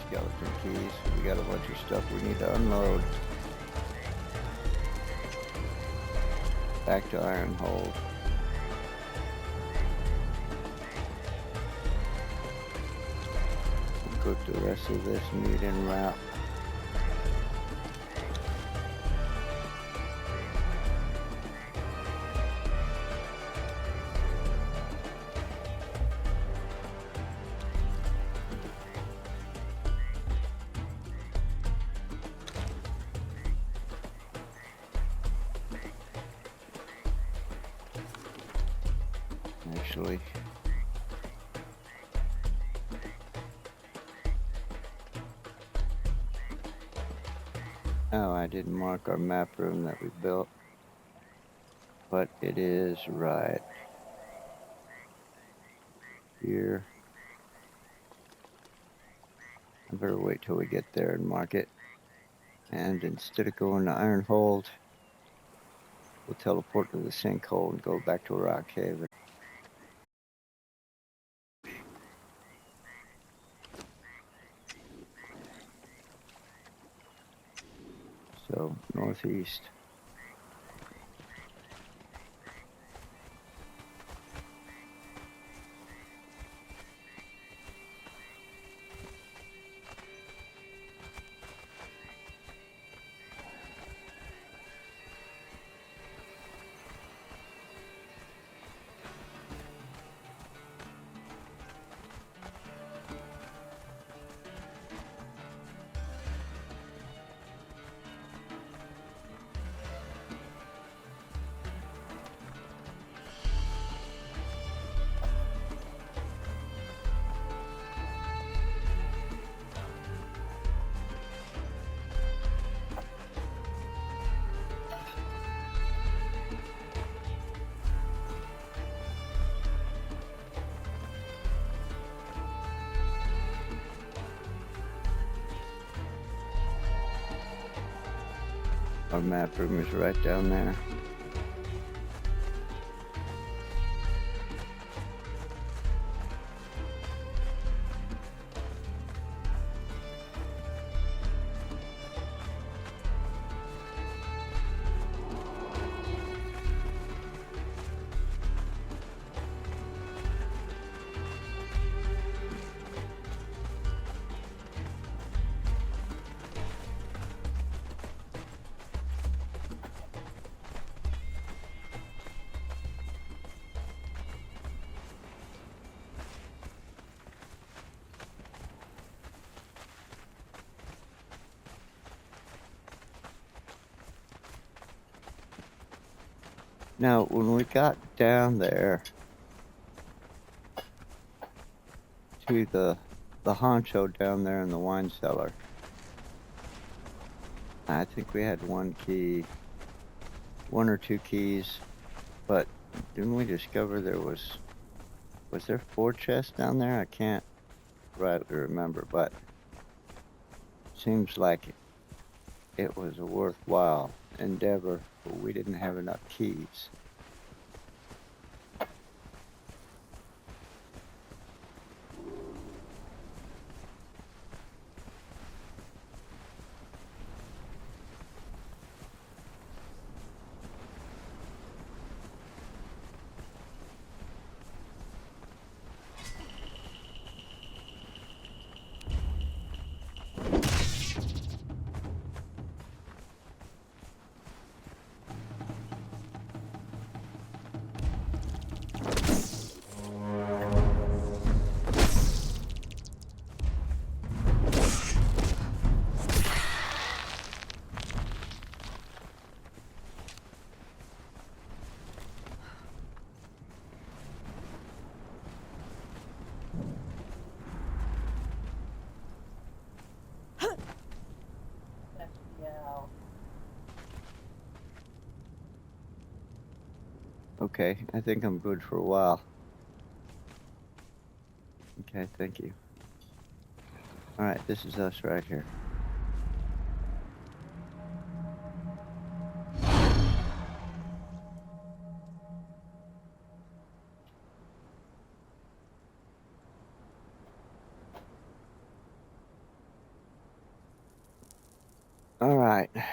skeleton keys. We got a bunch of stuff we need to unload. Back to Ironhold. We'll cook the rest of this meat en route. Actually, oh, I didn't mark our map room that we built, but it is right here. I better wait till we get there and mark it. And instead of going to Ironhold, we'll teleport to the sinkhole and go back to Rock Haven. So, northeast. Our map room is right down there. Now, when we got down there to the honcho down there in the wine cellar, I think we had one key, one or two keys, but didn't we discover there was there 4 chests down there? I can't rightly remember, but seems like it was a worthwhile endeavor, but we didn't have enough keys. Okay, I think I'm good for a while. Okay, thank you. Alright, this is us right here. right.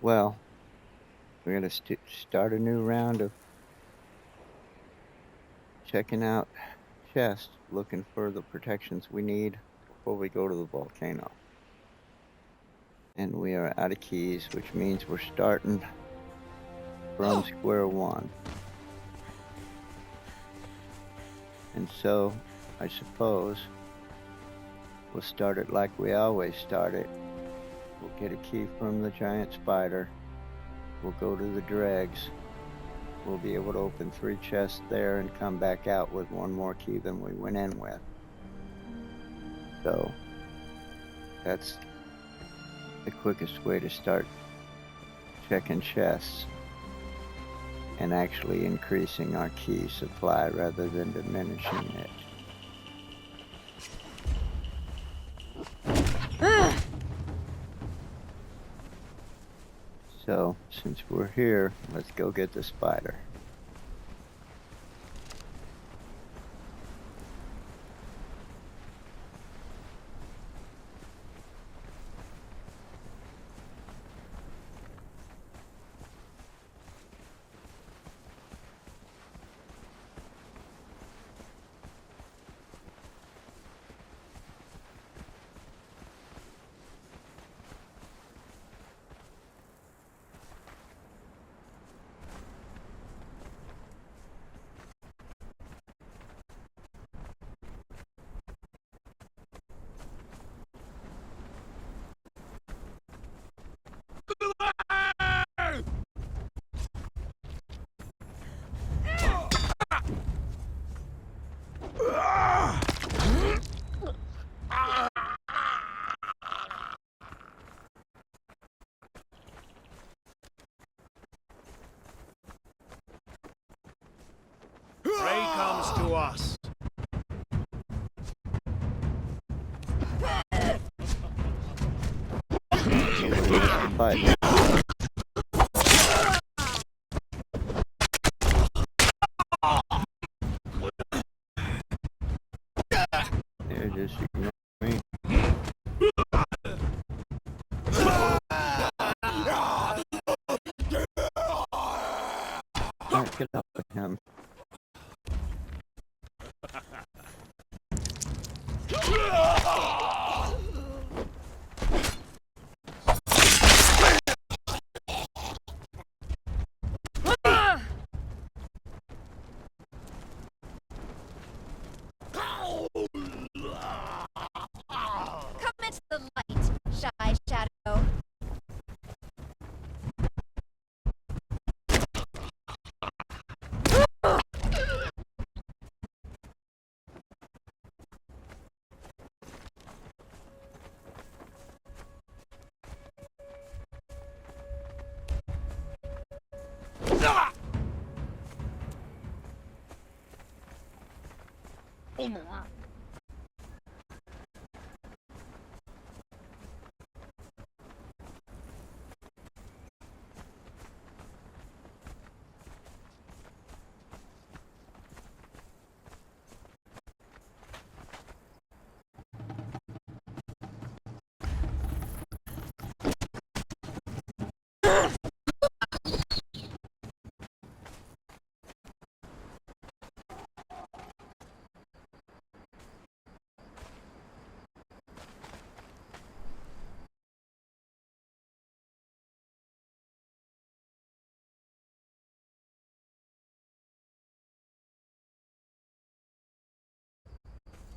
Well, we're gonna start a new round of checking out chests, looking for the protections we need before we go to the volcano. And we are out of keys, which means we're starting from square one. And so, I suppose, we'll start it like we always start it. We'll get a key from the giant spider. We'll go to the dregs. We'll be able to open 3 chests there and come back out with 1 more key than we went in with. So, that's the quickest way to start checking chests and actually increasing our key supply rather than diminishing it. So, since we're here, let's go get the spider. Prey comes to us. Fight. They're just ignoring me. Alright, get up with him. Come into the light, shy shadow.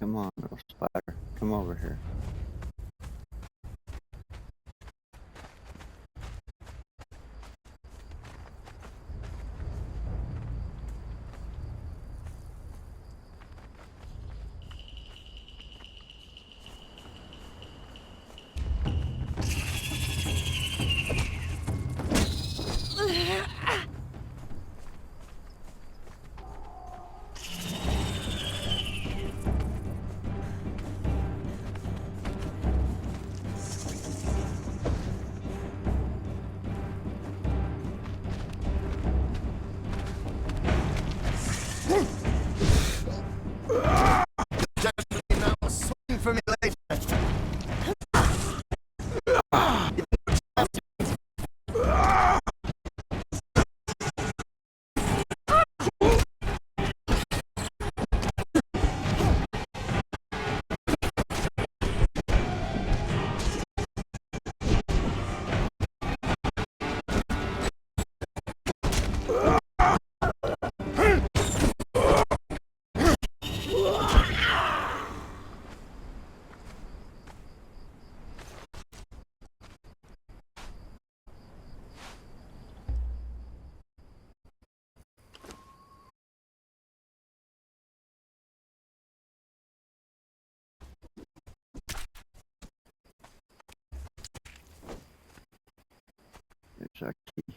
Come on, little spider. Come over here. Where's our key?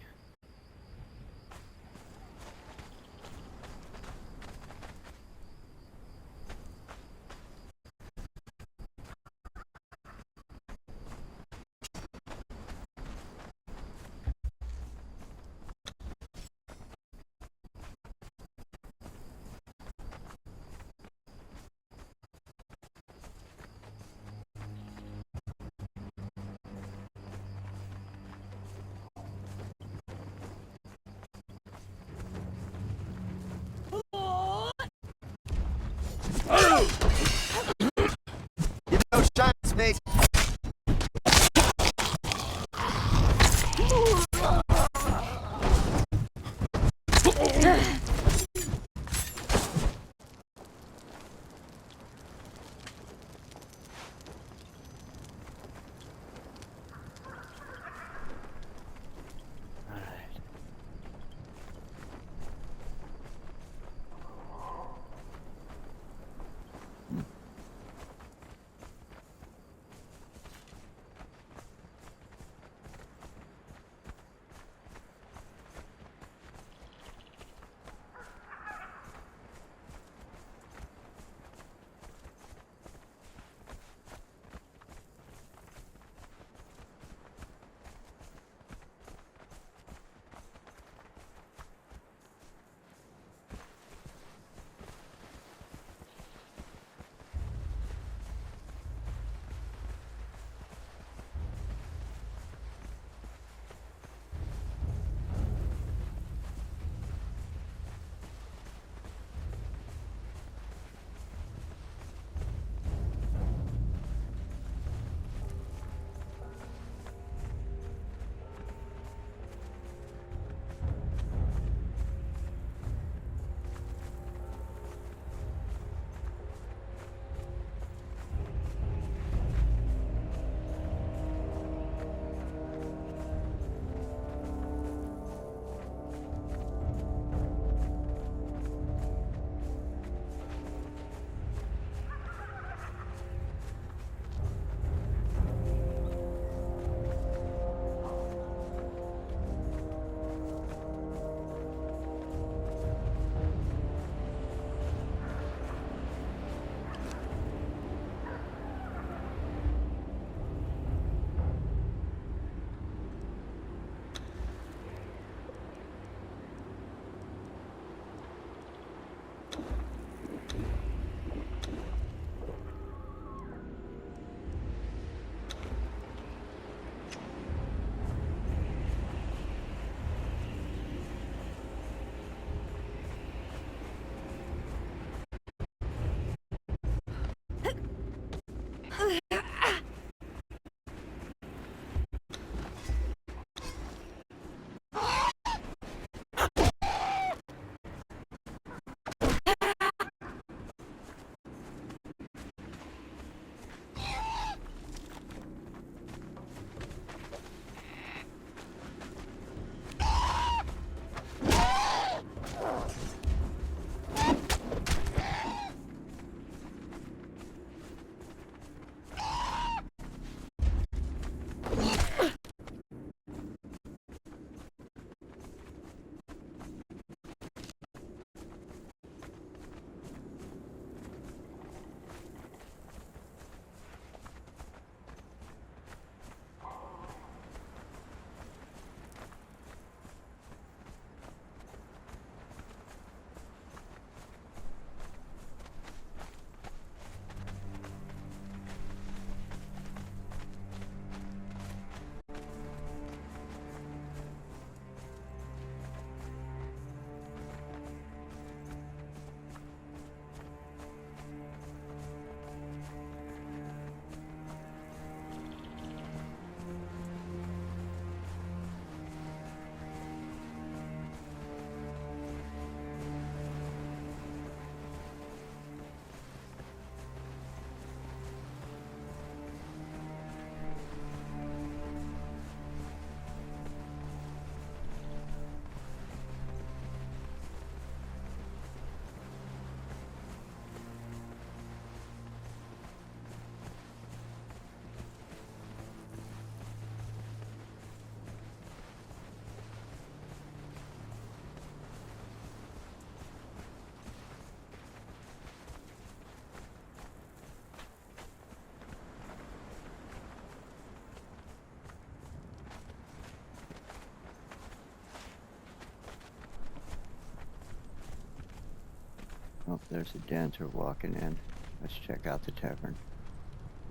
there's a dancer walking in. Let's check out the tavern.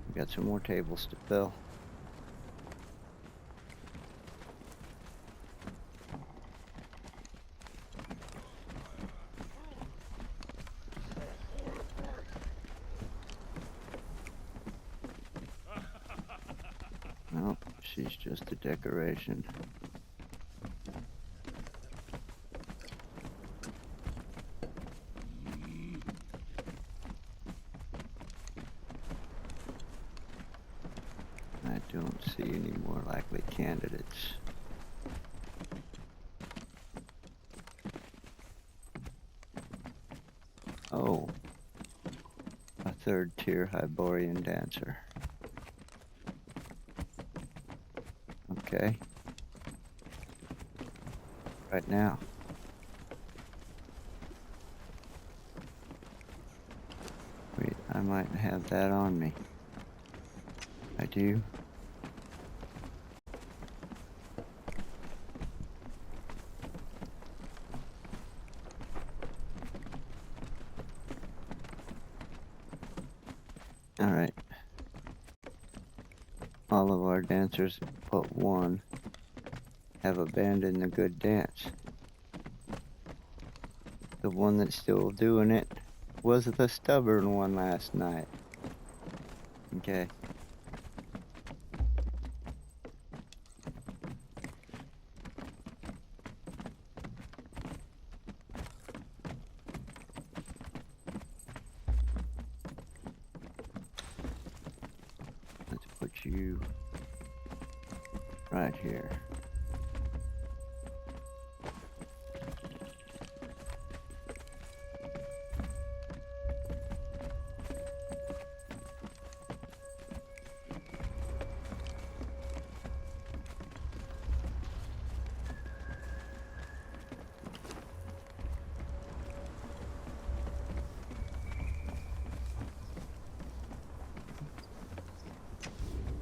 We got some more tables to fill. No, she's just a decoration. I don't see any more likely candidates. Oh, a third-tier Hyborian dancer. Okay. Right now. Wait, I might have that on me. I do. Alright. All of our dancers but one have abandoned the good dance. The one that's still doing it was the stubborn one last night. Okay. Let's put you right here.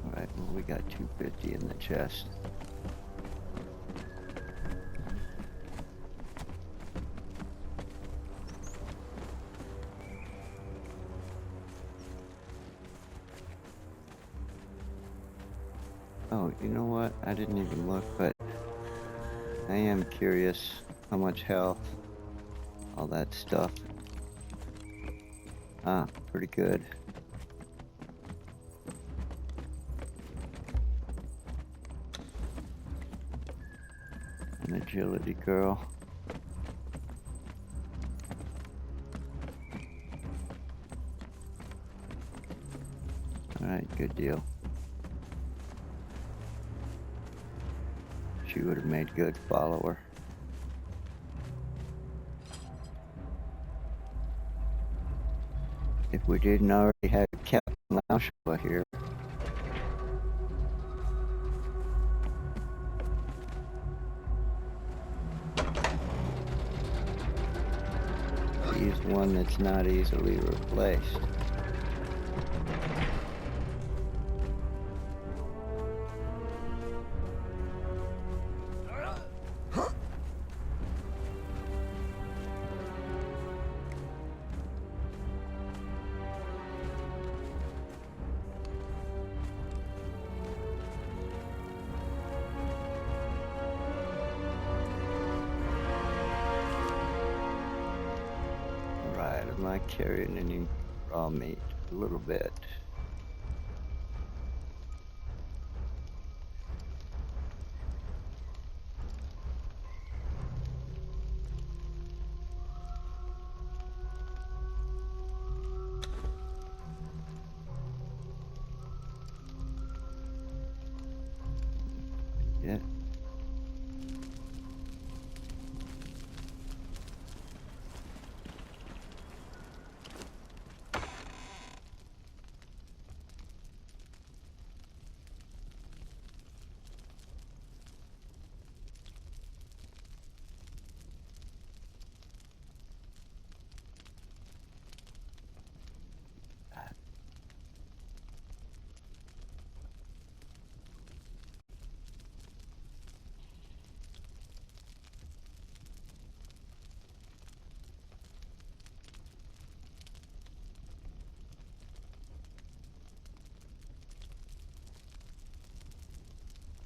Alright, well, we got 250 in the chest. Oh, you know what? I didn't even look, but I am curious how much health, all that stuff. Ah, pretty good. An agility girl. Alright, good deal. She would have made good follower. If we didn't already have Captain Laushua here. He's one that's not easily replaced. Right, am I carrying any raw meat? A little bit. Yeah.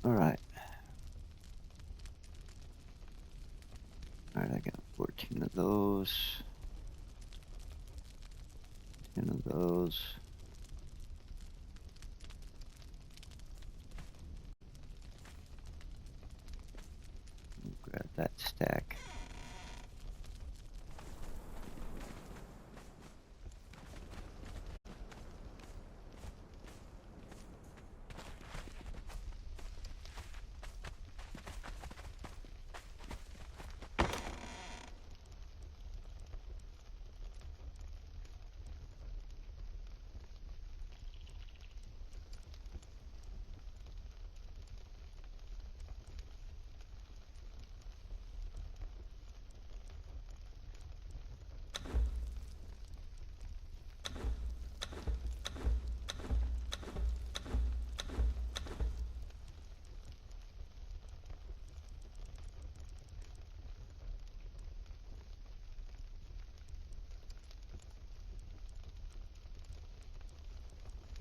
Alright. Alright, I got 14 of those. 10 of those. Grab that stack.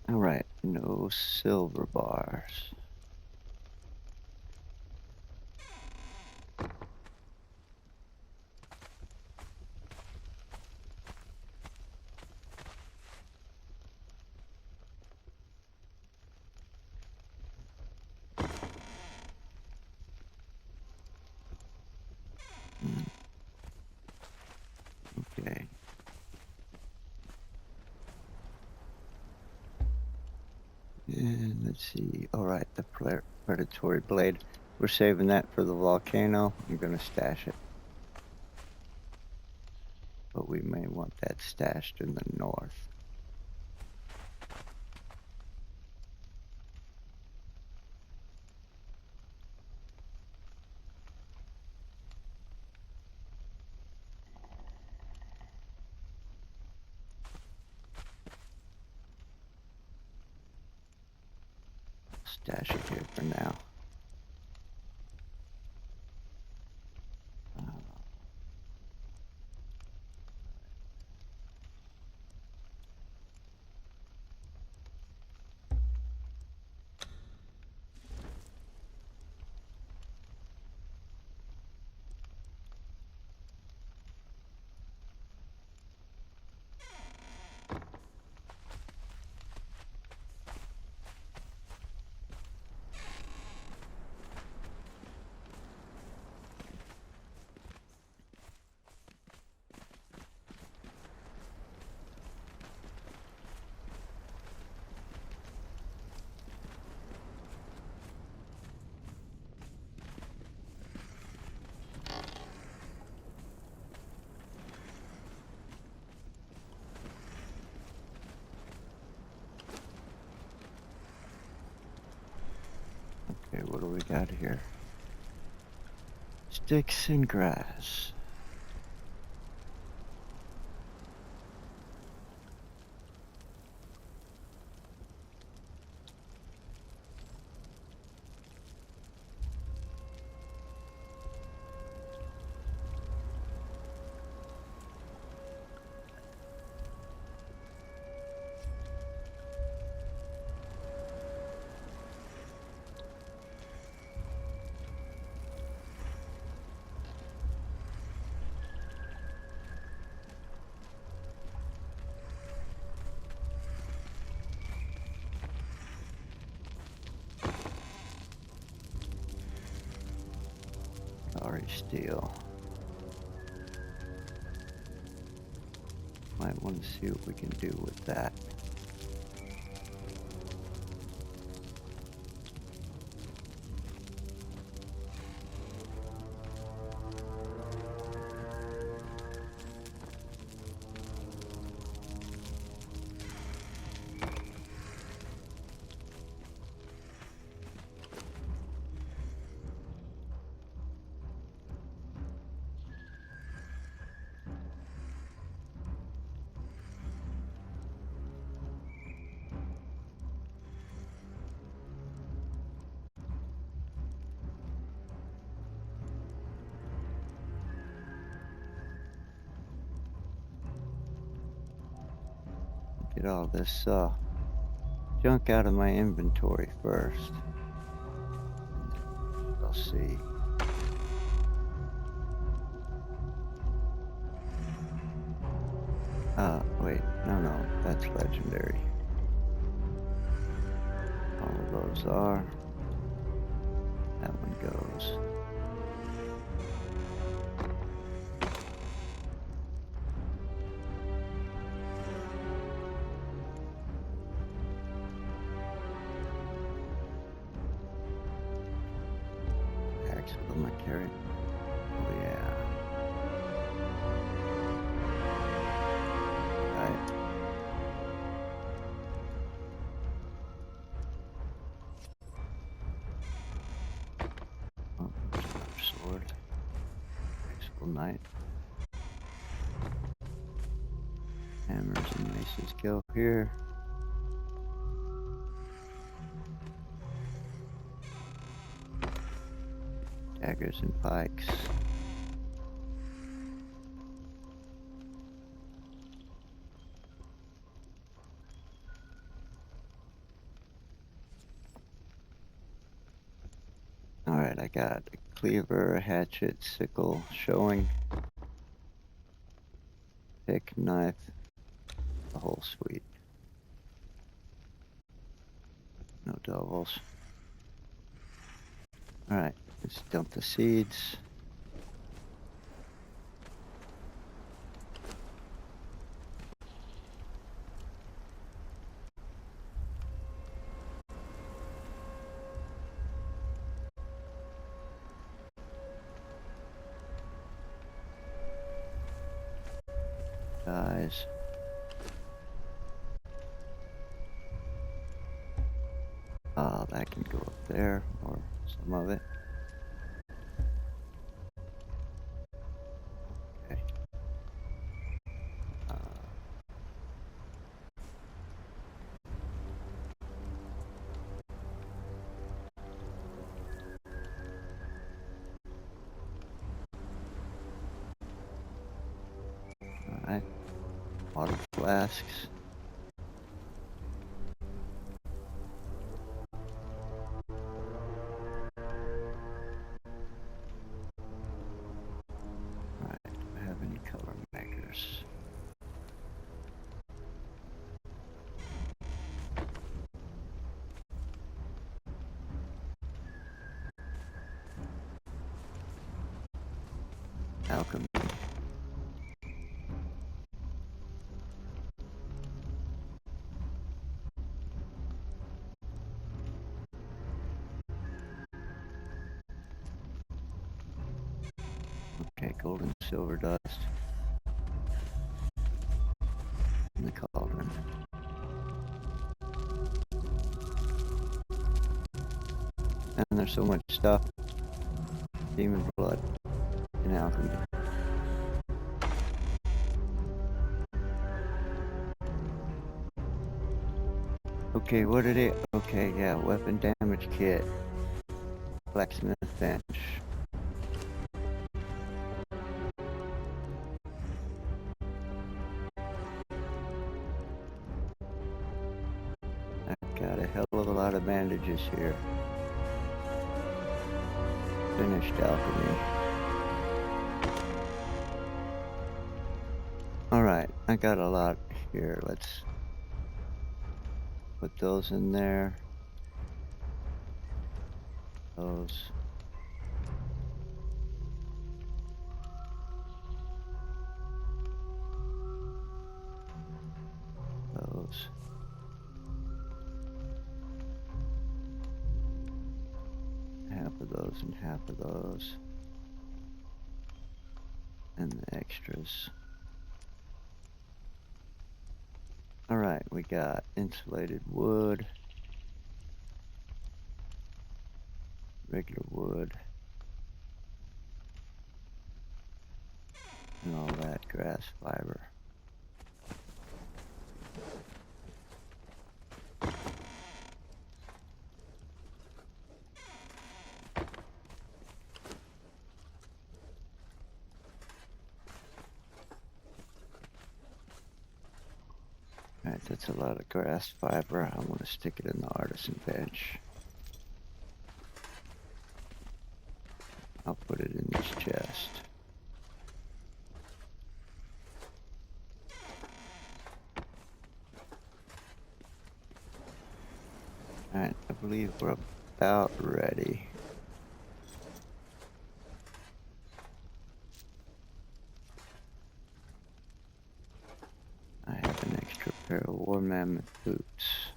Alright, no silver bars. Okay. And let's see. Alright, the predatory blade. We're saving that for the volcano. I'm gonna stash it. But we may want that stashed in the north. Stash it here for now. Okay, what do we got here? Sticks and grass. Sorry, steel. Might want to see what we can do with that. Get all this junk out of my inventory first. see. Wait, no, that's legendary. All of those are. That one goes. Axe, what am I carrying? Oh yeah. Right. Oh, there's another sword. Graceful knight. Hammers and maces go here. Daggers and pikes. Alright, I got a cleaver, a hatchet, sickle, showing, pick, knife, the whole suite. No doubles. Alright, let's dump the seeds. Dies. That can go up there, or some of it. Okay. Alright. Water flasks. Alright, do I have any color makers? Alchemy. Okay, gold and silver dust. In the cauldron. And there's so much stuff. Demon blood in alchemy. Okay, what did it? Okay, yeah, weapon damage kit. Blacksmith bench. I've got a hell of a lot of bandages here. Finished alchemy. Alright, I got a lot here. Let's put those in there. Those. Those. Half of those and half of those. And the extras. Alright, we got insulated wood. Regular wood. And all that grass fiber. Alright, that's a lot of grass fiber. I'm gonna stick it in the artisan bench. I'll put it in this chest. Alright, I believe we're about ready. I have an extra pair of War Mammoth boots.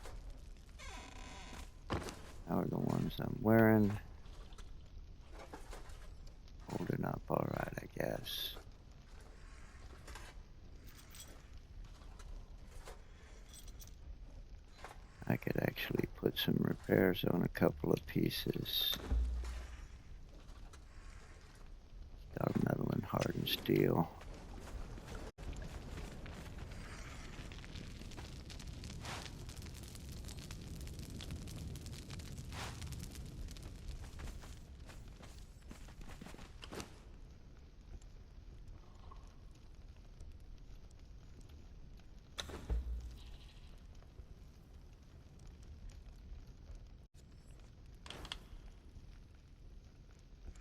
How are the ones I'm wearing? Holding up alright, I guess. I could actually put some repairs on a couple of pieces. Star metal and hardened steel.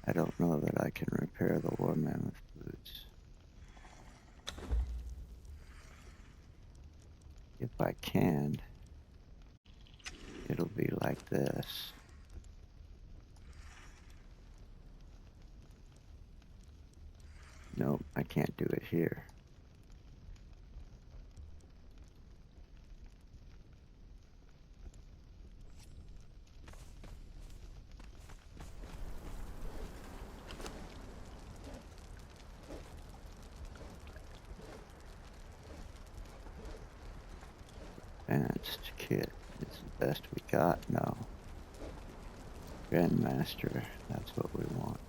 I don't know that I can repair the War Mammoth boots. If I can, it'll be like this. Nope, I can't do it here. Advanced kit is the best we got now. Grandmaster, that's what we want.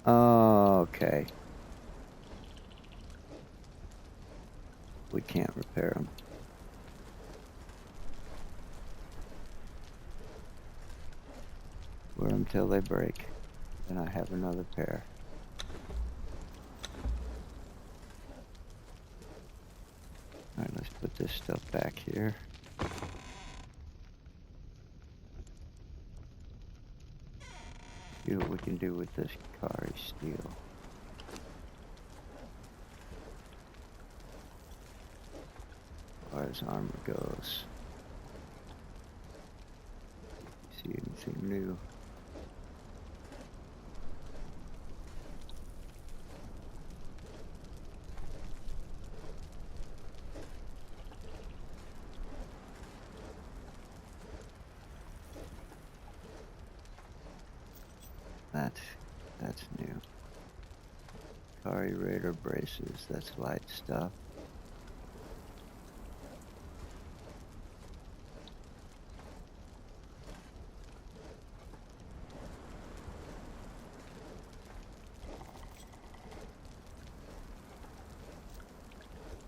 Okay. We can't repair them. Wear them till they break. Then I have another pair. Alright, let's put this stuff back here. See what we can do with this Kari steel. As far as armor goes. See anything new? That's new. Kari Raider braces, that's light stuff.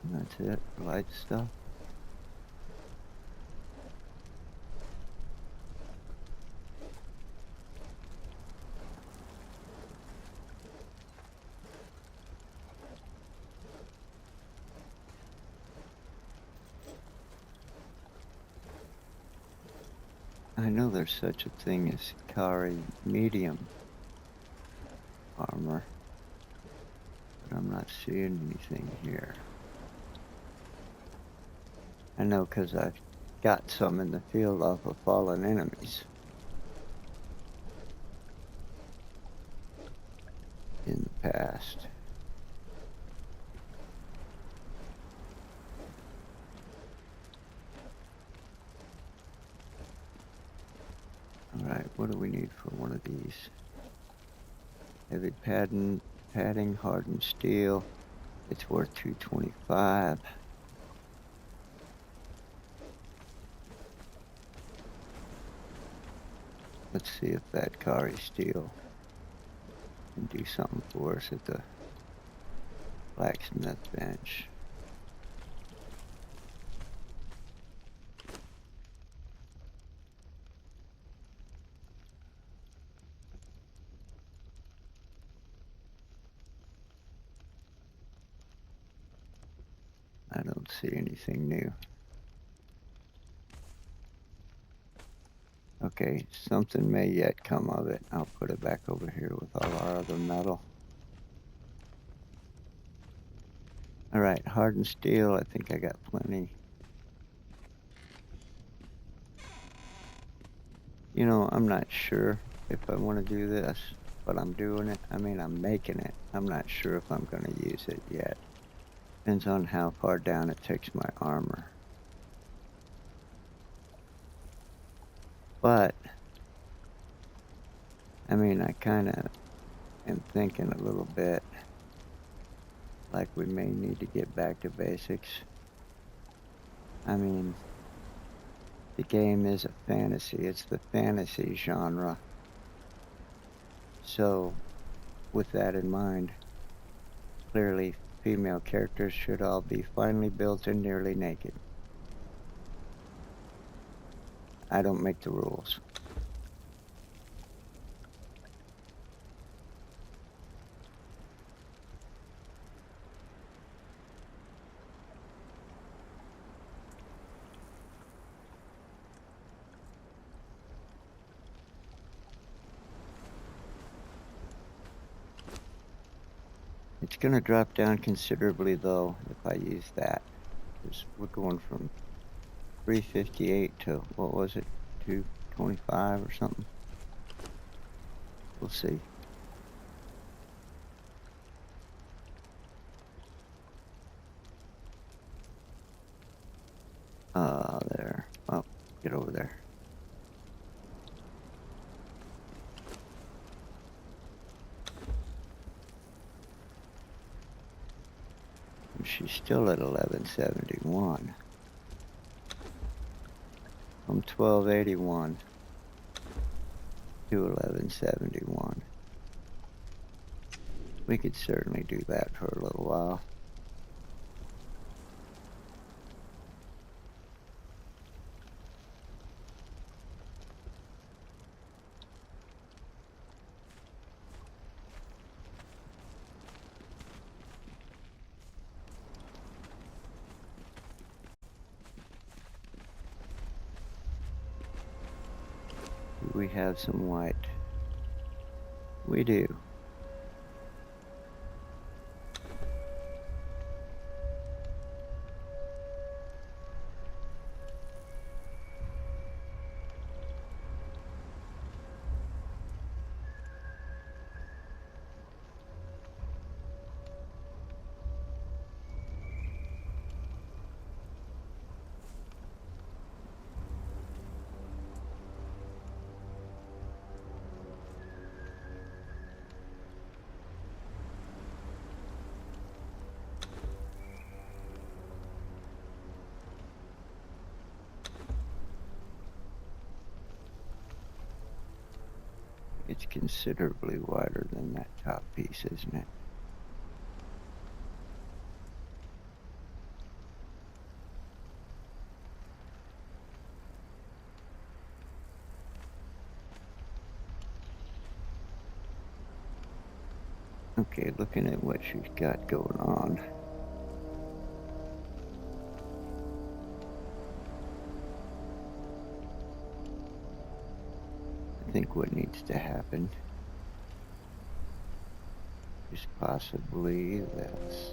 And that's it, light stuff. I know there's such a thing as Kari medium armor, but I'm not seeing anything here. I know because I've got some in the field off of fallen enemies in the past. Alright, what do we need for one of these? Heavy padding, hardened steel. It's worth $225. Let's see if that Kari steel can do something for us at the blacksmith bench. I don't see anything new. Okay, something may yet come of it. I'll put it back over here with all our other metal. Alright, hardened steel, I think I got plenty. You know, I'm not sure if I want to do this, but I'm doing it. I mean, I'm making it. I'm not sure if I'm going to use it yet. Depends on how far down it takes my armor. But, I mean, I kind of am thinking a little bit like we may need to get back to basics. I mean, the game is a fantasy. It's the fantasy genre. So, with that in mind, clearly female characters should all be finely built and nearly naked. I don't make the rules. It's going to drop down considerably though if I use that. Because we're going from 358 to, what was it, 225 or something? We'll see. There. Oh, get over there. And she's still at 1171. From 1281 to 1171. We could certainly do that for a little while. Do we have some white? We do. It's considerably wider than that top piece, isn't it? Okay, looking at what she's got going on. I think what needs to happen is possibly this.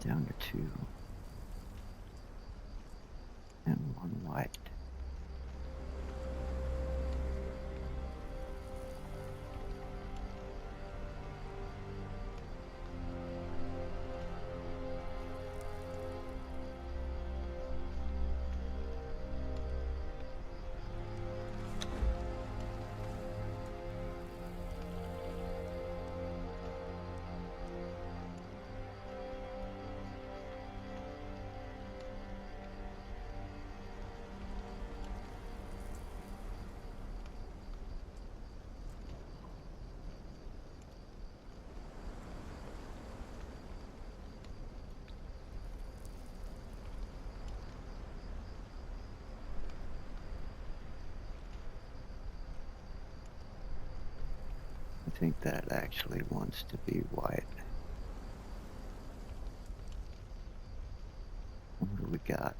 Down to 2. And 1 white. think that actually wants to be white. What do we got?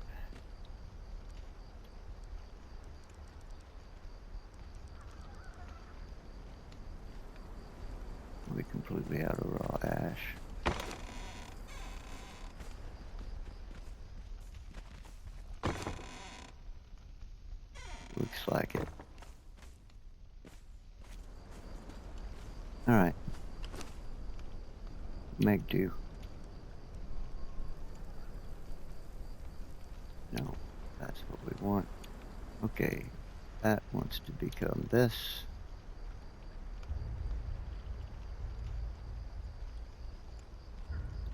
Are we completely out of raw ash? Looks like it. Alright. Make do. No, that's what we want. Okay, that wants to become this.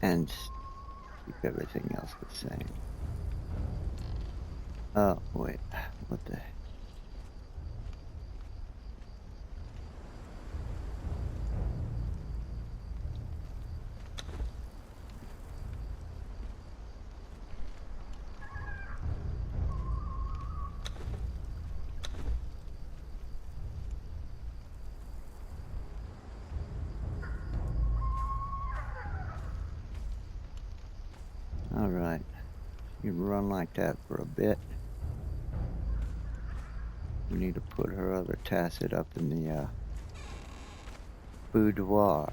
And keep everything else the same. Oh, wait, what the? Alright, you run like that for a bit. We need to put her other tacit up in the boudoir.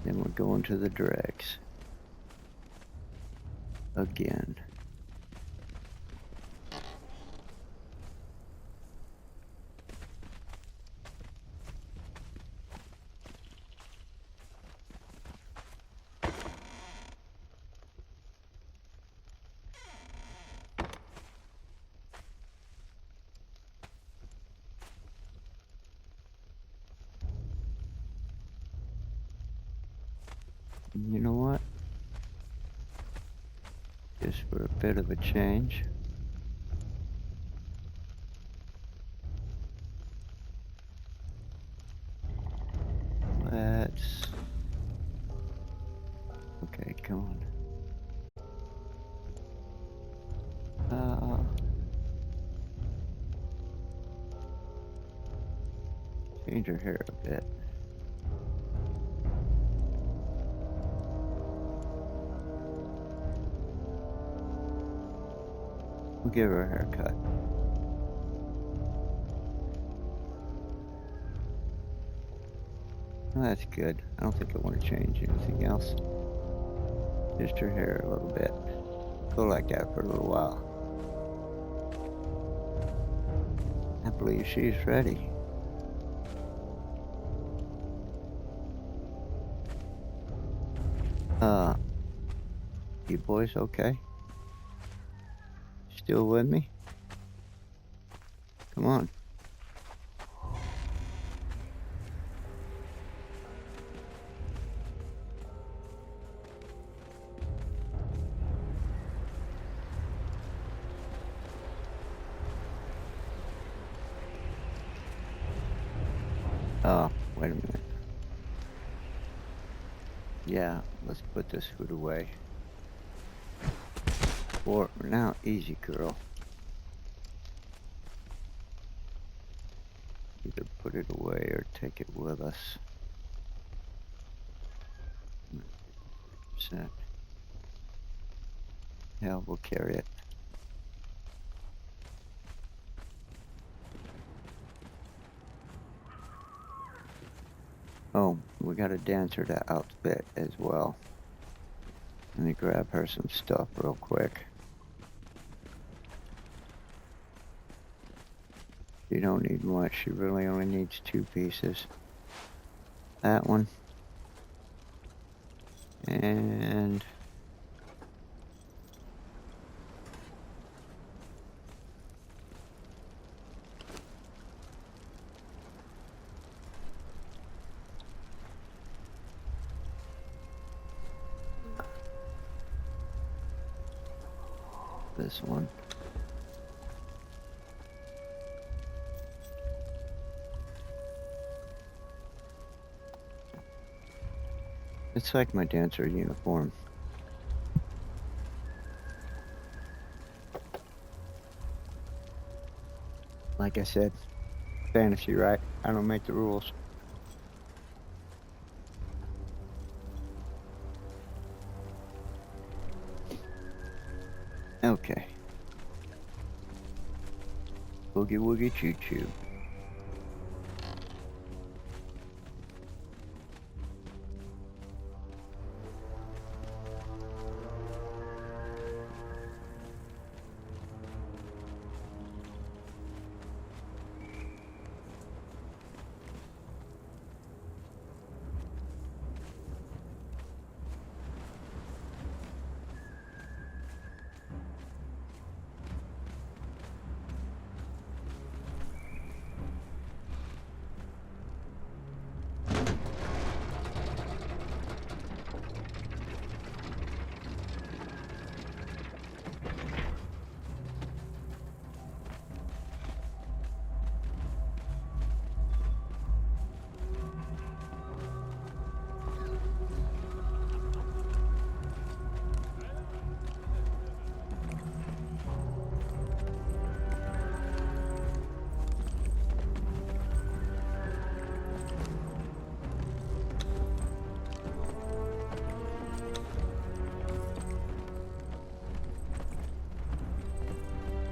Then we're going to the dregs. Again. You know what? Just for a bit of a change. Let's... Okay, come on. Change her hair a bit. We'll give her a haircut. Oh, that's good. I don't think I want to change anything else. Just her hair a little bit. Go like that for a little while. I believe she's ready. You boys okay? Still with me? Come on. Oh, wait a minute. Yeah, let's put this hood away. For now, easy girl. Either put it away or take it with us. 50%. Hell, we'll carry it. Oh, we got a dancer to outfit as well. Let me grab her some stuff real quick. She don't need much. She really only needs 2 pieces. That one. And... this one. It's like my dancer uniform. Like I said, fantasy, right? I don't make the rules. Okay. Boogie woogie choo choo.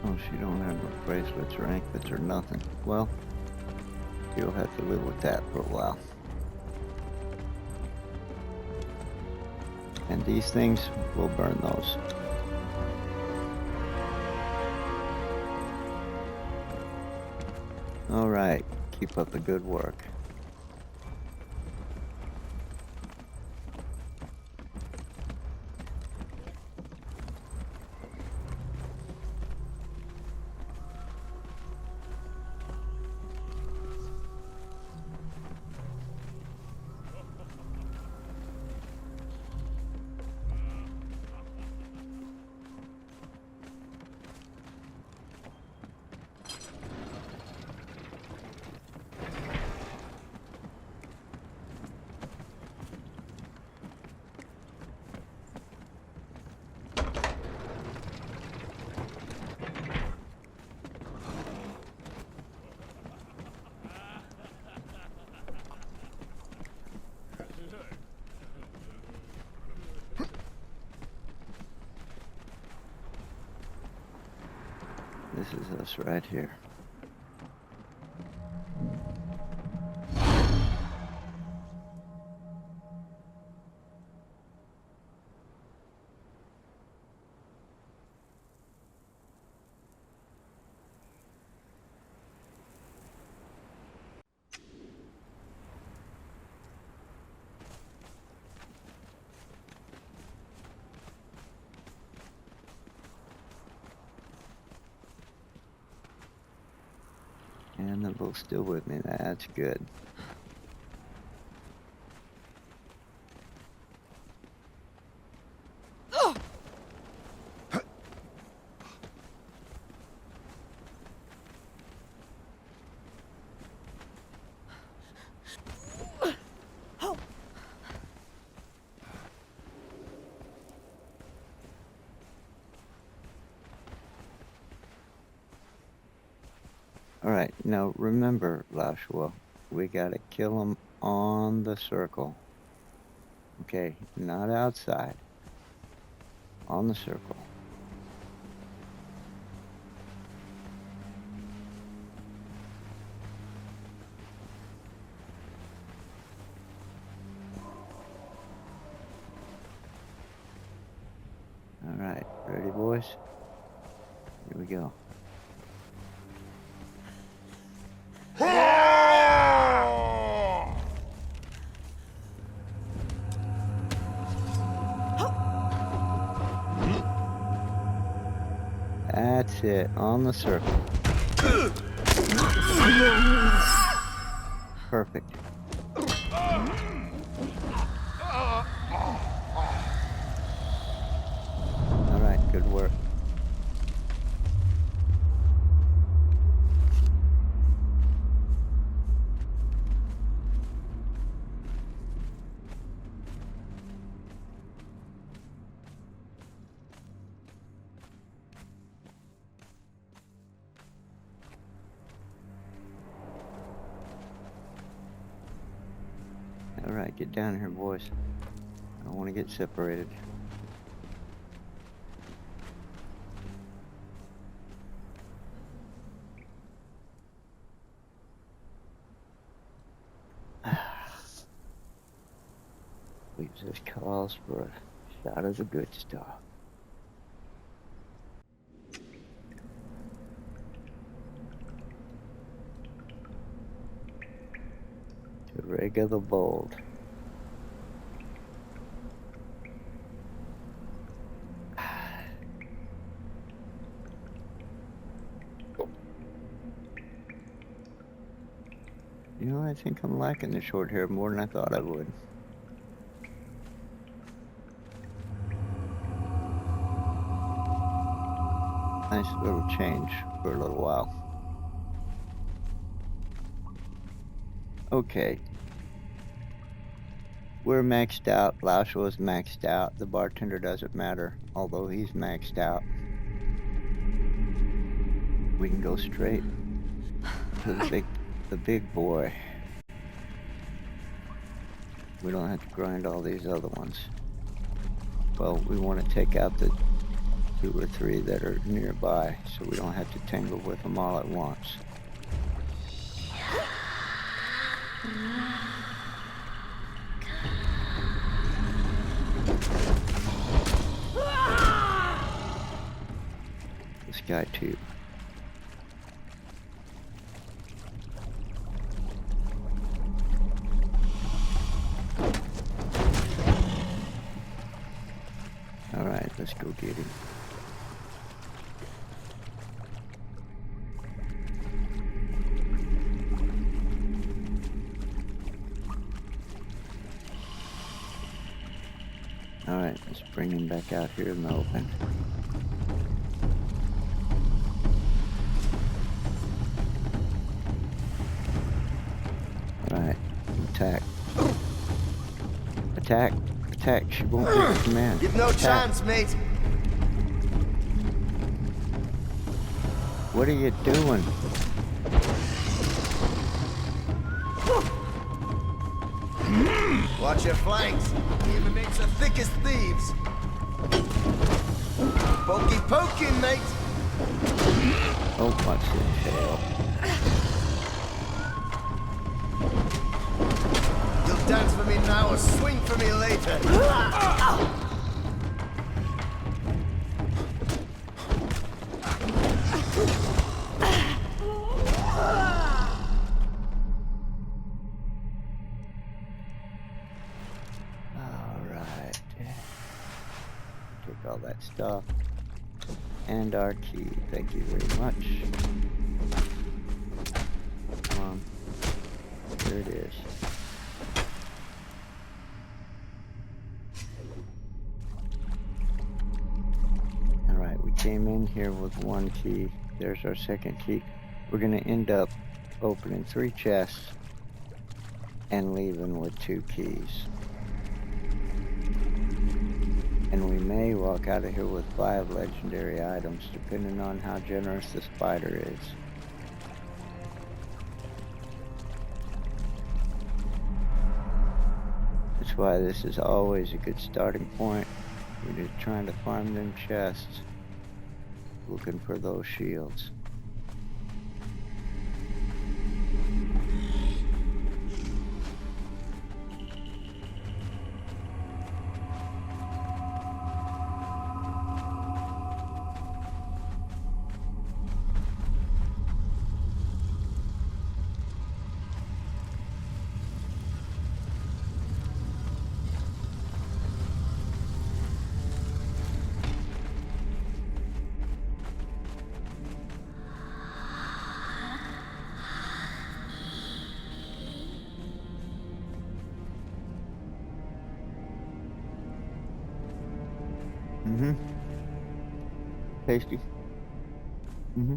Oh, she don't have no bracelets or anklets or nothing. Well, you'll have to live with that for a while. And these things, we'll burn those. All right, keep up the good work. This is us right here. And they're both still with me. That's good. All right, now remember, Lashua, we gotta kill them on the circle. Okay, not outside. On the circle. All right, ready, boys? Here we go. That's it, on the circle. Perfect. All right, good work. Alright, get down here, boys. I don't want to get separated. Leaves us calls for a shot of the good stuff. To Regah the Bold. You know, I think I'm liking the short hair more than I thought I would. Nice little change for a little while. Okay. We're maxed out. Laoshua is maxed out. The bartender doesn't matter, although he's maxed out. We can go straight to the big boy. We don't have to grind all these other ones. Well, we want to take out the 2 or 3 that are nearby, so we don't have to tangle with them all at once. This guy too. Alright, let's go get him. Alright, let's bring him back out here in the open. Alright, attack. Attack. Attack. She won't get the command. Give no chance, mate. What are you doing? Watch your flanks. Even makes the thickest thieves. Pokey poking, mate. Oh, what's the hell? You'll dance for me now or swing for me later. Alright. Take all that stuff. And our key. Thank you very much. Come on. There it is. Alright, we came in here with 1 key. There's our 2nd key. We're gonna end up opening 3 chests and leaving with 2 keys. And we may walk out of here with 5 legendary items, depending on how generous the spider is. That's why this is always a good starting point. We're just trying to farm them chests, looking for those shields. Mm-hmm. Tasty. Mm-hmm.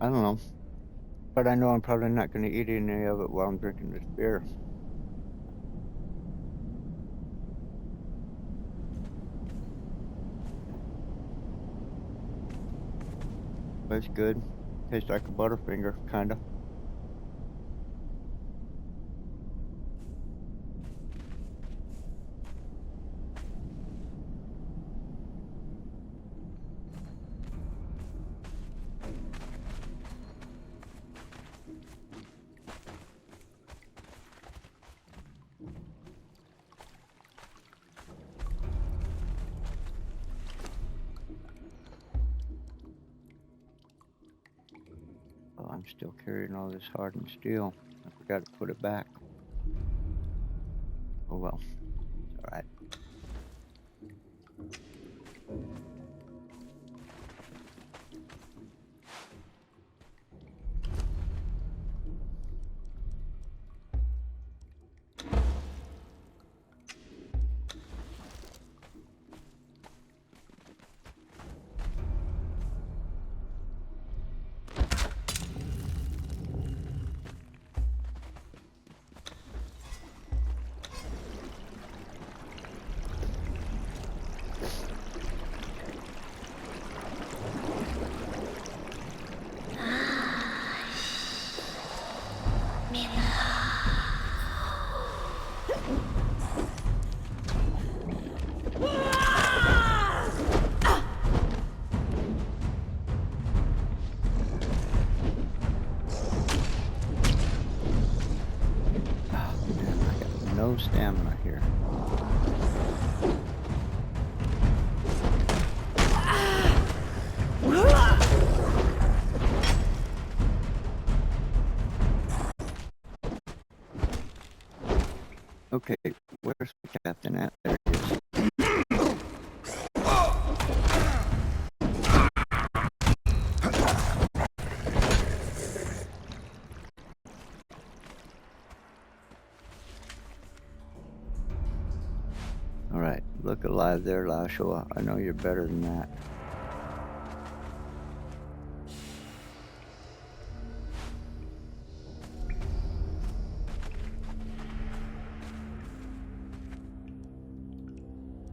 I don't know. But I know I'm probably not going to eat any of it while I'm drinking this beer. That's good. Tastes like a Butterfinger, kinda. Oh, I'm still carrying all this hardened steel. I forgot to put it back. Oh well. It's alright. No stamina here. Okay, where's the captain at? There he is. Alright, look alive there, Lashua. I know you're better than that.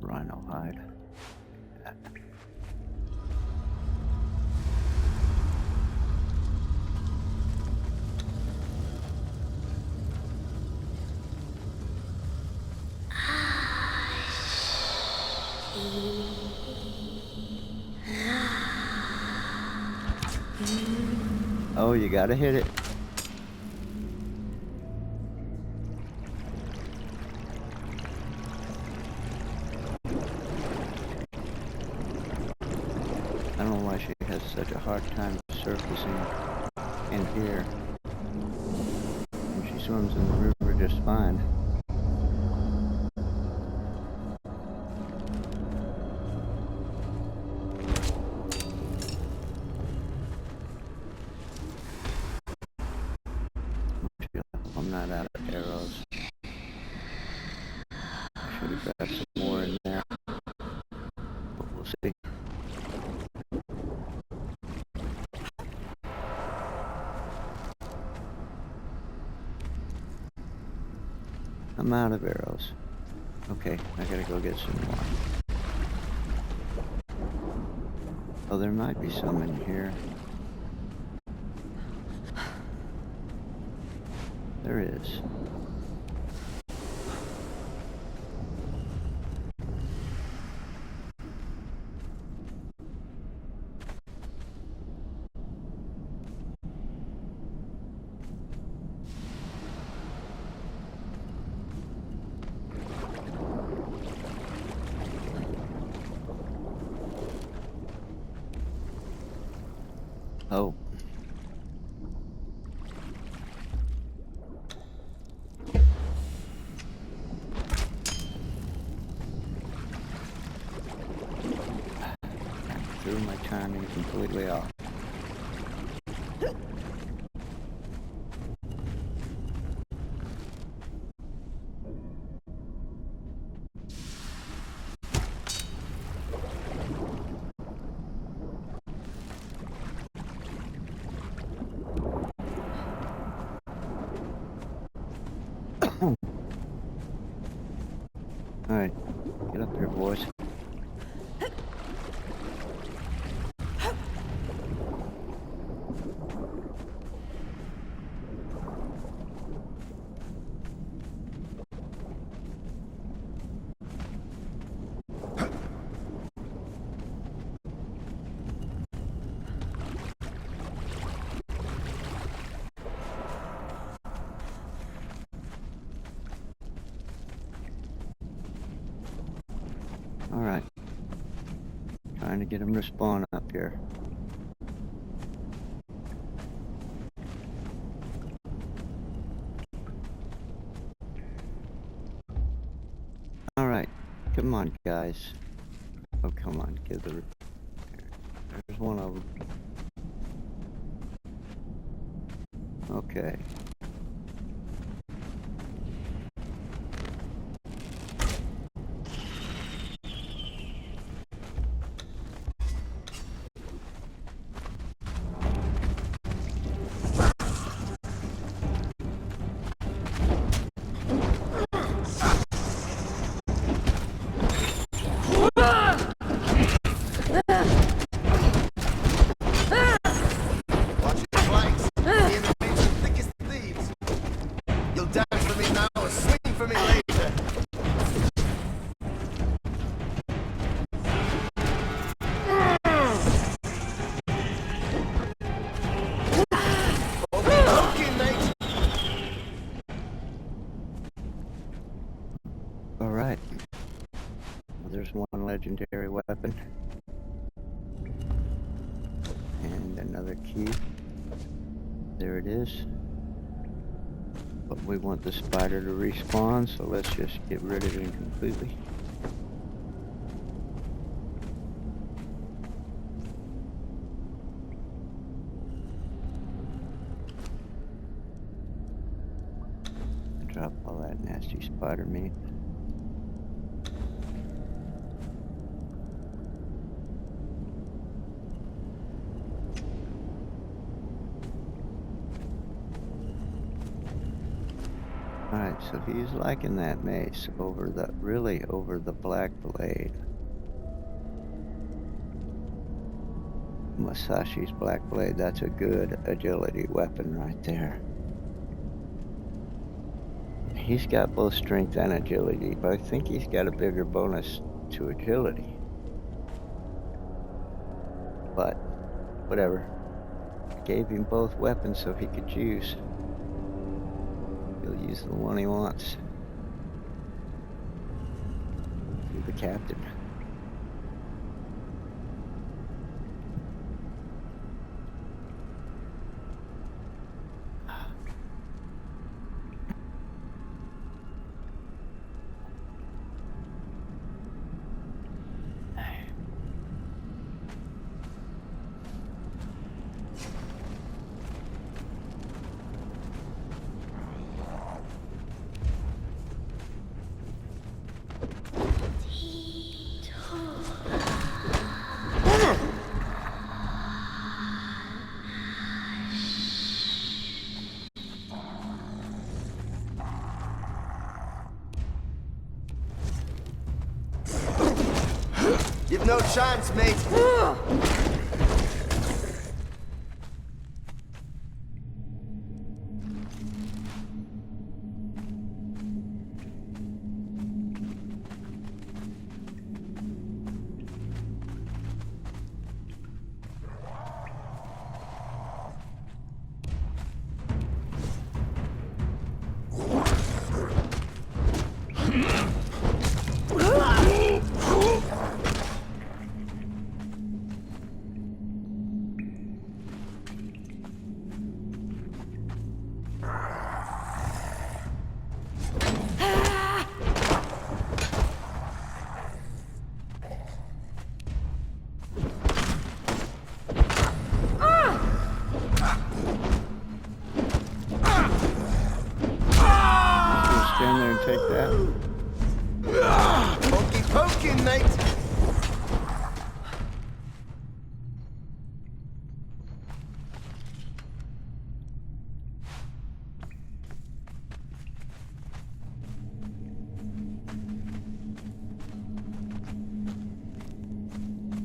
Rhino hide. Oh, you gotta hit it. I don't know why she has such a hard time surfacing in here. And she swims in the river just fine. I'm not out of arrows. I should have got some more in there. But we'll see. I'm out of arrows. Okay, I gotta go get some more. Oh, there might be some in here. There is. Oh. Threw my timing completely off. Alright, get up here, boys. Alright. Trying to get him to spawn up here. Alright. Come on, guys. Oh, come on. Give the... There's one of them. Okay. Watch your flanks. The enemy's the thickest thieves. You'll dance for me now or swing for me later. Okay, mate. Alright. There's one legendary weapon. And another key. There it is. But we want the spider to respawn, so let's just get rid of him completely. Drop all that nasty spider meat. Alright, so he's liking that mace over the black blade. Masashi's black blade, that's a good agility weapon right there. He's got both strength and agility, but I think he's got a bigger bonus to agility. But, whatever. I gave him both weapons so he could choose. He'll use the one he wants. You're the captain. You've no chance, mate. Stand there and take that. Pokey pokey, mate.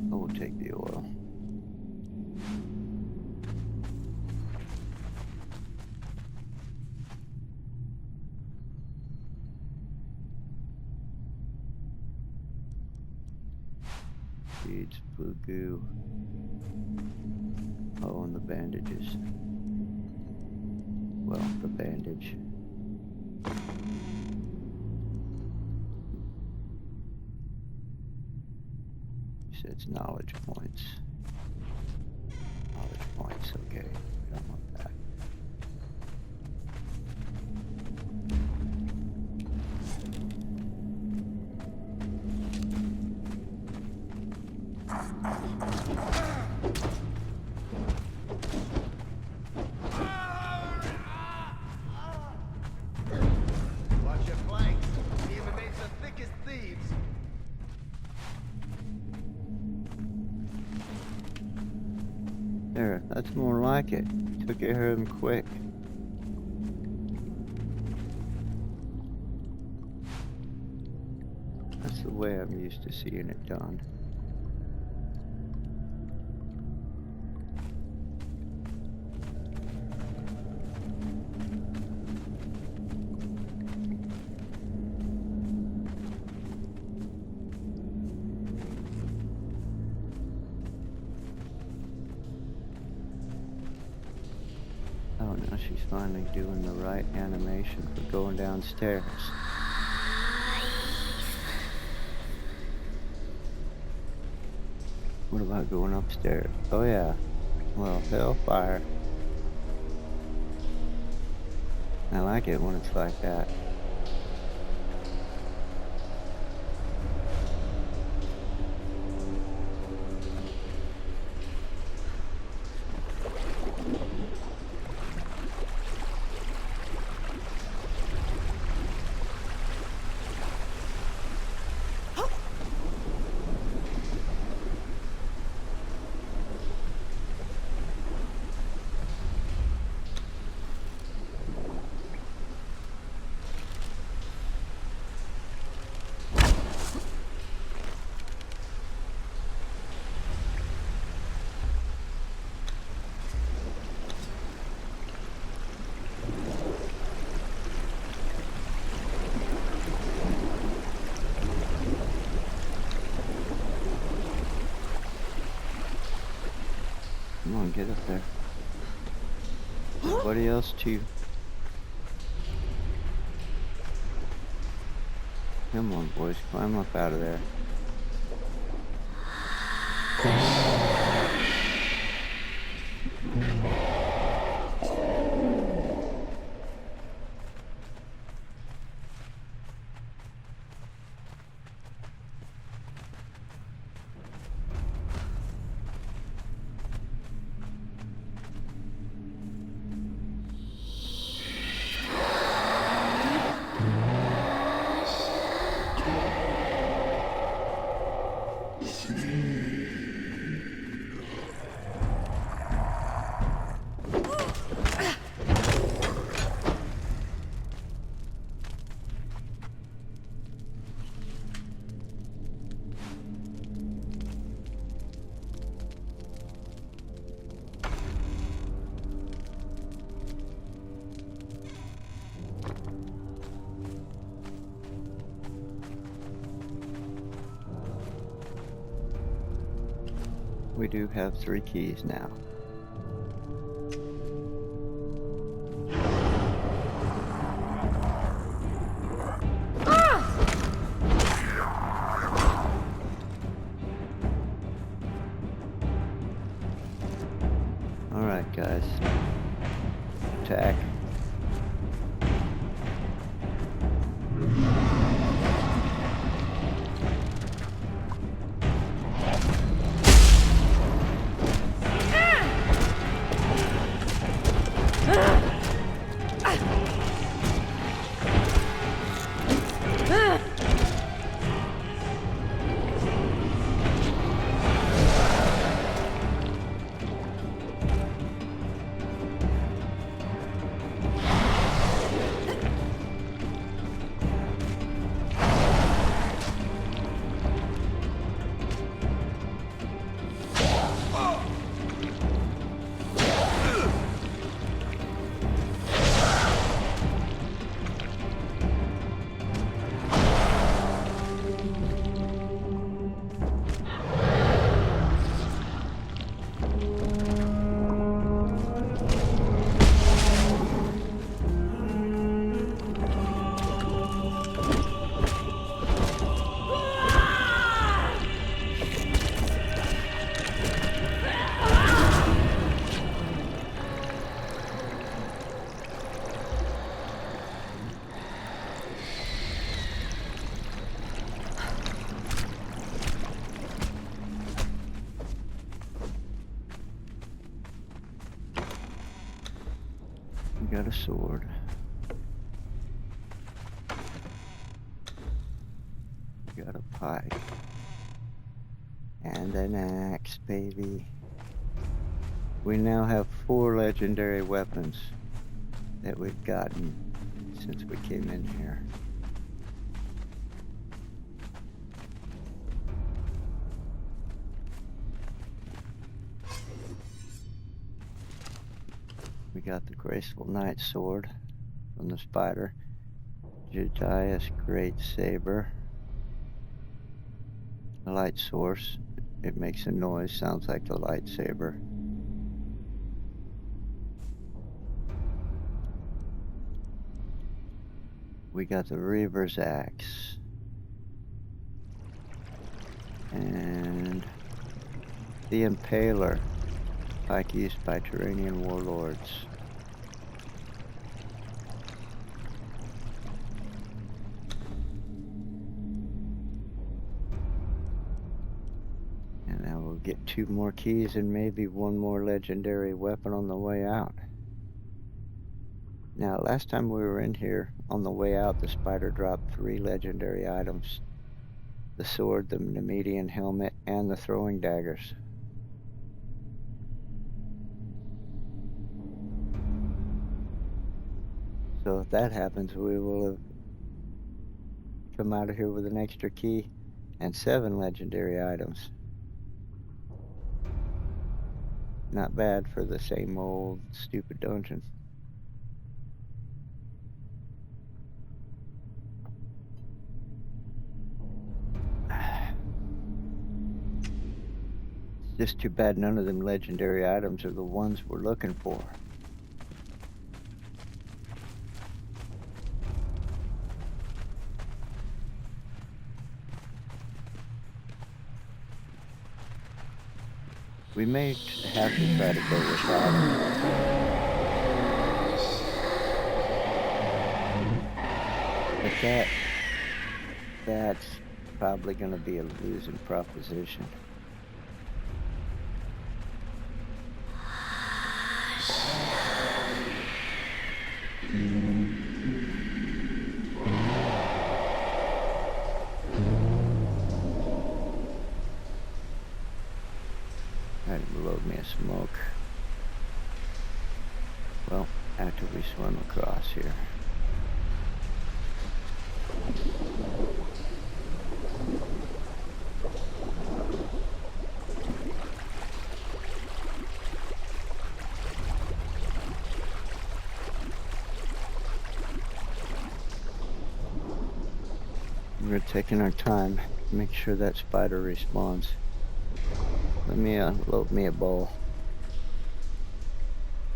I will take the oil. Seeds, blue goo. Oh, and the bandages. Well, the bandage. It's knowledge points. Knowledge points, okay. We don't want that. Watch your flanks. The enemies are thick as thieves. There, that's more like it. Took care of him quick. That's the way I'm used to seeing it done. Oh, now she's finally doing the right animation for going downstairs. What about going upstairs? Oh yeah. Well, hellfire. I like it when it's like that. Come on, get up there. Nobody else to... Come on, boys, climb up out of there. We do have 3 keys now. Alright, guys. Attack. got a sword. We got a pike. And an axe, baby. We now have 4 legendary weapons that we've gotten since we came in here. We got the Graceful Knight Sword from the Spider. Jediah's Great Saber. A light source. It makes a noise, sounds like the lightsaber. We got the Reaver's Axe. And the Impaler, pike used by Turanian warlords. And now we'll get 2 more keys and maybe 1 more legendary weapon on the way out. Now, last time we were in here, on the way out, the Spider dropped 3 legendary items. The sword, the Nemedian helmet, and the throwing daggers. So if that happens, we will have come out of here with an extra key and 7 legendary items. Not bad for the same old stupid dungeon. Just too bad none of them legendary items are the ones we're looking for. We may have to try to go without them. But that's probably going to be a losing proposition. Load me a smoke. Well, after we swim across here. We're taking our time to make sure that spider respawns. Let me load me a bowl.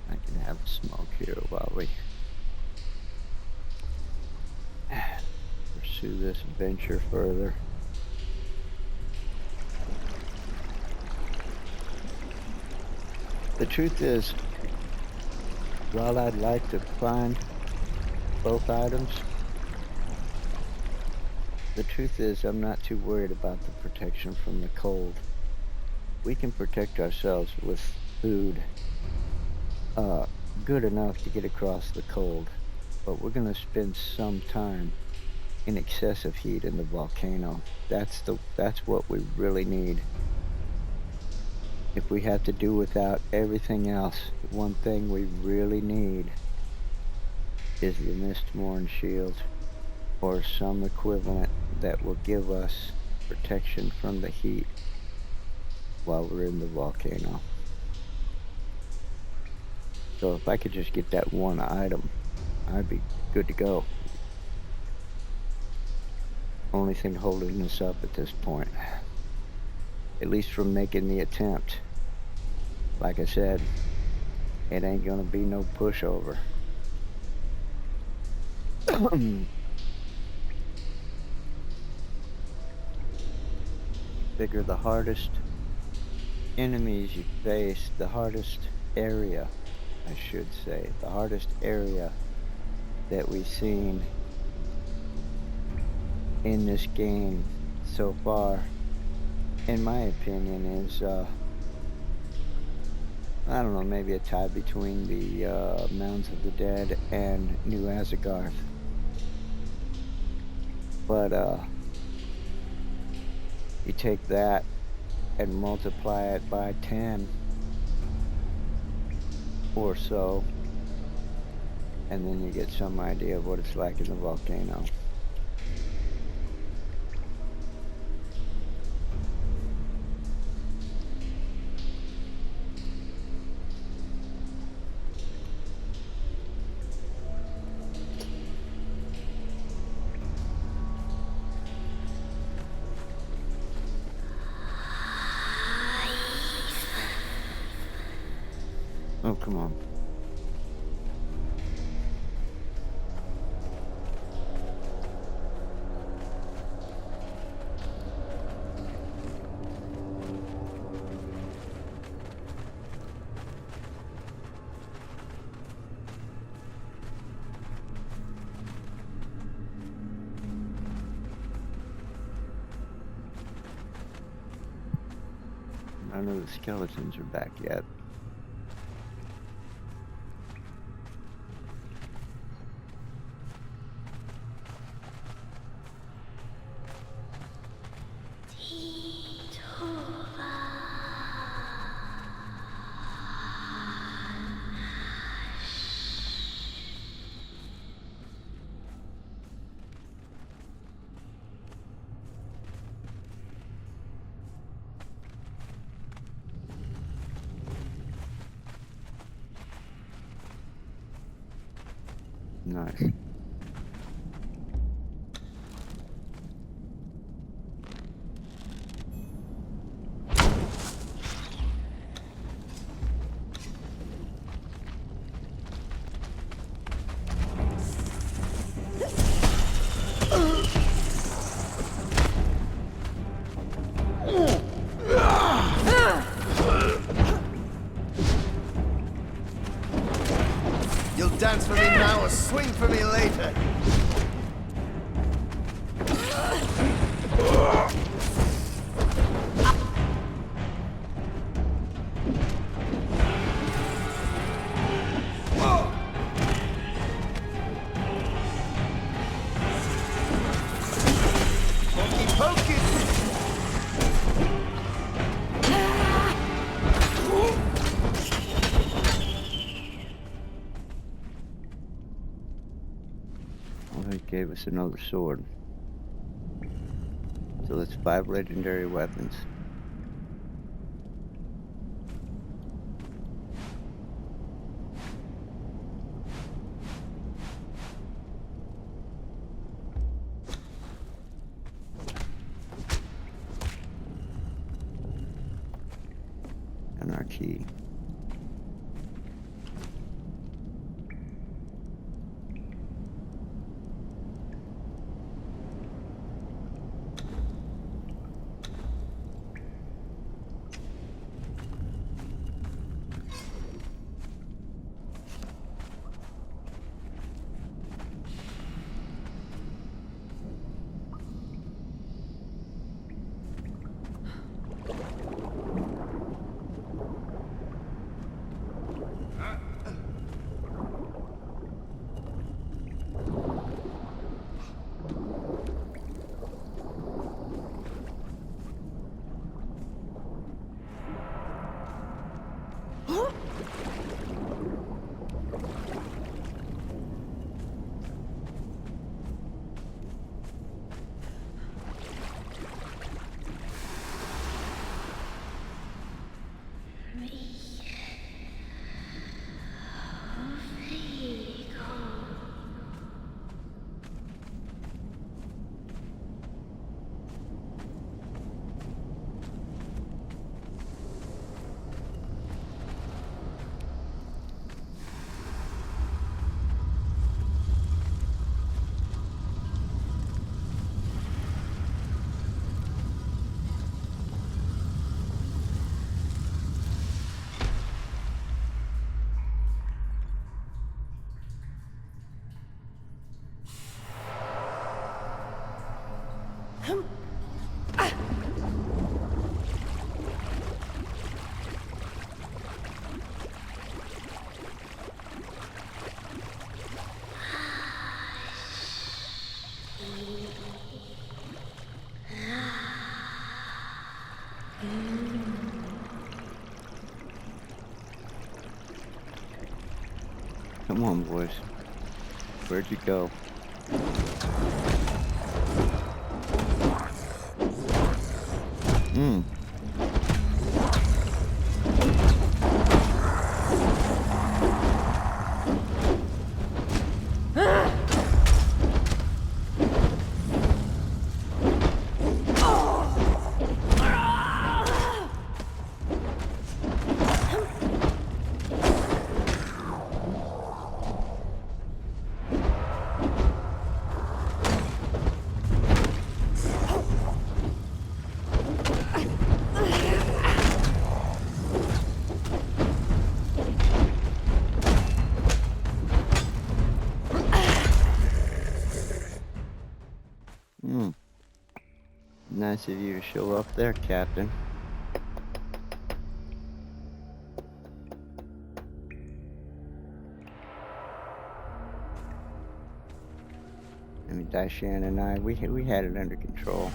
I can have a smoke here while we pursue this adventure further. The truth is, while I'd like to find both items, the truth is I'm not too worried about the protection from the cold. We can protect ourselves with food good enough to get across the cold, but we're going to spend some time in excessive heat in the volcano. That's what we really need. If we have to do without everything else, one thing we really need is the Mistborn shield, or some equivalent that will give us protection from the heat while we're in the volcano. So if I could just get that one item, I'd be good to go. Only thing holding us up at this point, at least from making the attempt. Like I said, it ain't gonna be no pushover. Figure the hardest enemies you face, the hardest area, I should say, the hardest area that we've seen in this game so far, in my opinion, is I don't know, maybe a tie between the Mounds of the Dead and New Azagarth. But you take that and multiply it by 10 or so, and then you get some idea of what it's like in the volcano. Oh, come on. None of the skeletons are back yet. Nice. You'll dance for me now or swing for me later. Pokey pokey. Well, they gave us another sword. So that's 5 legendary weapons. And our key. Come on, boys. Where'd you go? Hmm. Nice of you to show up there, Captain. I mean, Daishan and I, we had it under control.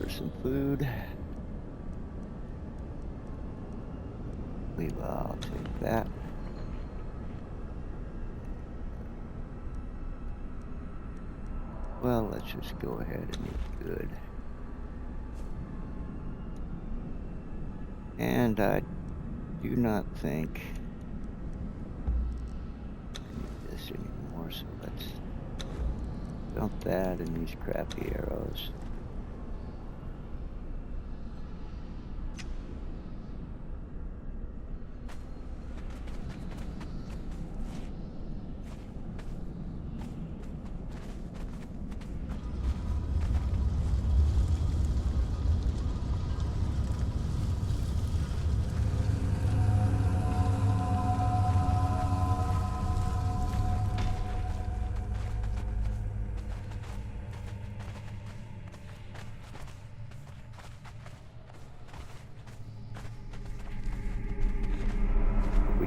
Some food. I'll take that. Well, let's just go ahead and eat good. And I do not think I need this anymore, so let's dump that and these crappy arrows.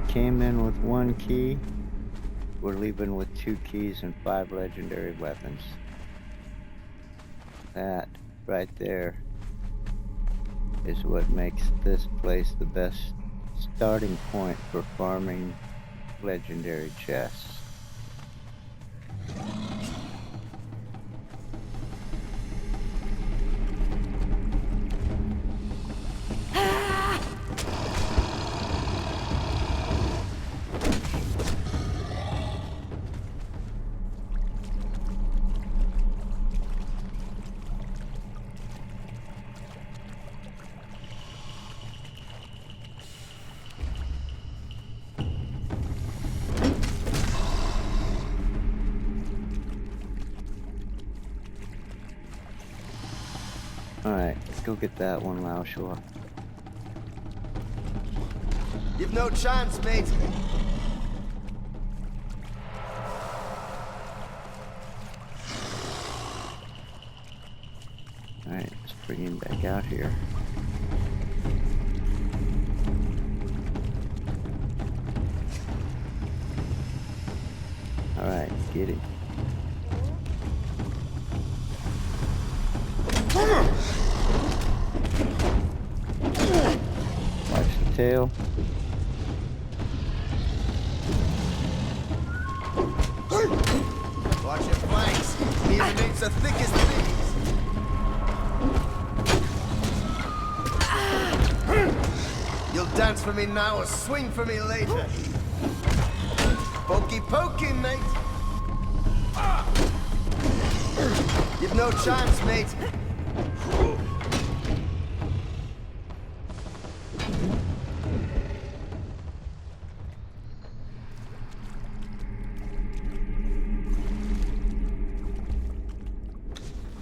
Came in with 1 key. We're leaving with 2 keys and 5 legendary weapons. That right there is what makes this place the best starting point for farming legendary chests. Alright, let's go get that one, Laoshua. You've no chance, mate. Alright, let's bring him back out here. Alright, get it. Watch the tail. Watch your flanks. The enemy's the thickest thieves. You'll dance for me now or swing for me later. Pokey pokey, mate. You've no chance, mate.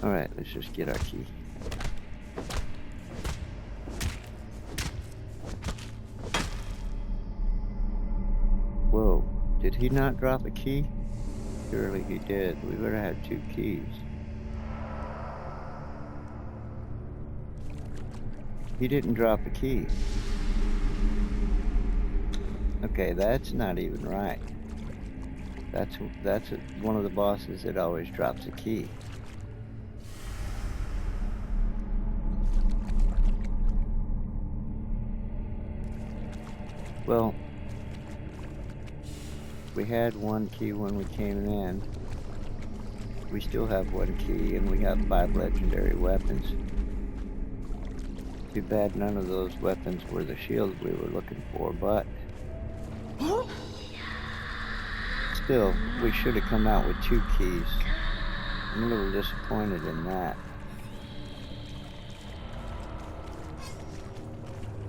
Alright, let's just get our key. Whoa, did he not drop a key? Surely he did. We would have had 2 keys. He didn't drop a key. Okay, that's not even right. That's one of the bosses that always drops a key. Well, we had 1 key when we came in. We still have 1 key, and we got 5 legendary weapons. Too bad none of those weapons were the shield we were looking for, but still, we should have come out with 2 keys. I'm a little disappointed in that.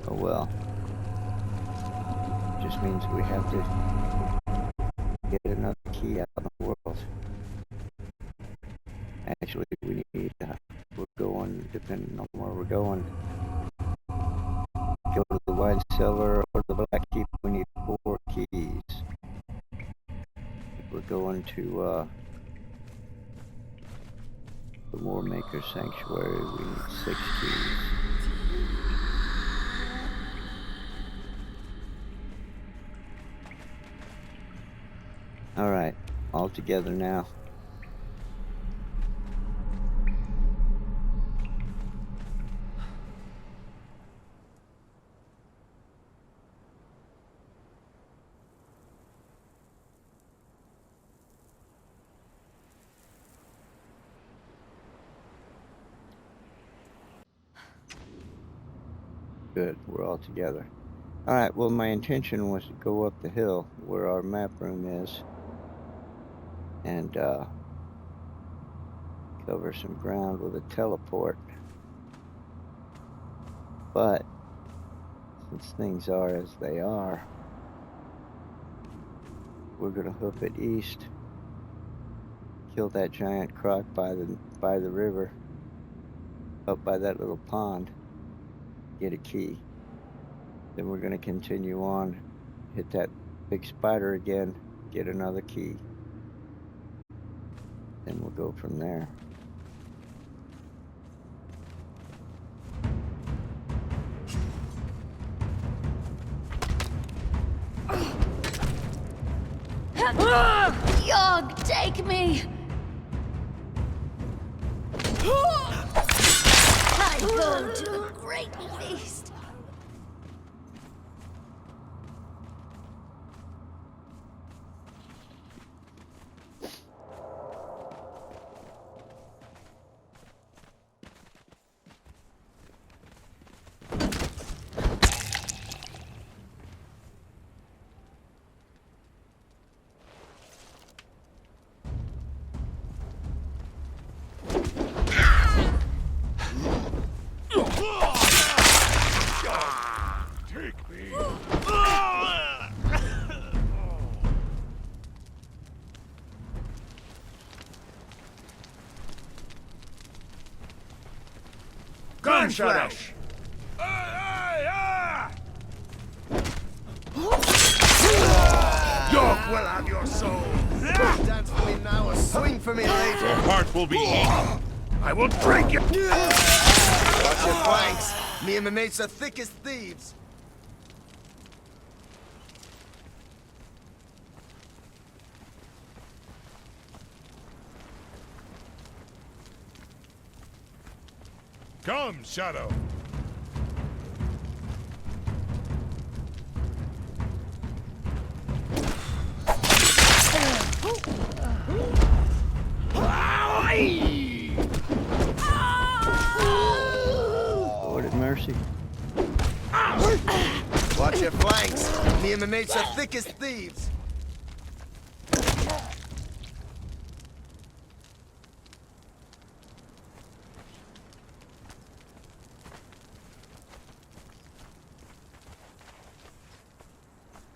Oh well. Just means we have to get another key out in the world. Actually, we need, we're going, depending on where we're going, go to the wine cellar or the black keep, we need 4 keys. If we're going to the War Maker Sanctuary, we need 6 keys. Alright, all together now. Good, we're all together. Alright, well my intention was to go up the hill where our map room is and cover some ground with a teleport. But since things are as they are, we're gonna hoof it east, kill that giant croc by the river, up by that little pond, get a key. Then we're gonna continue on, hit that big spider again, get another key. Then we'll go from there. Yog, take me! I go to the great feast. Gunflash! York will have your soul. Dance for me now or swing for me later. Your heart will be eaten. I will break it. Watch your flanks. Me and my mates are thick as thieves. Come, Shadow. Lord have mercy. Watch your flanks. Me and my mates are thick as thieves.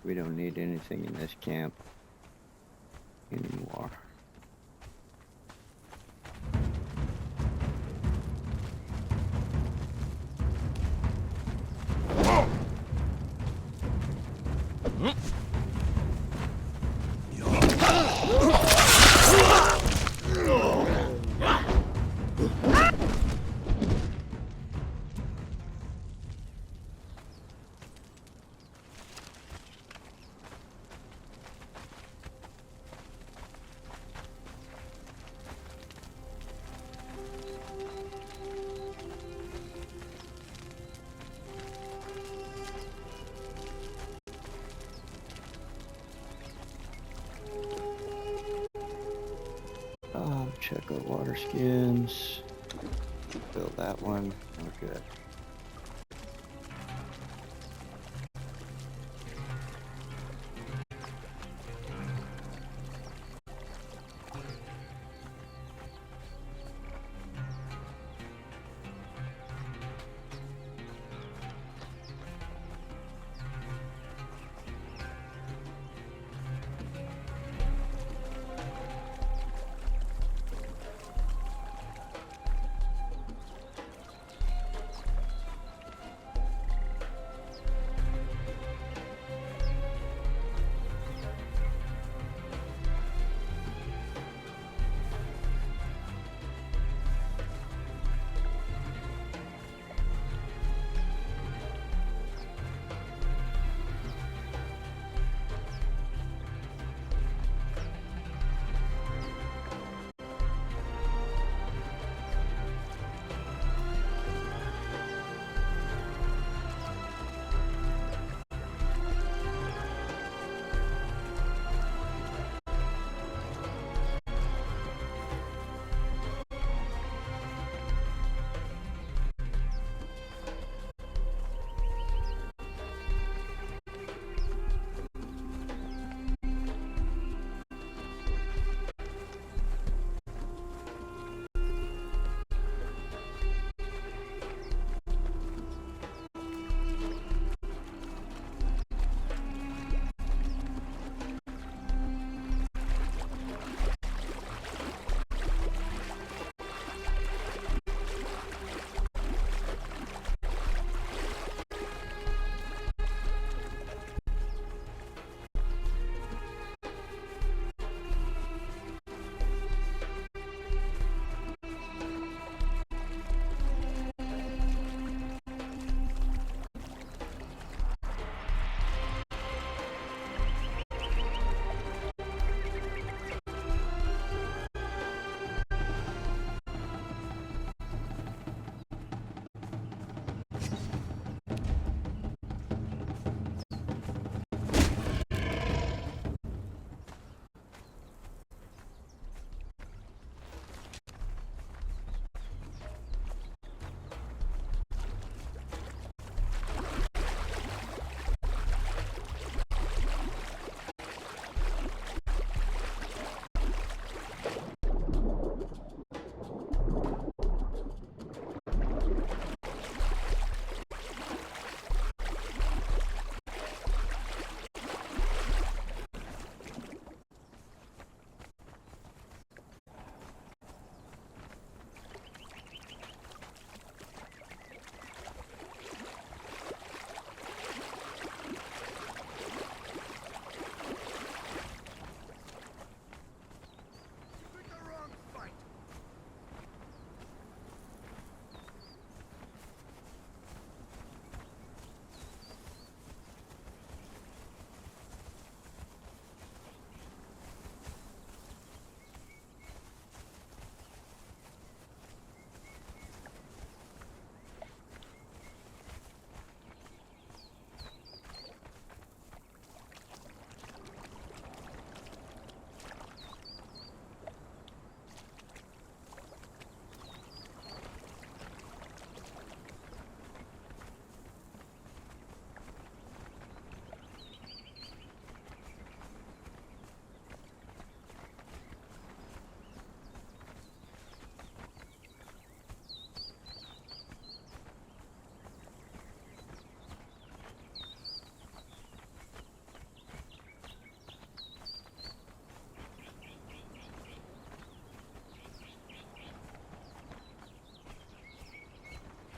We don't need anything in this camp anymore. Got water skins. Fill that one. We're good.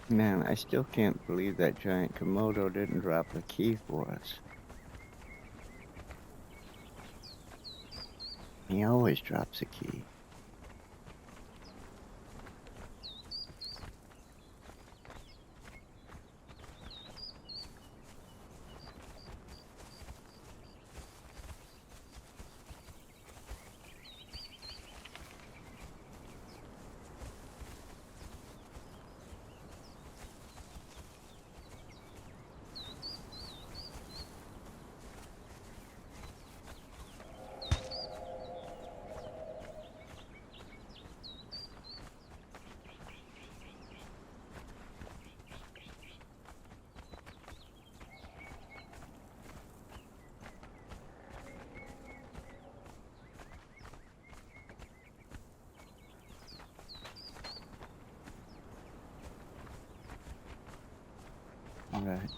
Man, I still can't believe that giant Komodo didn't drop a key for us. He always drops a key. Alright.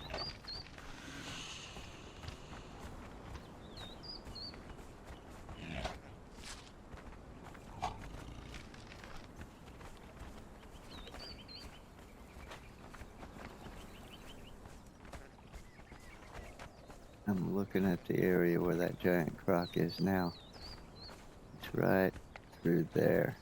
I'm looking at the area where that giant croc is now. It's right through there.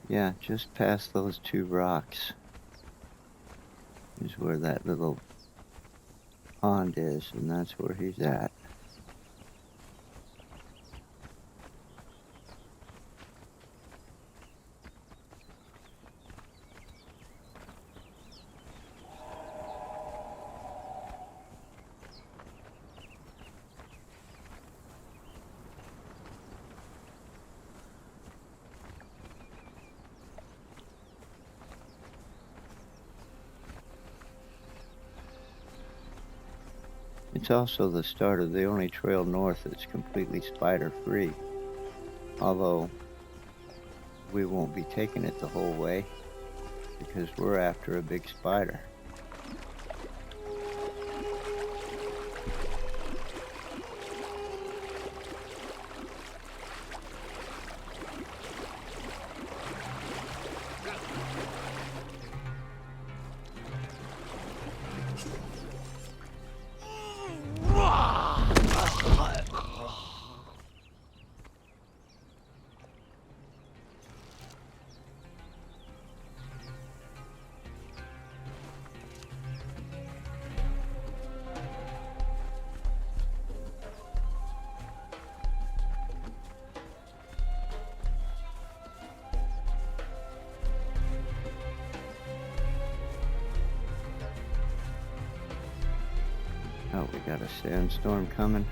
Yeah, just past those two rocks is where that little pond is, and that's where he's at. It's also the start of the only trail north that's completely spider-free. Although, we won't be taking it the whole way, because we're after a big spider. Oh, we got a sandstorm coming.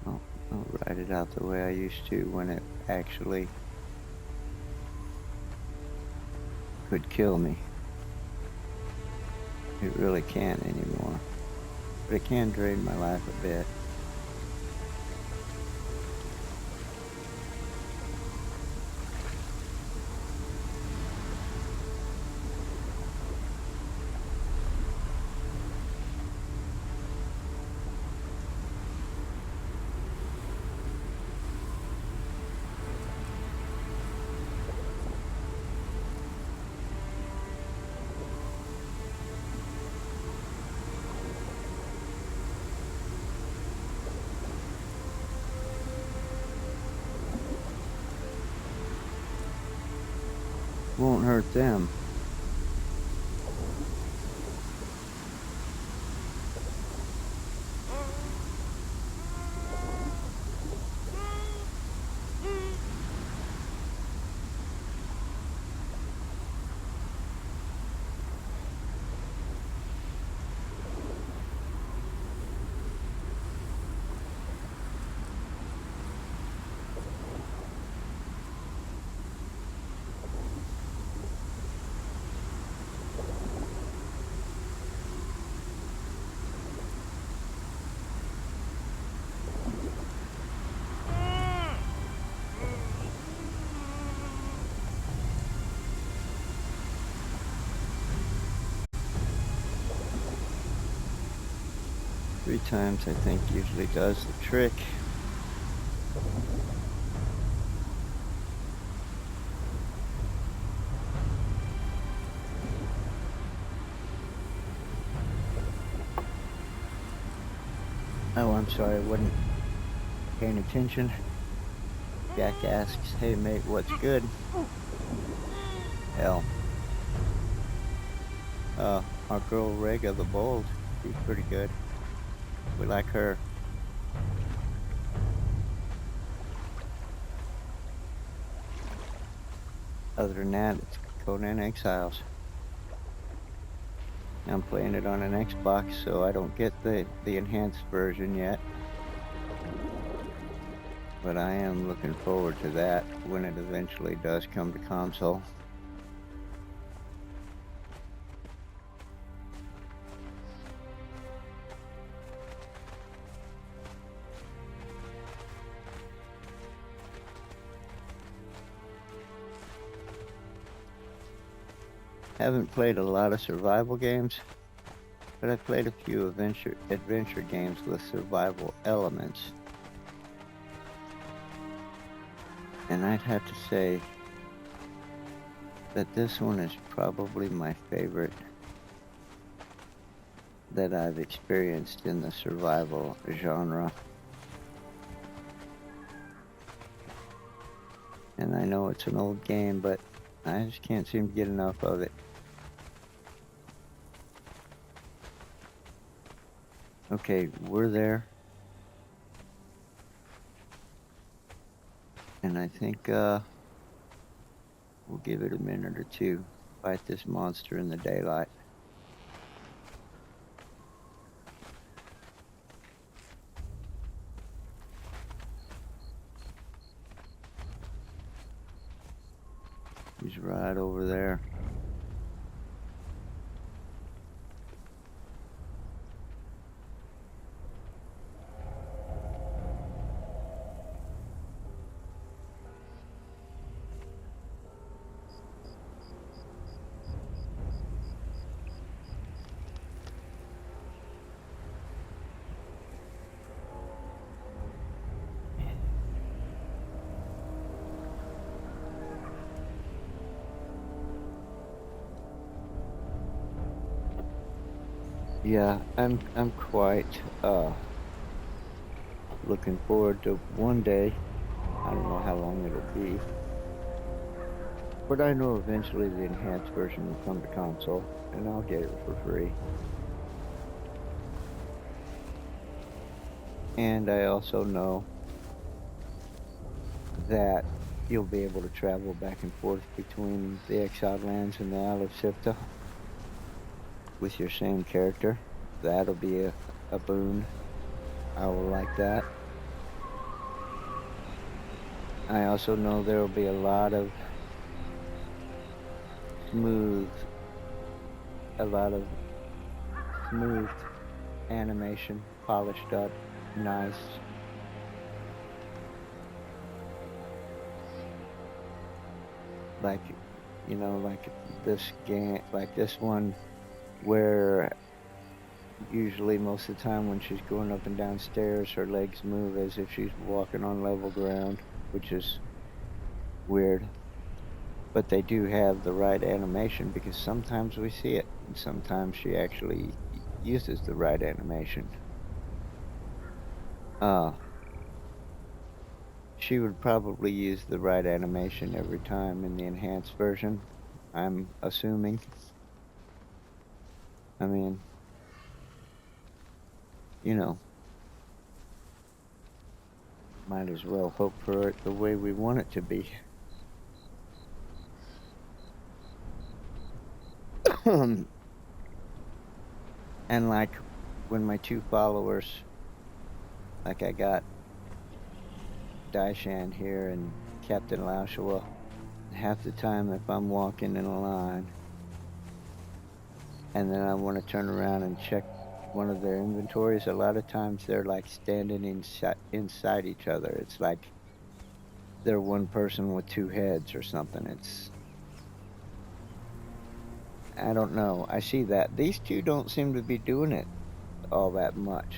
I'll ride it out the way I used to when it actually could kill me. It really can't anymore. But it can drain my life a bit. Won't hurt them. 3 times I think usually does the trick. Oh, I'm sorry, I wasn't paying attention. Jack asks, hey mate, what's good? Hell. Our girl Regah the Bold, she's pretty good. We like her. Other than that, it's Conan Exiles. I'm playing it on an Xbox, so I don't get the enhanced version yet. But I am looking forward to that when it eventually does come to console. Haven't played a lot of survival games, but I've played a few adventure games with survival elements. And I'd have to say that this one is probably my favorite that I've experienced in the survival genre. And I know it's an old game, but I just can't seem to get enough of it. Okay, we're there. And I think we'll give it a minute or two. Fight this monster in the daylight. He's right over there. Yeah, I'm quite looking forward to one day. I don't know how long it'll be, but I know eventually the enhanced version will come to console, and I'll get it for free. And I also know that you'll be able to travel back and forth between the Exiled Lands and the Isle of Sifta with your same character. That'll be a boon. I will like that. I also know there will be a lot of smooth animation, polished up, nice. Like, like this game, like this one, where usually most of the time when she's going up and down stairs, her legs move as if she's walking on level ground, which is weird. But they do have the right animation, because sometimes we see it, and sometimes she actually uses the right animation. She would probably use the right animation every time in the enhanced version, I'm assuming. I mean, might as well hope for it the way we want it to be. And like when my 2 followers, like I got Daishan here and Captain Laushua, half the time if I'm walking in a line and then I want to turn around and check one of their inventories, a lot of times they're like standing inside each other. It's like they're one person with 2 heads or something. I don't know. I see that. These 2 don't seem to be doing it all that much.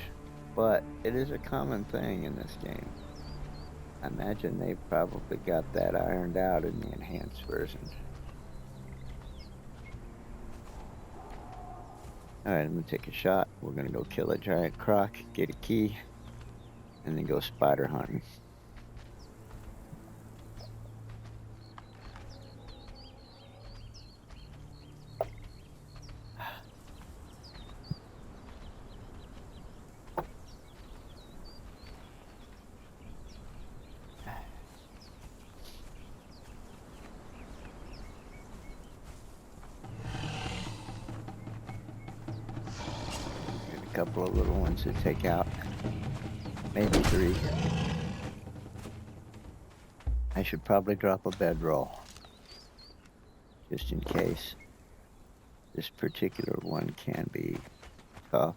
but it is a common thing in this game. I imagine they've probably got that ironed out in the enhanced version. Alright, I'm gonna take a shot. We're gonna go kill a giant croc, get a key, and then go spider hunting. Couple of little ones to take out. Maybe 3. I should probably drop a bedroll. Just in case. This particular one can be tough.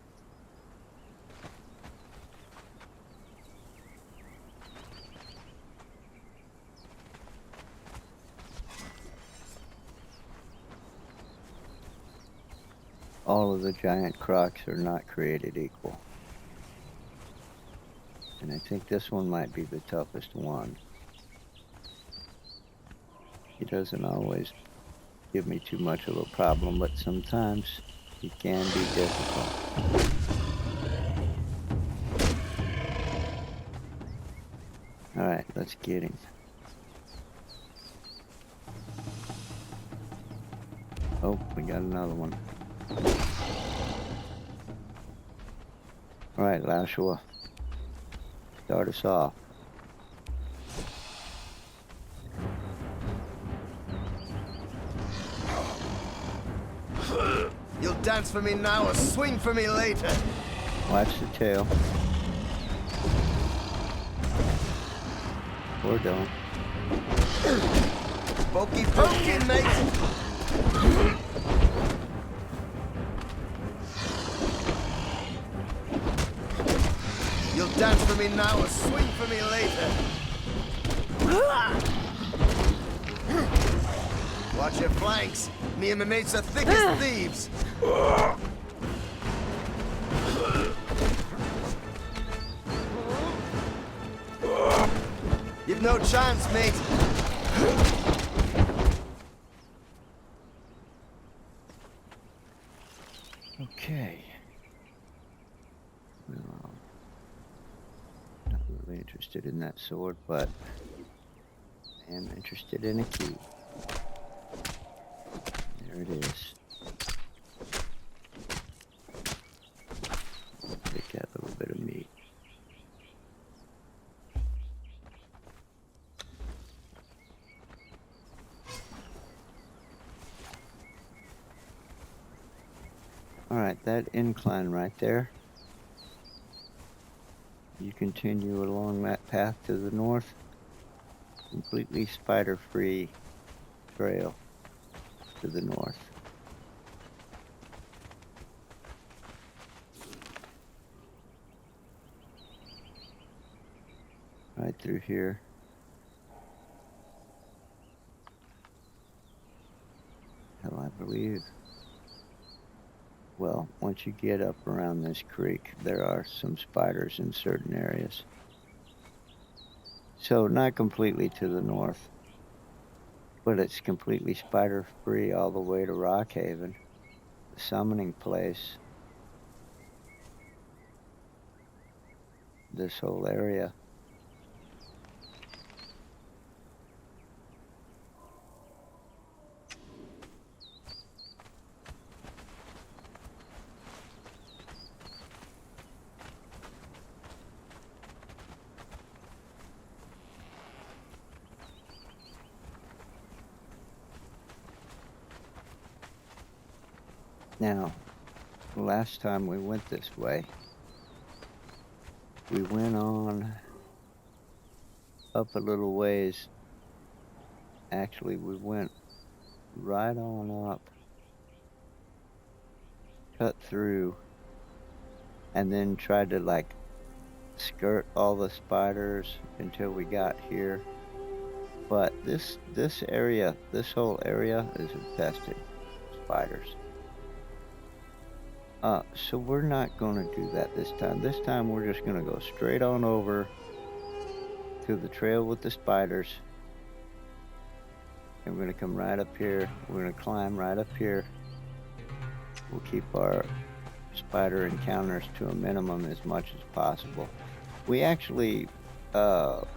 All of the giant crocs are not created equal. And I think this one might be the toughest one. He doesn't always give me too much of a problem, but sometimes he can be difficult. Alright, let's get him. Oh, we got another one. Alright, Lashua. Start us off. You'll dance for me now or swing for me later. Watch the tail. Or don't. Pokey pokey, mate. You'll dance for me now or swing for me later. Watch your flanks. Me and my mates are thick as thieves. You've no chance, mate. Okay. Well, not really interested in that sword, but I am interested in a key. There it is. Take that little bit of meat. Alright, that incline right there. You continue along that path to the north. Completely spider-free trail to the north. Right through here. Hell, I believe. Well, once you get up around this creek, there are some spiders in certain areas. So not completely to the north, but it's completely spider-free all the way to Rockhaven, the summoning place. This whole area. Now, the last time we went this way, we went on up a little ways. Actually, we went right on up, cut through, and then tried to like skirt all the spiders until we got here. But this area, this whole area is infested with spiders. So we're not gonna do that this time. This time we're just gonna go straight on over to the trail with the spiders. And we're gonna come right up here. We're gonna climb right up here. We'll keep our spider encounters to a minimum as much as possible. We actually, the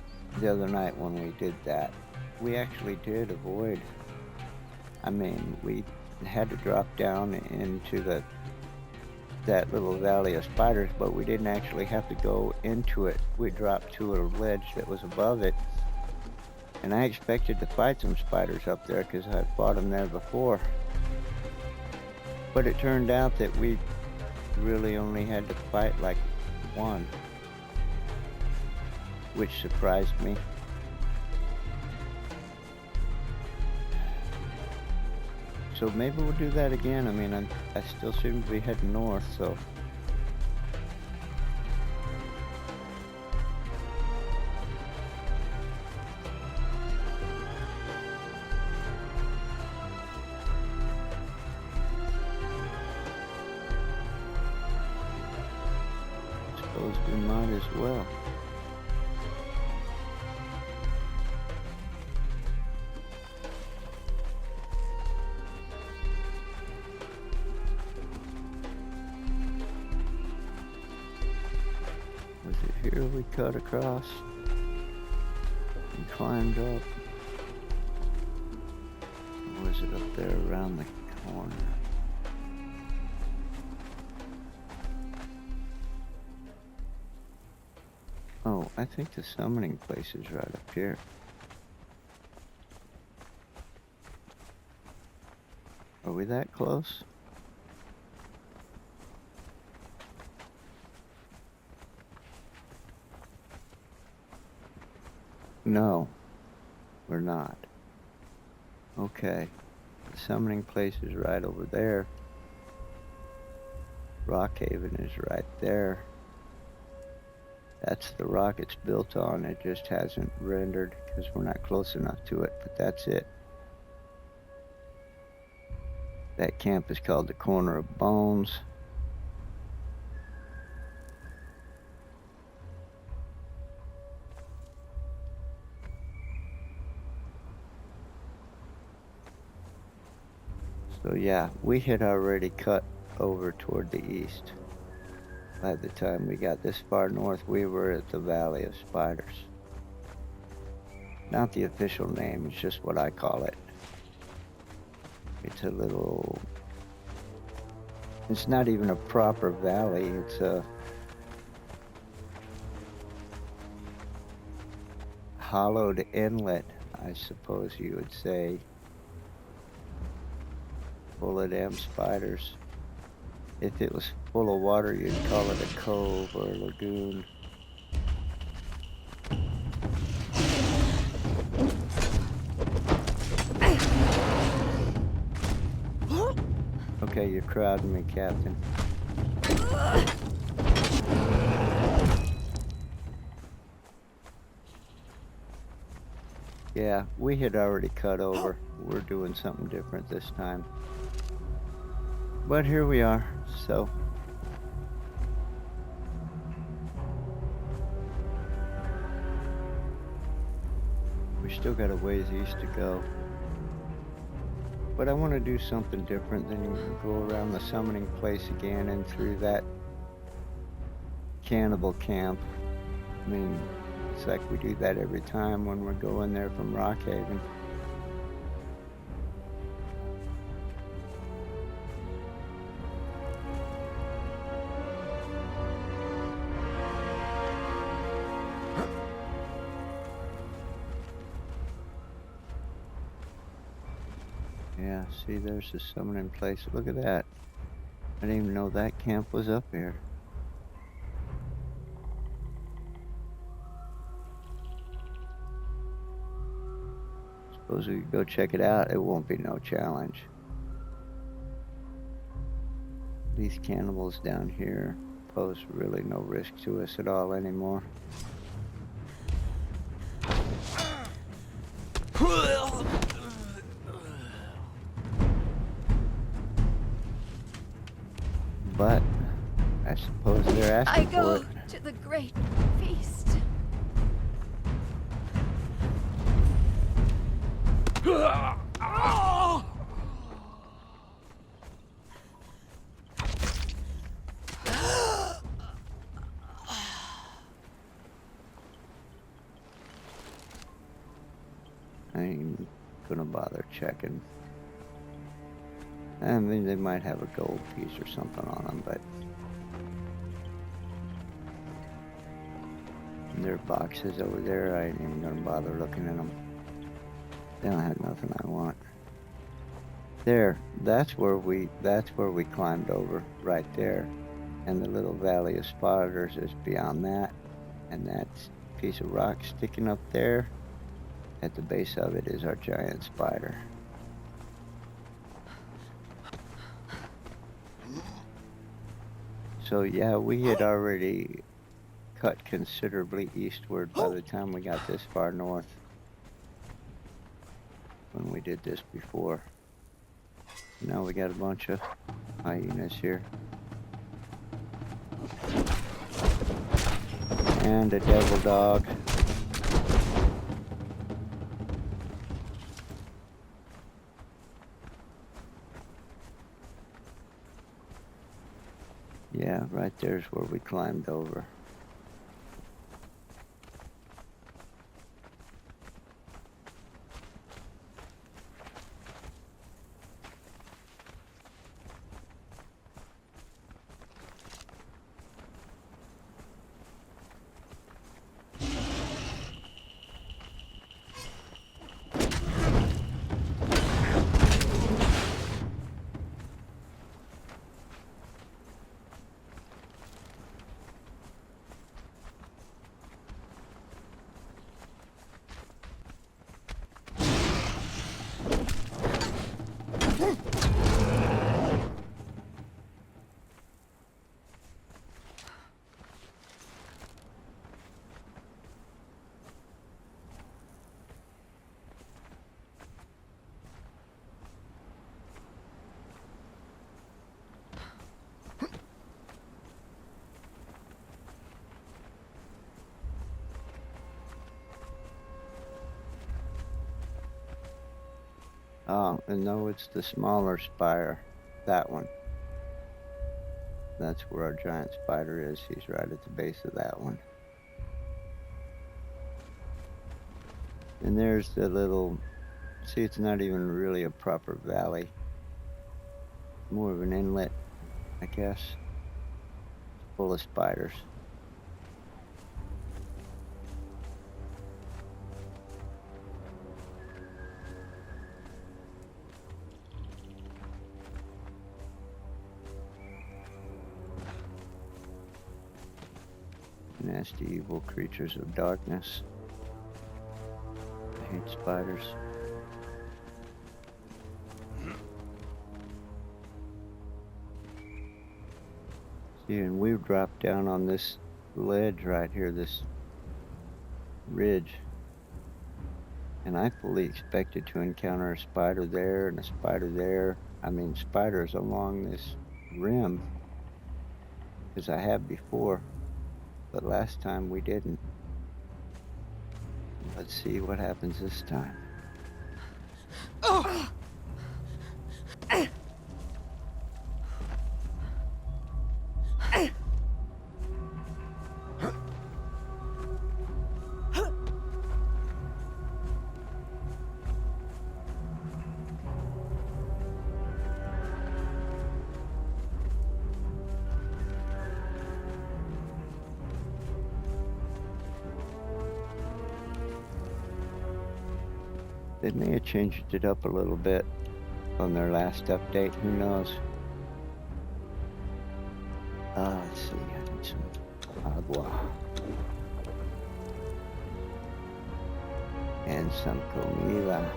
other night when we did that, we actually did avoid. I mean, we had to drop down into that little valley of spiders, but we didn't actually have to go into it. We dropped to a ledge that was above it, and I expected to fight some spiders up there because I fought them there before. But it turned out that we really only had to fight like one, which surprised me. So maybe we'll do that again. I mean, I still seem to be heading north, so. Suppose we might as well. Was it here we cut across and climbed up? Or was it up there around the corner? Oh, I think the summoning place is right up here. Are we that close? No, we're not. Okay, the summoning place is right over there. Rockhaven is right there. That's the rock it's built on. It just hasn't rendered because we're not close enough to it, but that's it. That camp is called the Corner of Bones. So yeah, we had already cut over toward the east. By the time we got this far north, we were at the Valley of Spiders. Not the official name, it's just what I call it. It's a little... It's not even a proper valley, it's a... hollowed inlet, I suppose you would say. Full of damn spiders. If it was full of water, you'd call it a cove or a lagoon. Okay, you're crowding me, Captain. Yeah, we had already cut over. We're doing something different this time. But here we are, so. We still got a ways east to go. But I want to do something different than go around the summoning place again and through that cannibal camp. I mean, it's like we do that every time when we're going there from Rockhaven. Yeah, see, there's the summoning place. Look at that. I didn't even know that camp was up here. Suppose we could go check it out. It won't be no challenge. These cannibals down here pose really no risk to us at all anymore. But I suppose they're I asking go for it. to the great feast. I ain't gonna bother checking. I mean, they might have a gold piece or something on them, but there are boxes over there. I ain't even gonna bother looking in them. They don't have nothing I want. There, that's where we climbed over, right there. And the little valley of spiders is beyond that. And that piece of rock sticking up there, at the base of it is our giant spider. So yeah, we had already cut considerably eastward by the time we got this far north when we did this before. Now we got a bunch of hyenas here. And a devil dog. Yeah, right there's where we climbed over. Oh, and no, it's the smaller spire. That one. That's where our giant spider is. He's right at the base of that one. And there's the little... See, it's not even really a proper valley. More of an inlet, I guess. Full of spiders. Nasty, evil creatures of darkness. I hate spiders. See, and we dropped down on this ledge right here, this ridge. And I fully expected to encounter a spider there and a spider there. I mean, spiders along this rim, because I have before. But last time we didn't. Let's see what happens this time. Oh! They may have changed it up a little bit on their last update. Who knows? Let's see. I need some agua. And some comida.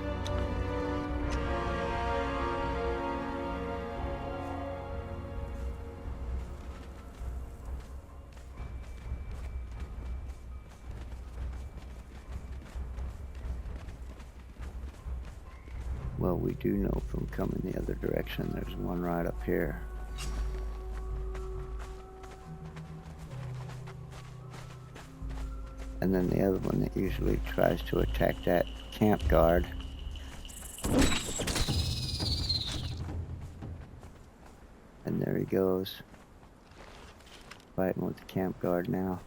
Well, we do know from coming the other direction, there's one right up here. And then the other one that usually tries to attack that camp guard. And there he goes. Fighting with the camp guard now.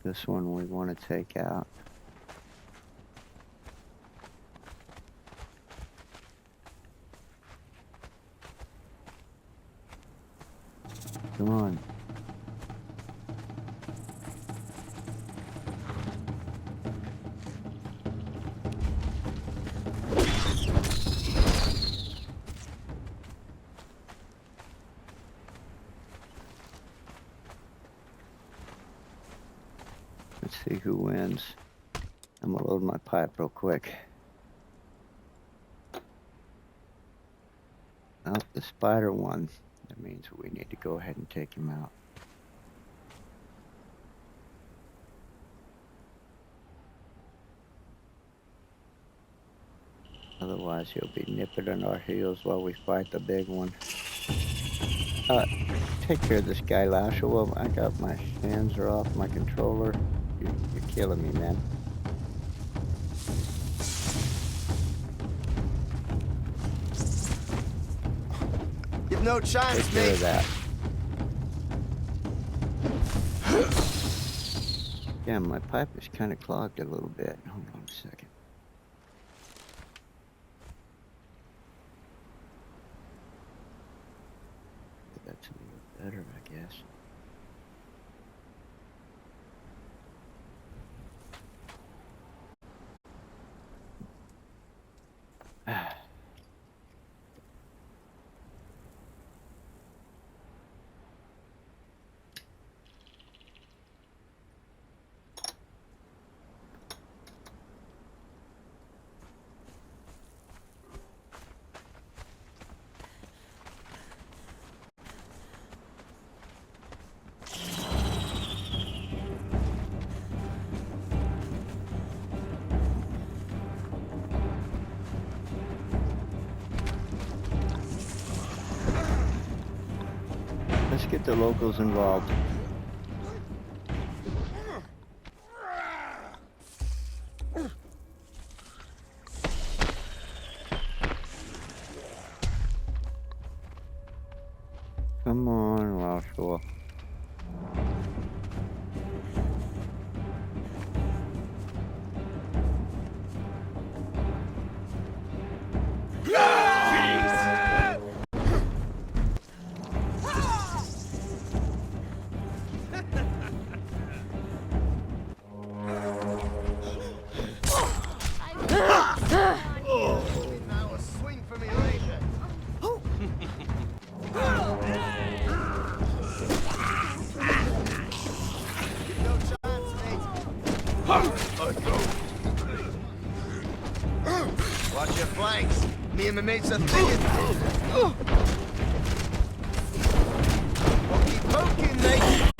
This one we want to take out. Come on. Let's see who wins. I'm gonna load my pipe real quick. Oh, the spider won. That means we need to go ahead and take him out. Otherwise, he'll be nipping at our heels while we fight the big one. Take care of this guy, Lasher. Well, I got my hands are off my controller. You're killing me, man. You've no chance, Take care mate. of that. Yeah, my pipe is kind of clogged a little bit. Hold on a second. That's a little better, I guess. Let's get the locals involved. Come on, Roscoe. Now a swing for me later. You've no chance, mate. Watch your flanks. Me and my mates are thinking. Pokey poking, mate.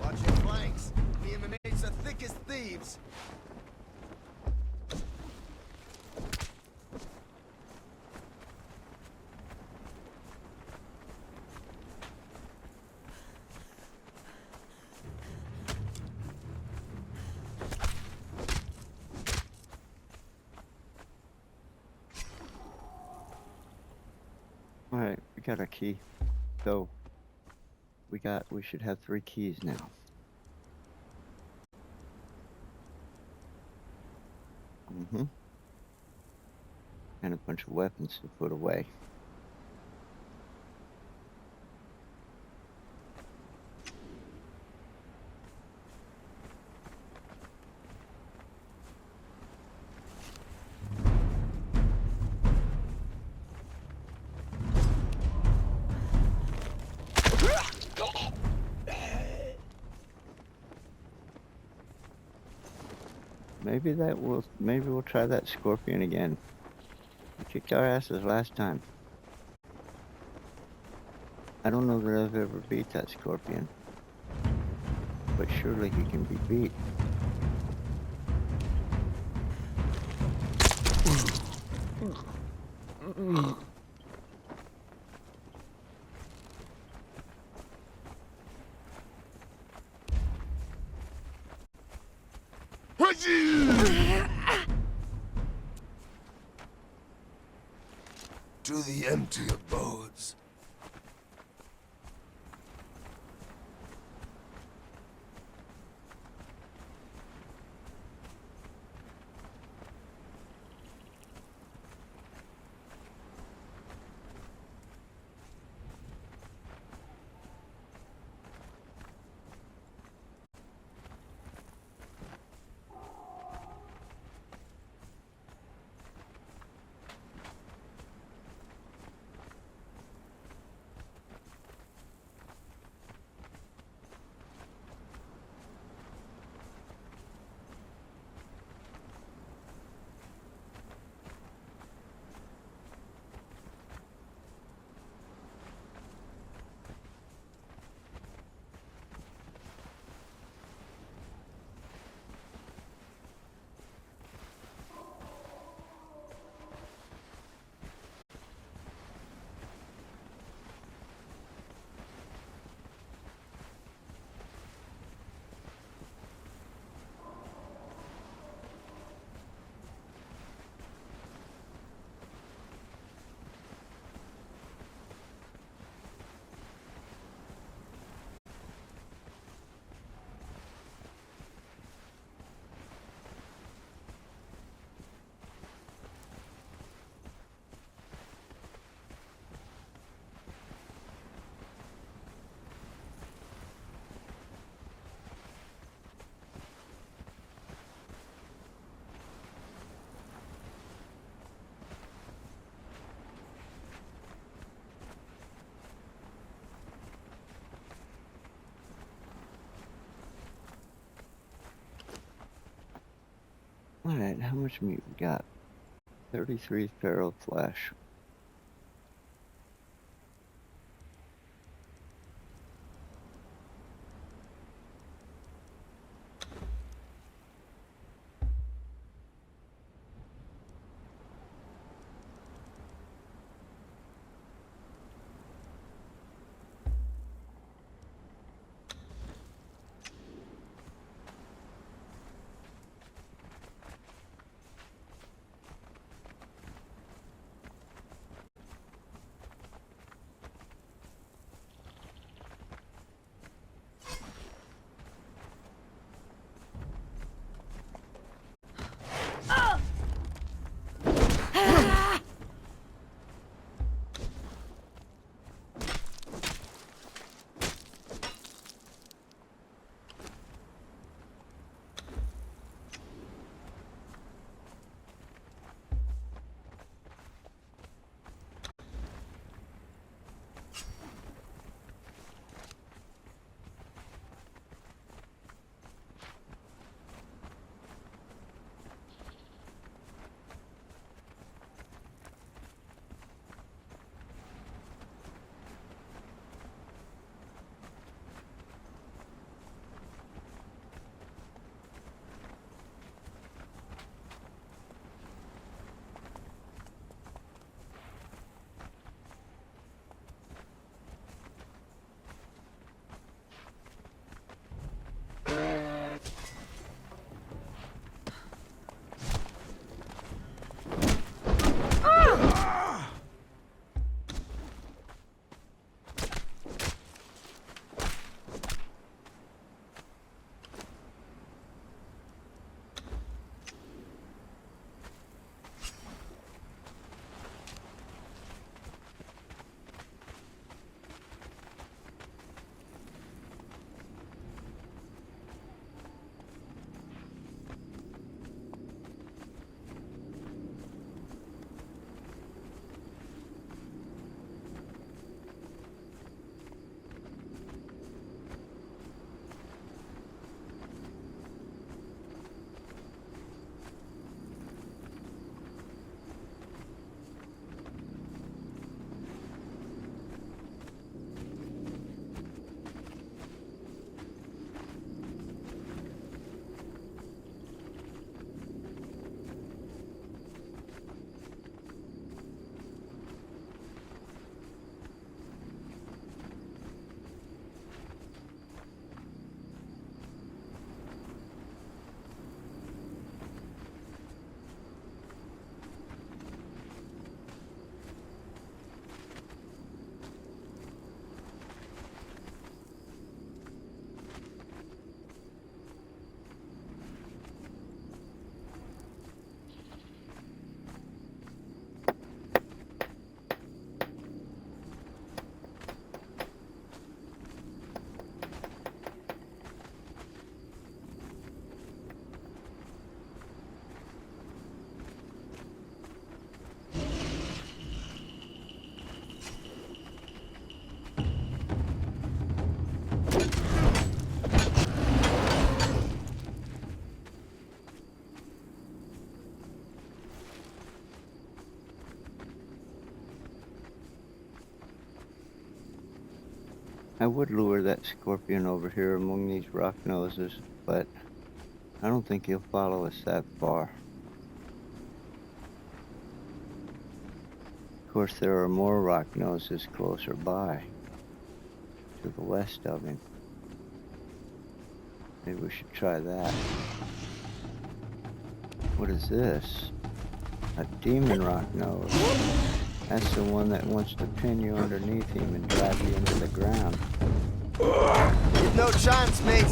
Watch your flanks. Me and my mates are thick as thieves. Alright, we got our key. So we should have 3 keys now. And a bunch of weapons to put away. Maybe we'll try that scorpion again. We kicked our asses last time. I don't know that I've ever beat that scorpion. But surely he can be beat. To the empty abodes. Alright, how much meat we got? 33 feral flesh. I would lure that scorpion over here among these rock noses, but I don't think he'll follow us that far. Of course, there are more rock noses closer by, to the west of him. Maybe we should try that. What is this? A demon rock nose. That's the one that wants to pin you underneath him and drive you into the ground. You've no chance, mate.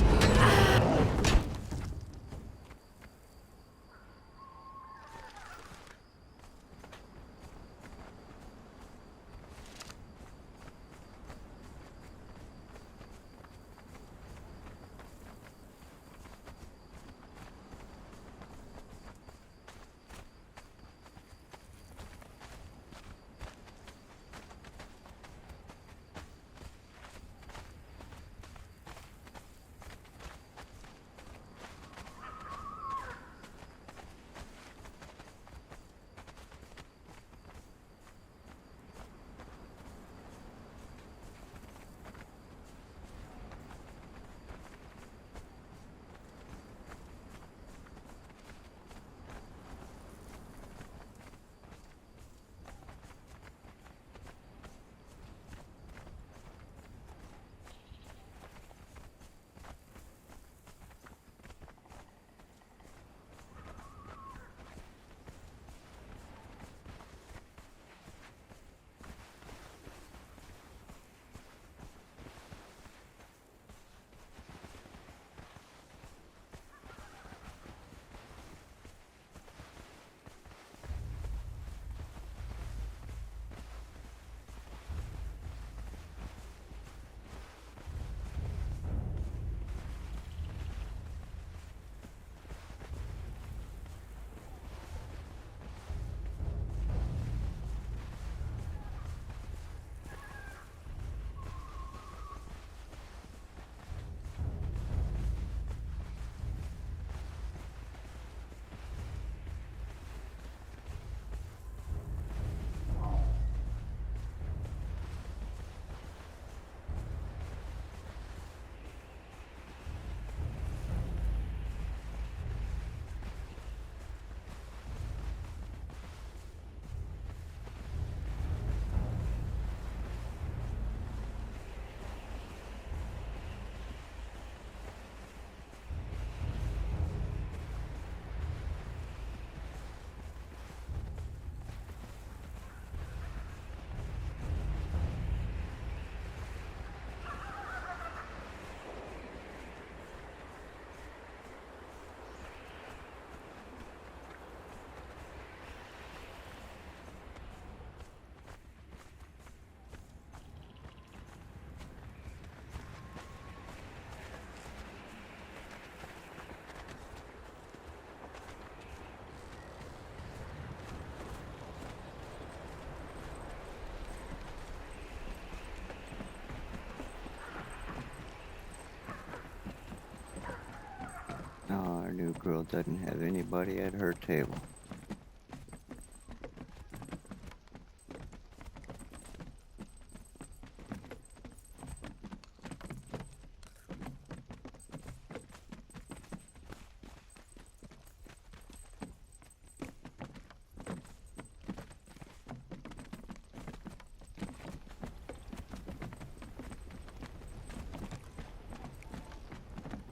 Oh, our new girl doesn't have anybody at her table.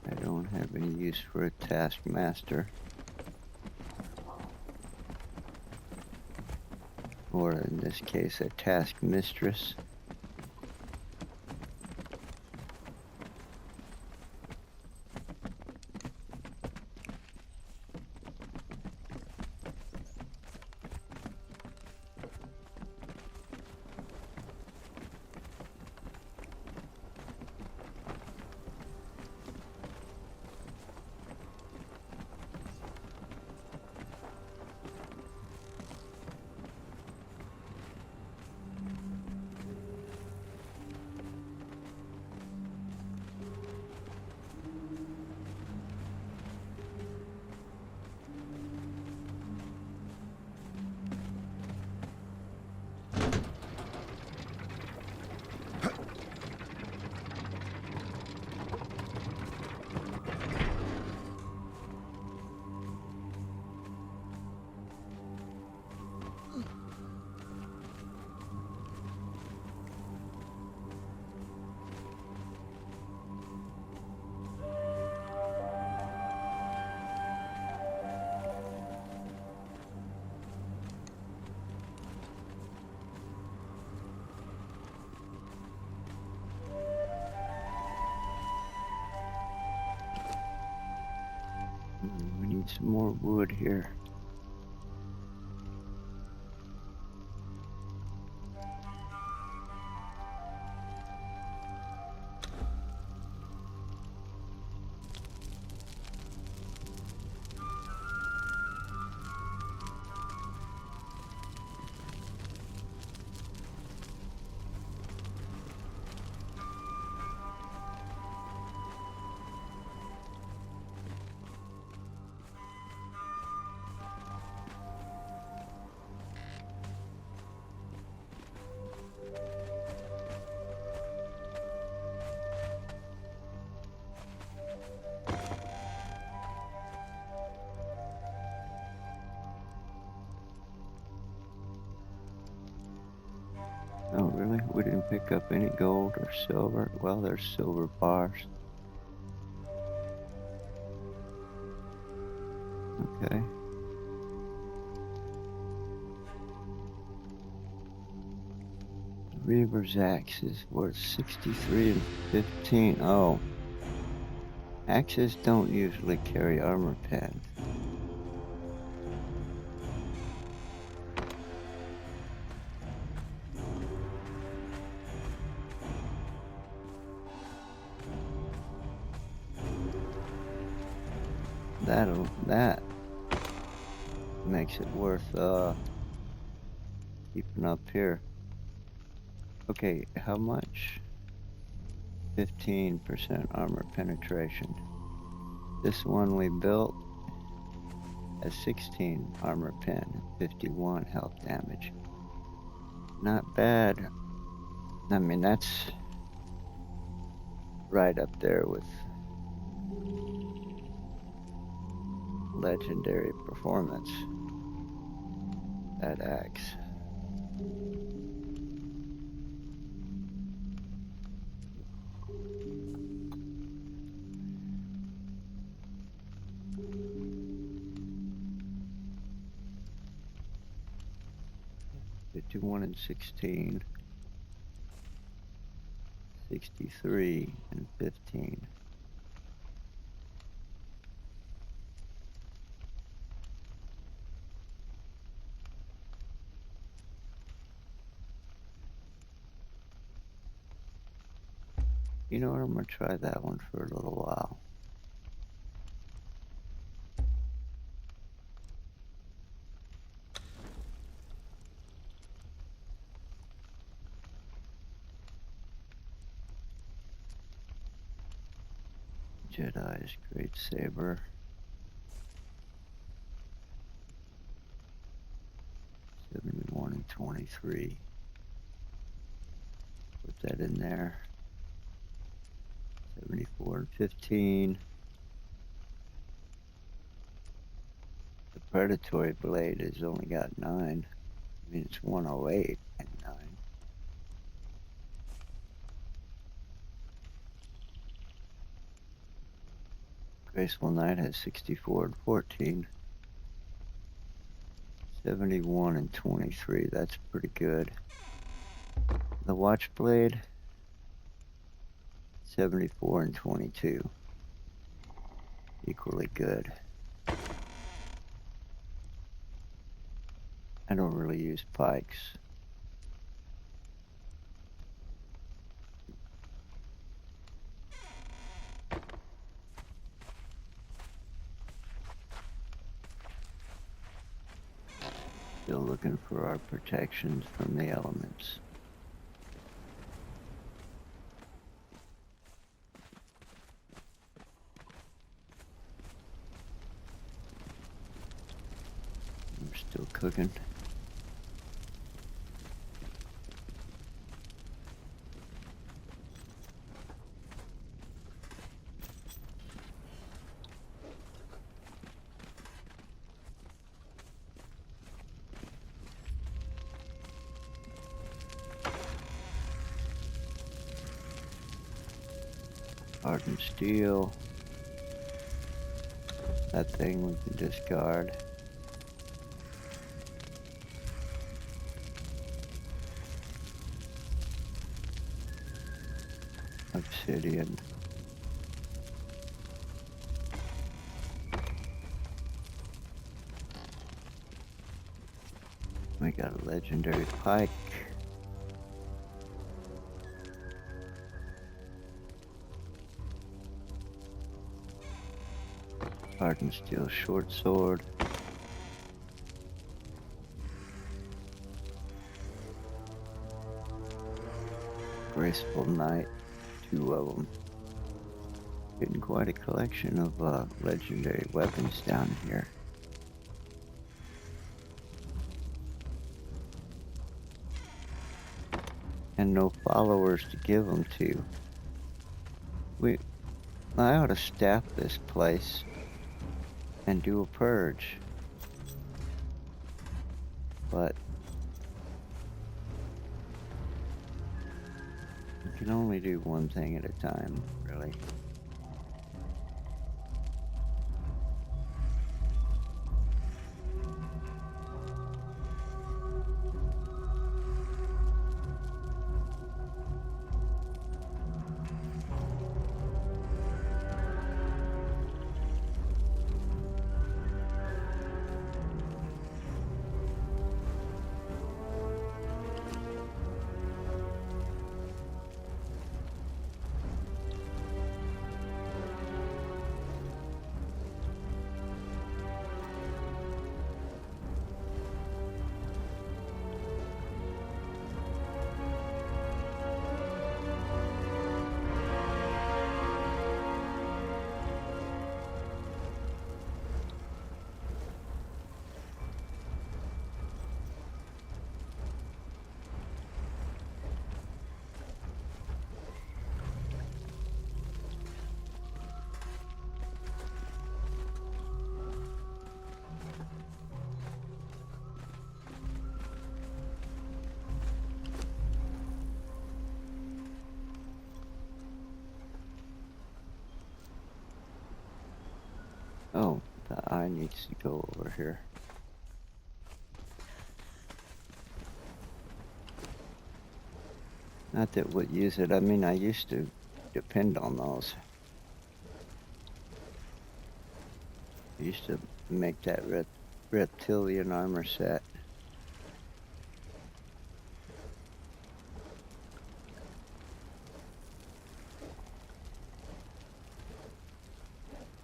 I don't have any use for a taskmaster. Or in this case, a task mistress. We need some more wood here. Oh, really? We didn't pick up any gold or silver? Well, there's silver bars. Okay. Reaver's axe is worth 63 and 15. Oh. Axes don't usually carry armor pens. That makes it worth keeping up here. Okay, how much? 15% armor penetration. This one we built has 16 armor pen, 51 health damage. Not bad. I mean, that's right up there with legendary performance. That axe. $51 and 16. 63 and 15. You know what, I'm gonna try that one for a little while. Jedi's great saber. 71 and 23. Put that in there. 74 and 15. The predatory blade has only got 9. I mean, it's 108 and 9. Graceful Knight has 64 and 14. 71 and 23, that's pretty good. The Watchblade, 74 and 22. Equally good. I don't really use pikes. Still looking for our protections from the elements. We're still cooking. Hardened steel. That thing we can discard. Obsidian. We got a legendary pike. Hardened steel short sword. Graceful knight, 2 of them. Getting quite a collection of legendary weapons down here. And no followers to give them to. I ought to staff this place and do a purge. But you can only do one thing at a time, really. Oh, the eye needs to go over here. Not that we'll use it. I mean, I used to depend on those. I used to make that reptilian armor set.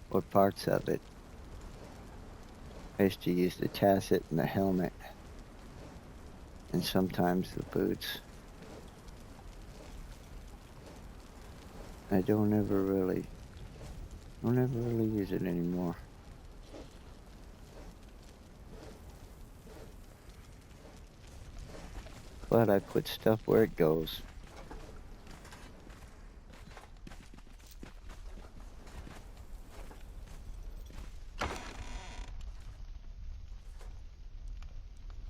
Or parts of it. I used to use the tasset and the helmet. And sometimes the boots. I don't ever really use it anymore. But I put stuff where it goes.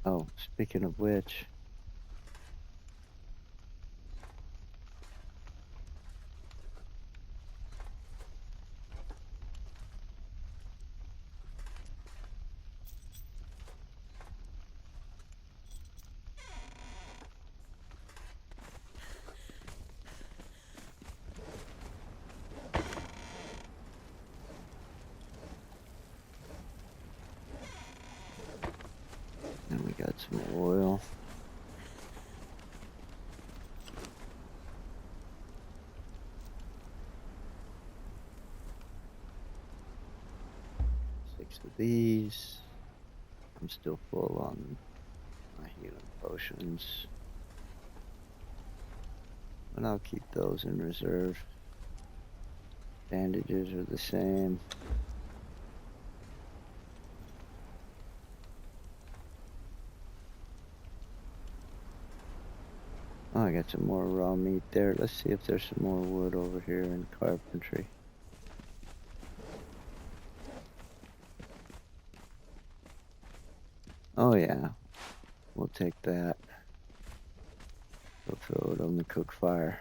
Oh, speaking of which, and we got some oil. Six of these. I'm still full on my healing potions. But I'll keep those in reserve. Bandages are the same. Oh, I got some more raw meat there. Let's see if there's some more wood over here in carpentry. Oh yeah, we'll take that. We'll throw it on the cook fire.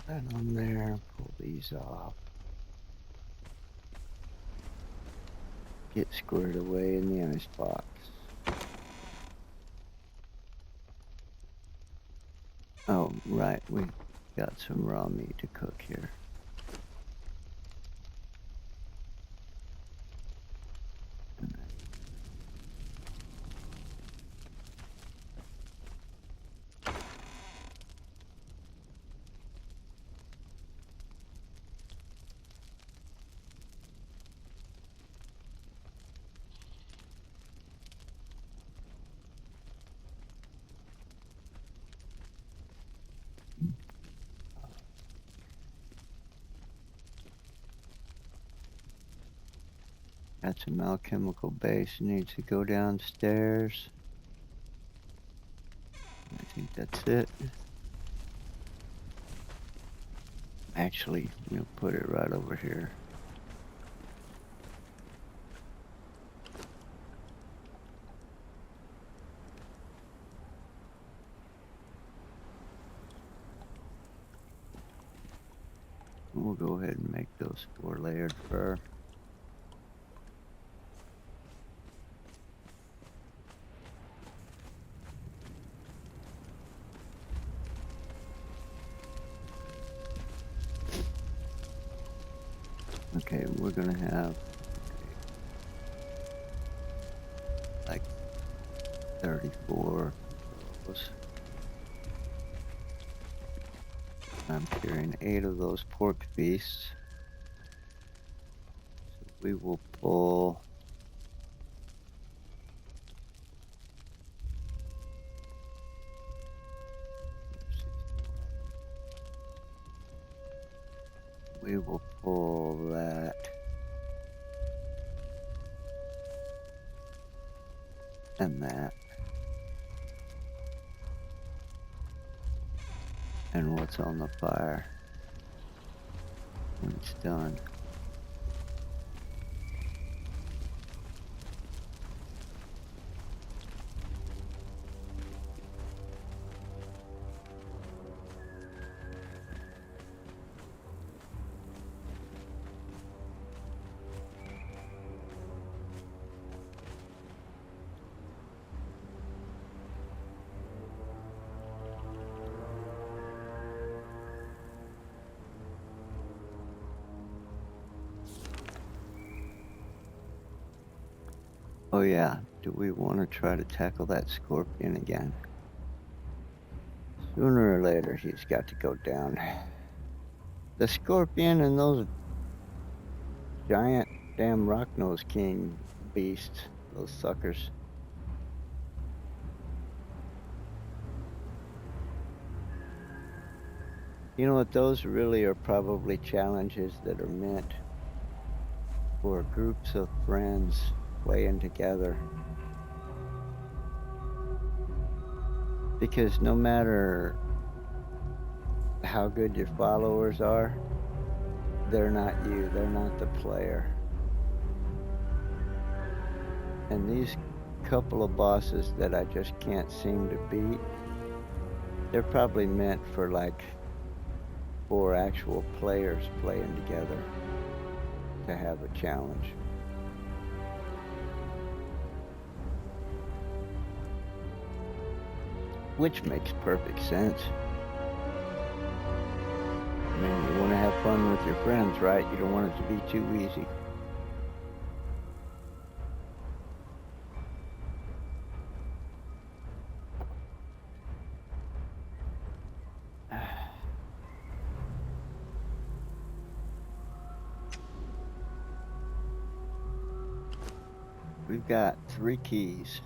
That on there, pull these off. Get squared away in the ice box. Right, we got some raw meat to cook here. Got some alchemical base. Needs to go downstairs. I think that's it. Actually, we'll put it right over here. We'll go ahead and make those 4-layered fur. Okay, we're gonna have like 34 of those. I'm carrying 8 of those pork feasts. So we will pull that. And that. And what's on the fire when it's done. Oh yeah, do we want to try to tackle that scorpion again? Sooner or later, he's got to go down. The scorpion and those giant damn rock-nosed king beasts, those suckers. You know what, those really are probably challenges that are meant for groups of friends playing together. Because no matter how good your followers are, they're not you, they're not the player. And these couple of bosses that I just can't seem to beat, they're probably meant for like 4 actual players playing together to have a challenge. Which makes perfect sense. I mean, you want to have fun with your friends, right? You don't want it to be too easy. We've got 3 keys.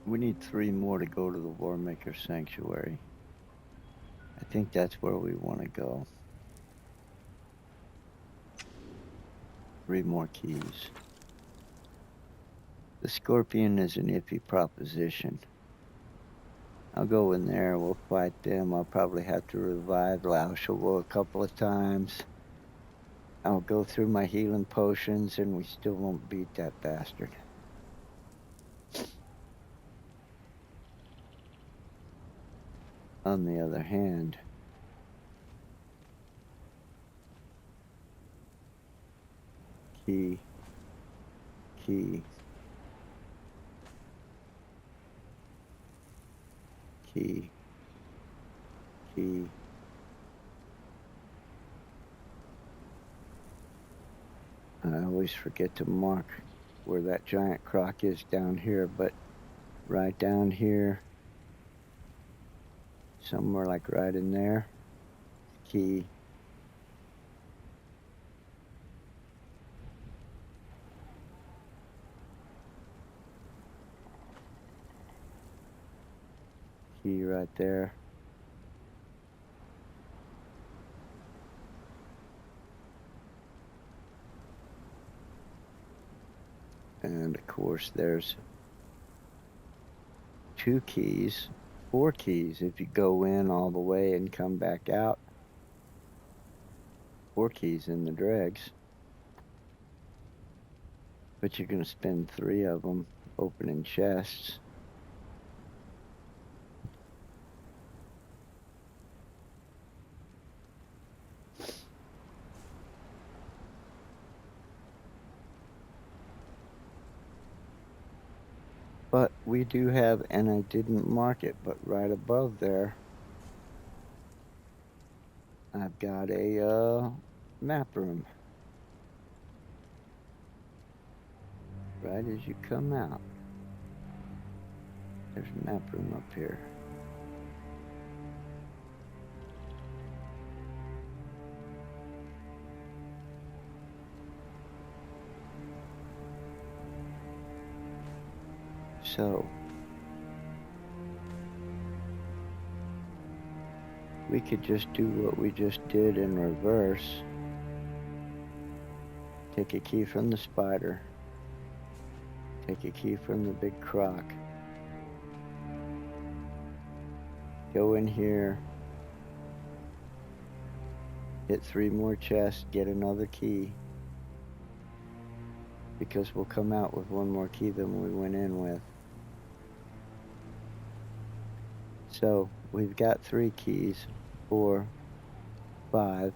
We need 3 more to go to the Warmaker Sanctuary. I think that's where we want to go. 3 more keys. The Scorpion is an iffy proposition. I'll go in there, we'll fight them. I'll probably have to revive Laoshawol a couple of times. I'll go through my healing potions and we still won't beat that bastard. On the other hand, key, key, key. I always forget to mark where that giant croc is down here, but right down here, somewhere like right in there, key. Key right there. And of course there's 2 keys, 4 keys if you go in all the way and come back out. 4 keys in the dregs. But you're going to spend 3 of them opening chests. But we do have, and I didn't mark it, but right above there, I've got a map room. Right as you come out, there's a map room up here. So, we could just do what we just did in reverse. Take a key from the spider. Take a key from the big croc. Go in here. Hit 3 more chests, get another key. Because we'll come out with 1 more key than we went in with. So, we've got 3 keys, 4, 5.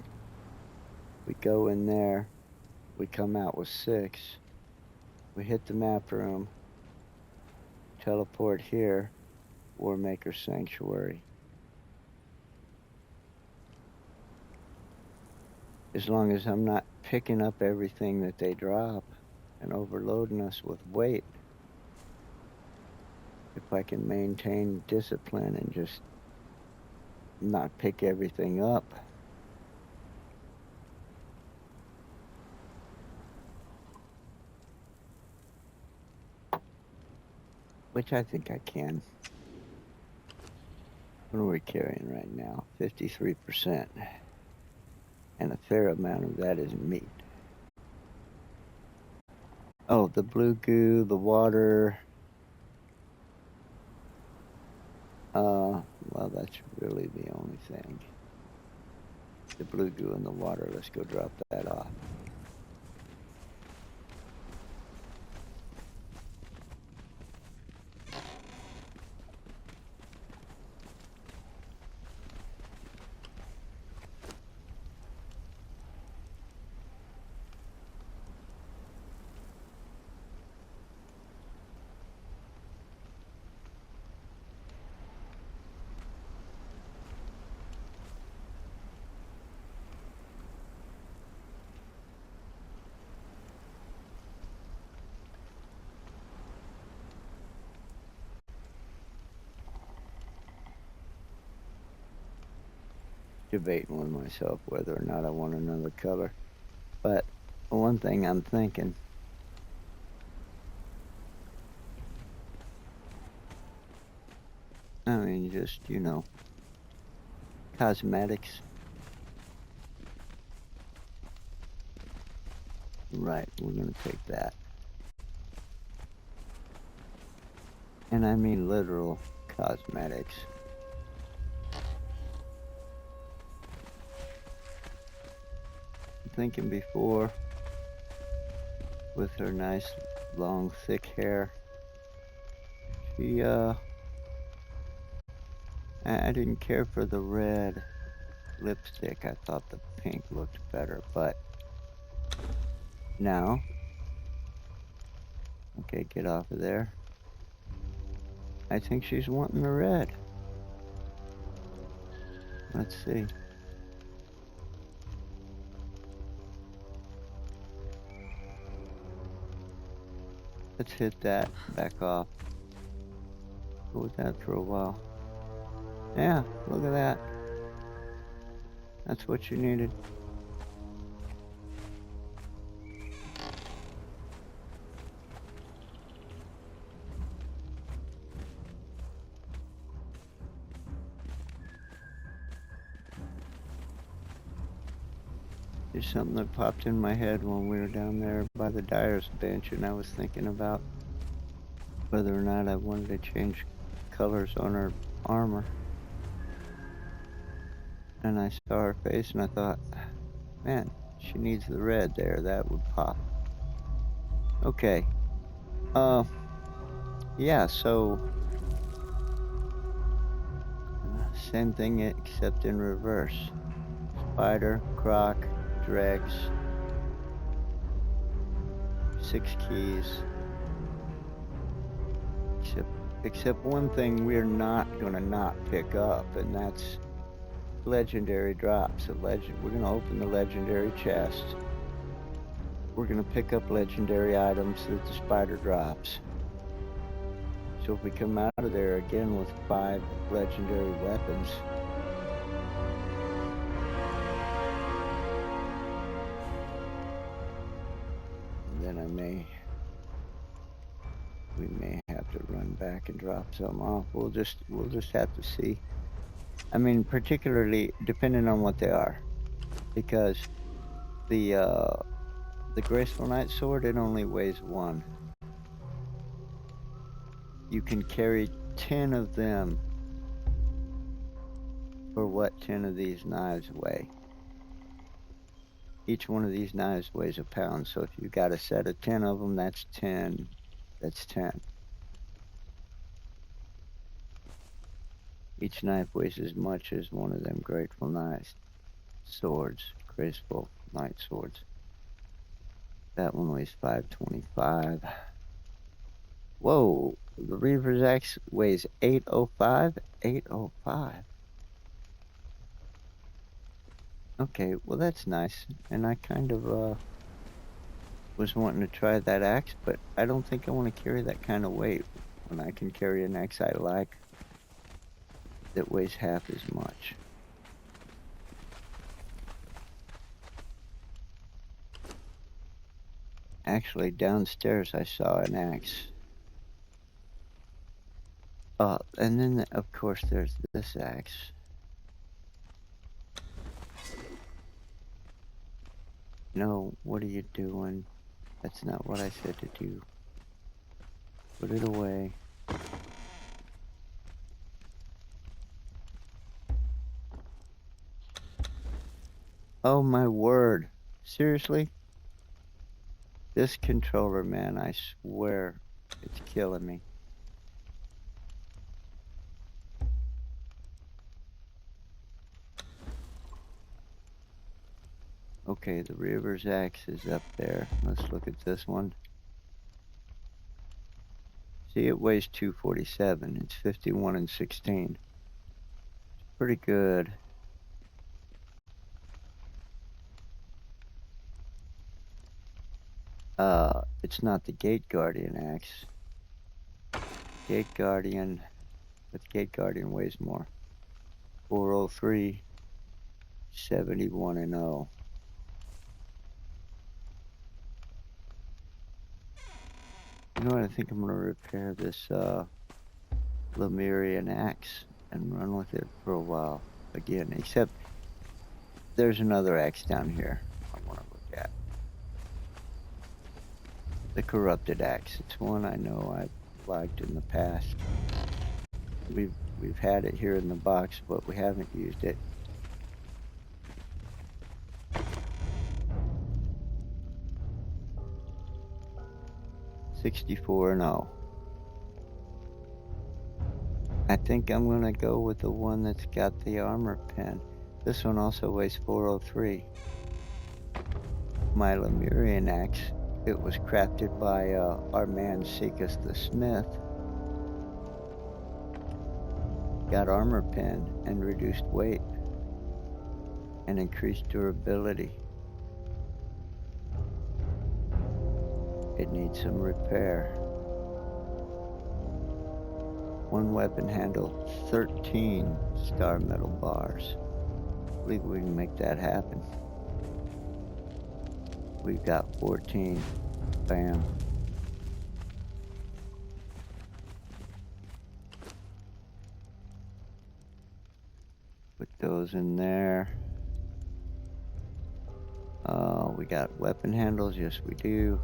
We go in there, we come out with 6. We hit the map room, teleport here, War Maker Sanctuary. As long as I'm not picking up everything that they drop and overloading us with weight. If I can maintain discipline and just not pick everything up. Which I think I can. What are we carrying right now? 53%. And a fair amount of that is meat. Oh, the blue goo, the water. Well, that's really the only thing. The blue goo and the water, let's go drop that off. Debating with myself whether or not I want another color. But one thing I'm thinking, I mean, just, you know, cosmetics. Right, we're gonna take that. And I mean literal cosmetics. Thinking before, with her nice long thick hair, she I didn't care for the red lipstick. I thought the pink looked better, but now, okay, get off of there. I think she's wanting the red. Let's see. Let's hit that. Back off. Go with that for a while. Yeah, look at that. That's what you needed. There's something that popped in my head when we were down there by the dyer's bench, and I was thinking about whether or not I wanted to change colors on her armor. And I saw her face and I thought, man, she needs the red there. That would pop. Okay. Yeah, so same thing except in reverse. Spider, croc, dregs, 6 keys. Except one thing we're not gonna not pick up, and that's legendary drops. We're gonna open the legendary chest. We're gonna pick up legendary items that the spider drops. So if we come out of there again with 5 legendary weapons, then we may have to run back and drop some off. We'll just have to see. I mean, particularly depending on what they are, because the graceful knight sword, it only weighs 1. You can carry 10 of them for what 10 of these knives weigh. Each one of these knives weighs a pound, so if you got a set of 10 of them, that's 10. That's 10. Each knife weighs as much as one of them grateful knights swords, graceful knight swords. That one weighs 525. Whoa, the Reaver's axe weighs 805? 805. Okay, well that's nice. And I kind of was wanting to try that axe, but I don't think I want to carry that kind of weight when I can carry an axe I like that weighs half as much. Actually, downstairs I saw an axe. And then of course there's this axe. No, what are you doing? That's not what I said to do. Put it away. Oh my word. Seriously? This controller, man, I swear, it's killing me. Okay, the Reaver's axe is up there. Let's look at this one. See, it weighs 247. It's 51 and 16. It's pretty good. It's not the Gate Guardian axe. Gate Guardian, but the Gate Guardian weighs more. 403, 71 and 0. You know what, I think I'm gonna repair this Lemurian axe and run with it for a while again, except there's another axe down here I want to look at. The corrupted axe. It's one I know I've liked in the past. We've had it here in the box, but we haven't used it. $64 and 0. I think I'm gonna go with the one that's got the armor pen. This one also weighs 403. My Lemurian axe, it was crafted by our man Seekus the Smith. Got armor pen and reduced weight. and increased durability. It needs some repair. One weapon handle, 13 star metal bars. I believe we can make that happen. We've got 14. Bam. Put those in there. We got weapon handles. Yes, we do.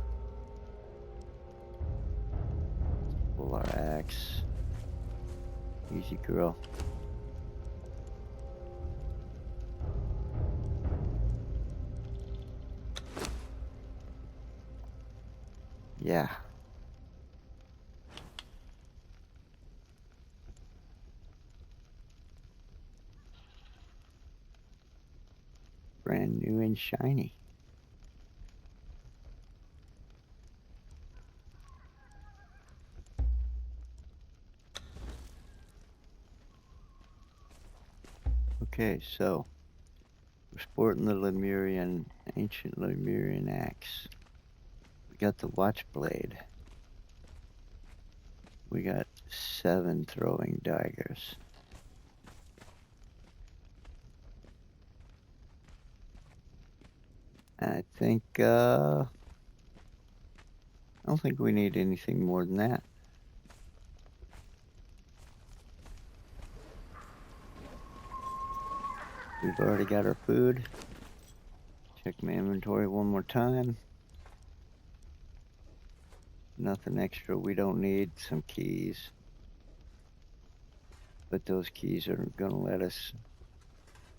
Pull our axe. Easy girl. Yeah. Brand new and shiny. Okay, so we're sporting the Lemurian, ancient Lemurian axe. We got the watch blade. We got 7 throwing daggers. I think, I don't think we need anything more than that. We've already got our food. Check my inventory one more time. Nothing extra we don't need. Some keys. But those keys are gonna let us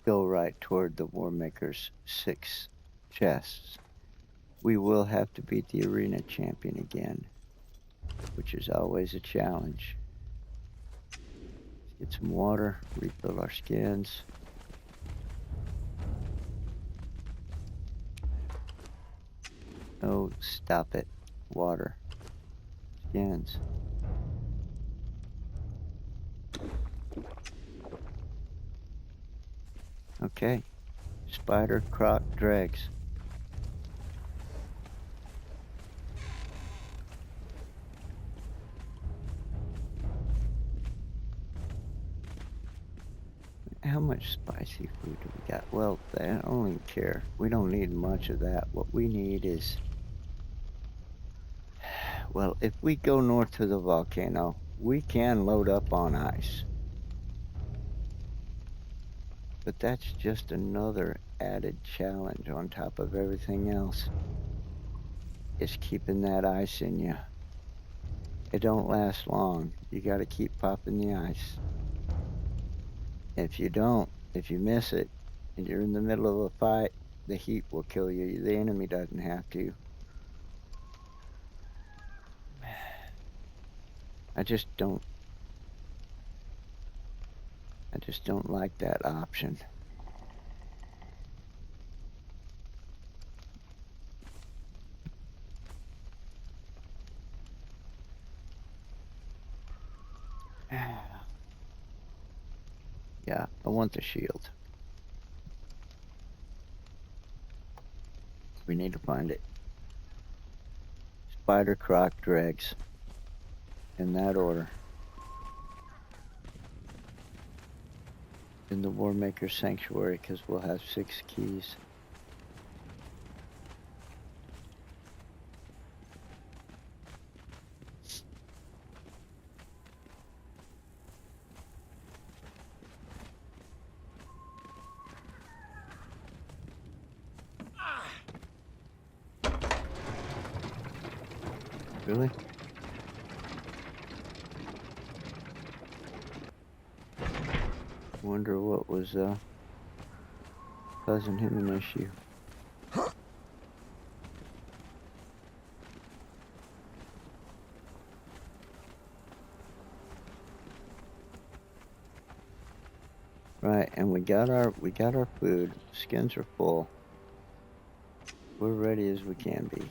go right toward the War Maker's 6 chests. We will have to beat the arena champion again, which is always a challenge. Let's get some water, refill our skins. Oh, stop it. Water. Skins. Okay. Spider, croc, dregs. How much spicy food do we got? Well, I don't even care. We don't need much of that. What we need is... Well, if we go north to the volcano, we can load up on ice. But that's just another added challenge on top of everything else. Is keeping that ice in you. It don't last long. You gotta keep popping the ice. If you don't, if you miss it, and you're in the middle of a fight, the heat will kill you. The enemy doesn't have to. I just don't like that option. Yeah, I want the shield. We need to find it. Spider, croc, dregs. In that order. In the War Maker's Sanctuary, because we'll have 6 keys. Really? Wonder what was causing him an issue. Right, and we got our food. Skins are full. We're ready as we can be.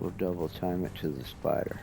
We'll double time it to the spider.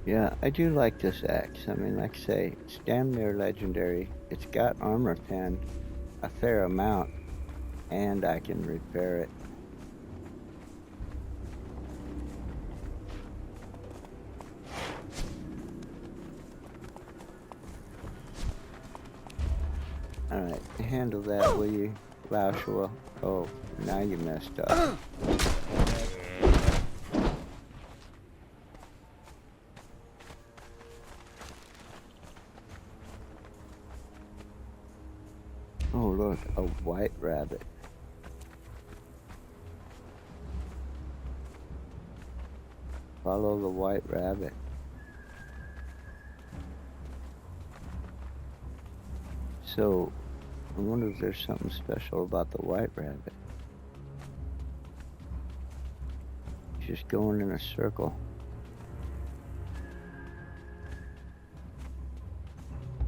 Yeah, I do like this axe. I mean, like I say, it's damn near legendary. It's got armor pen, a fair amount, and I can repair it. Alright, handle that, will you, Lashua? Oh, now you messed up. Oh, look, a white rabbit. Follow the white rabbit. So, I wonder if there's something special about the white rabbit. He's just going in a circle.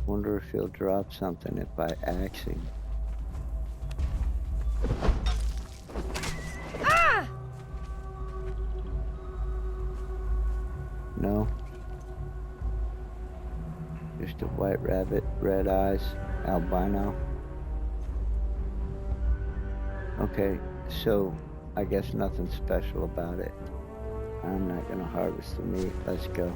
Wonder if he'll drop something if I axe him. Ah! No? Just a white rabbit, red eyes, albino. Okay, so I guess nothing special about it. I'm not gonna harvest the meat. Let's go.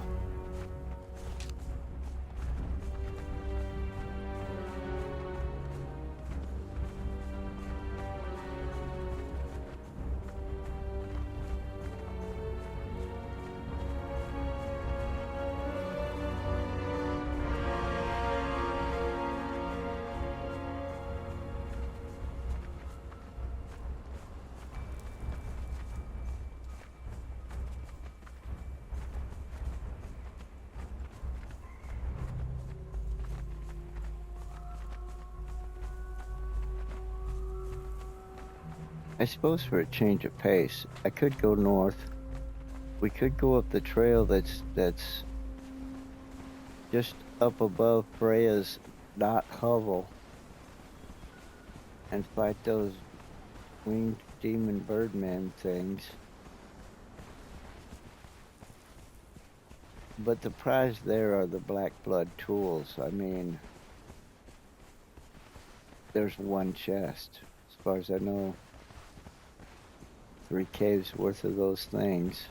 I suppose for a change of pace, I could go north. We could go up the trail that's just up above Freya's dot hovel and fight those winged demon birdman things. But the prize there are the black blood tools. I mean, there's one chest, as far as I know. 3 caves worth of those things.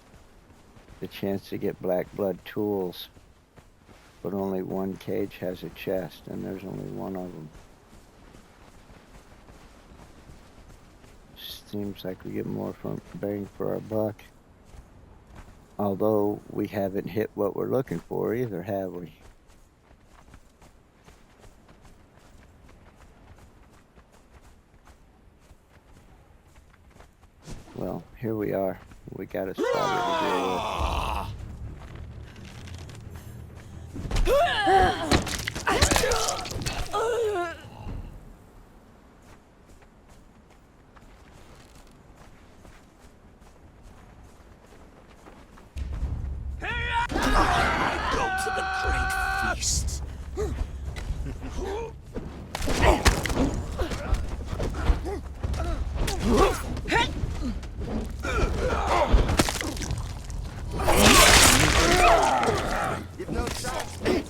The chance to get black blood tools, but only one cage has a chest, and there's only one of them. Seems like we get more from bang for our buck. Although we haven't hit what we're looking for either, have we? here we are. We got a spider to deal with. Go to the great feast. You've no chance.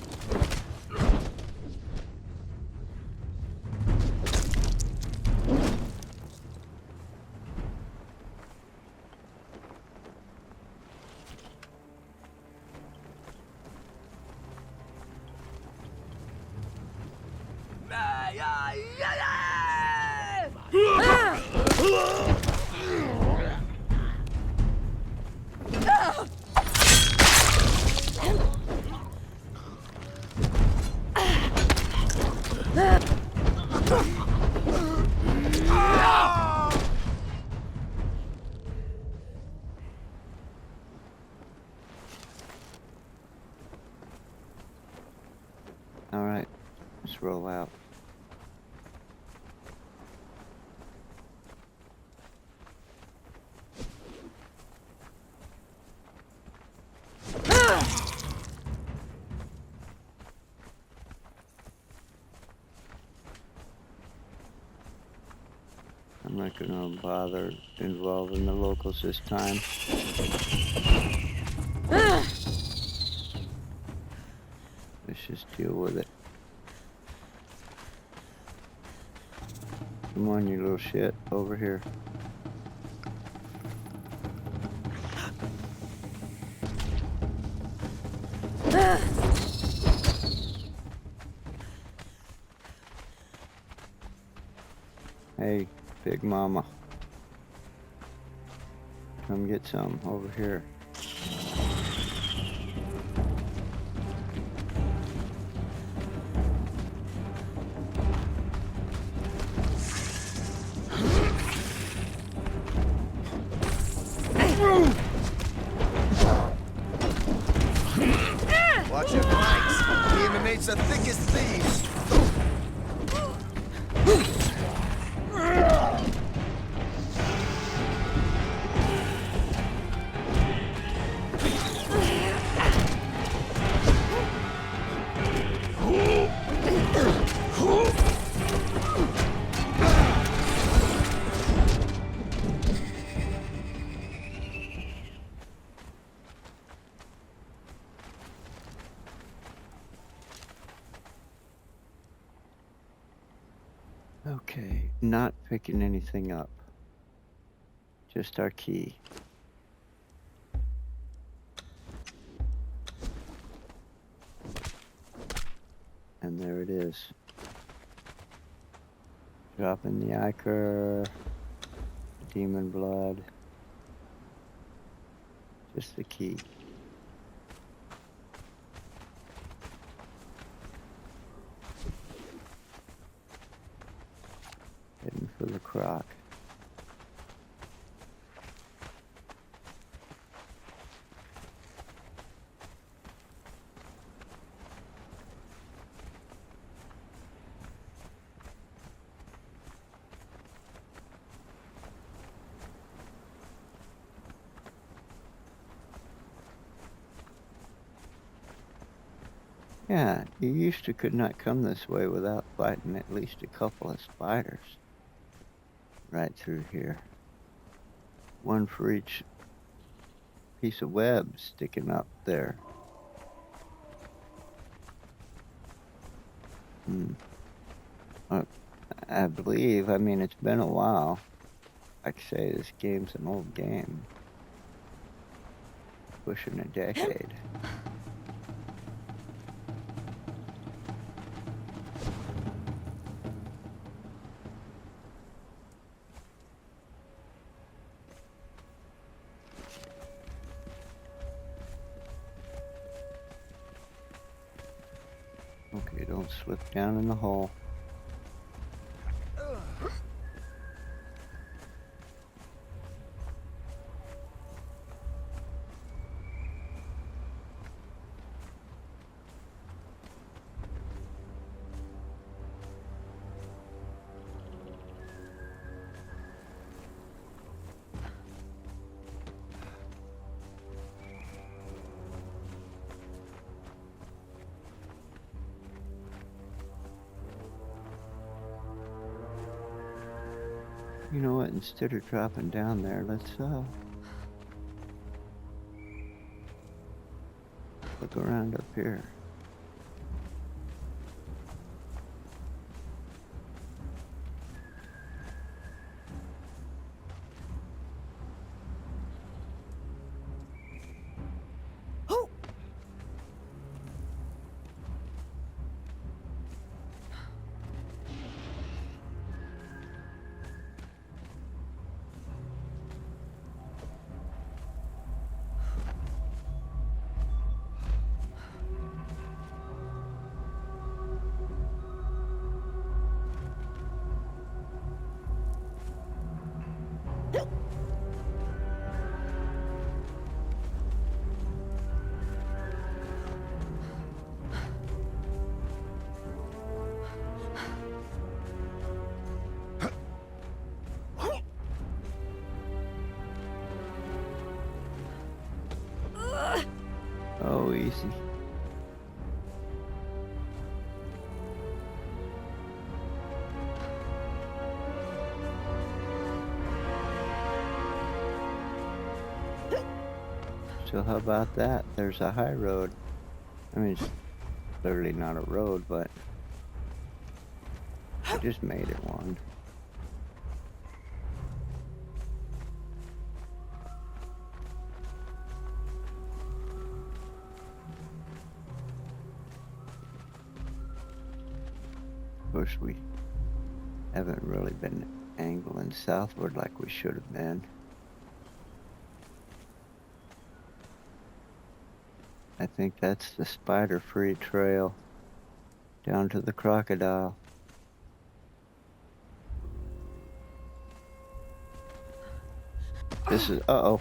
Alright, let's roll out. I'm not gonna bother involving the locals this time. Let's just deal with it. Come on, you little shit. Over here. Hey, Big Mama. Come get some over here. Watch your flanks. The inmates are thick as thieves. Okay, not picking anything up. Just our key. And there it is. Dropping the ichor, demon blood. Just the key. Heading for the croc. Yeah, you used to could not come this way without fighting at least a couple of spiders. Right through here. One for each piece of web sticking up there. I believe, I mean, it's been a while. Like I say, this game's an old game. Pushing a decade. Okay, don't slip down in the hole. You know what? Instead of dropping down there, let's look around up here. Oh, easy. So how about that? There's a high road. I mean, it's literally not a road, but I just made it one. Of course, we haven't really been angling southward like we should have been. I think that's the spider-free trail down to the crocodile. This is, uh-oh.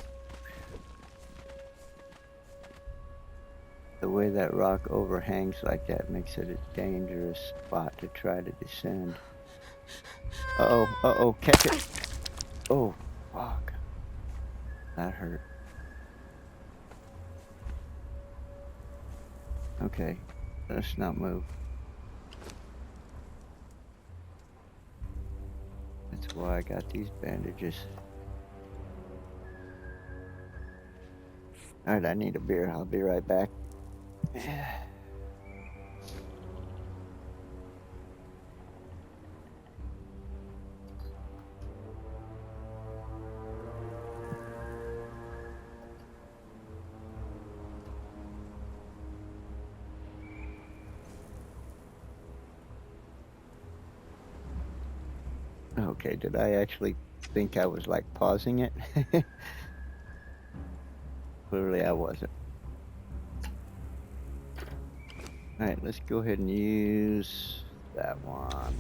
The way that rock overhangs like that makes it a dangerous spot to try to descend. Uh-oh, catch it. Oh, fuck. That hurt. Okay, let's not move. That's why I got these bandages. Alright, I need a beer. I'll be right back. Okay, did I actually think I was like pausing it? Clearly I wasn't. Alright, let's go ahead and use that one.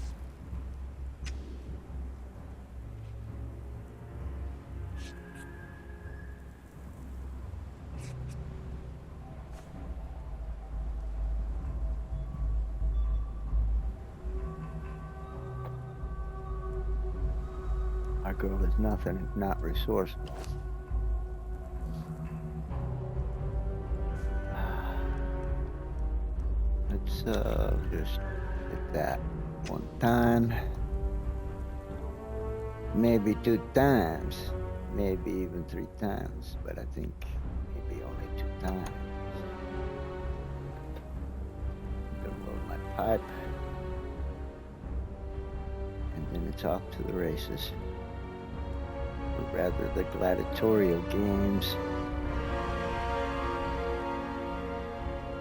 Our girl is nothing if not resourceful. Let's just hit that one time. Maybe 2 times. Maybe even 3 times. But I think maybe only 2 times. I'm gonna load my pipe. And then it's off to the races. Or rather the gladiatorial games,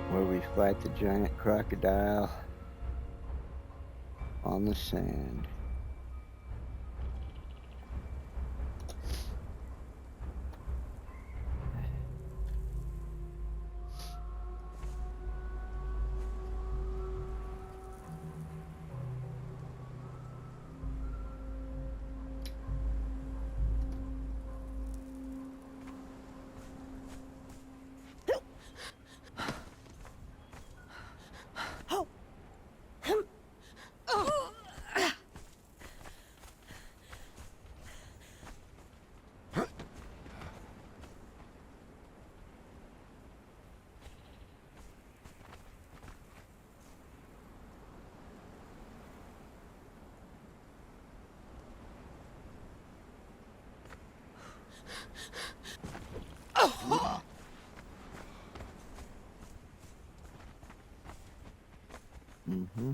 where we fight the giant crocodile on the sand. Mm-hmm.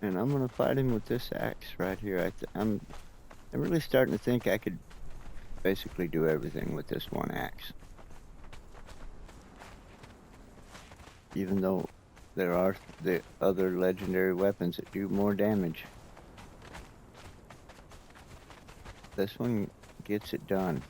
And I'm gonna fight him with this axe right here. I'm really starting to think I could basically do everything with this one axe. Even though there are the other legendary weapons that do more damage. This one gets it done.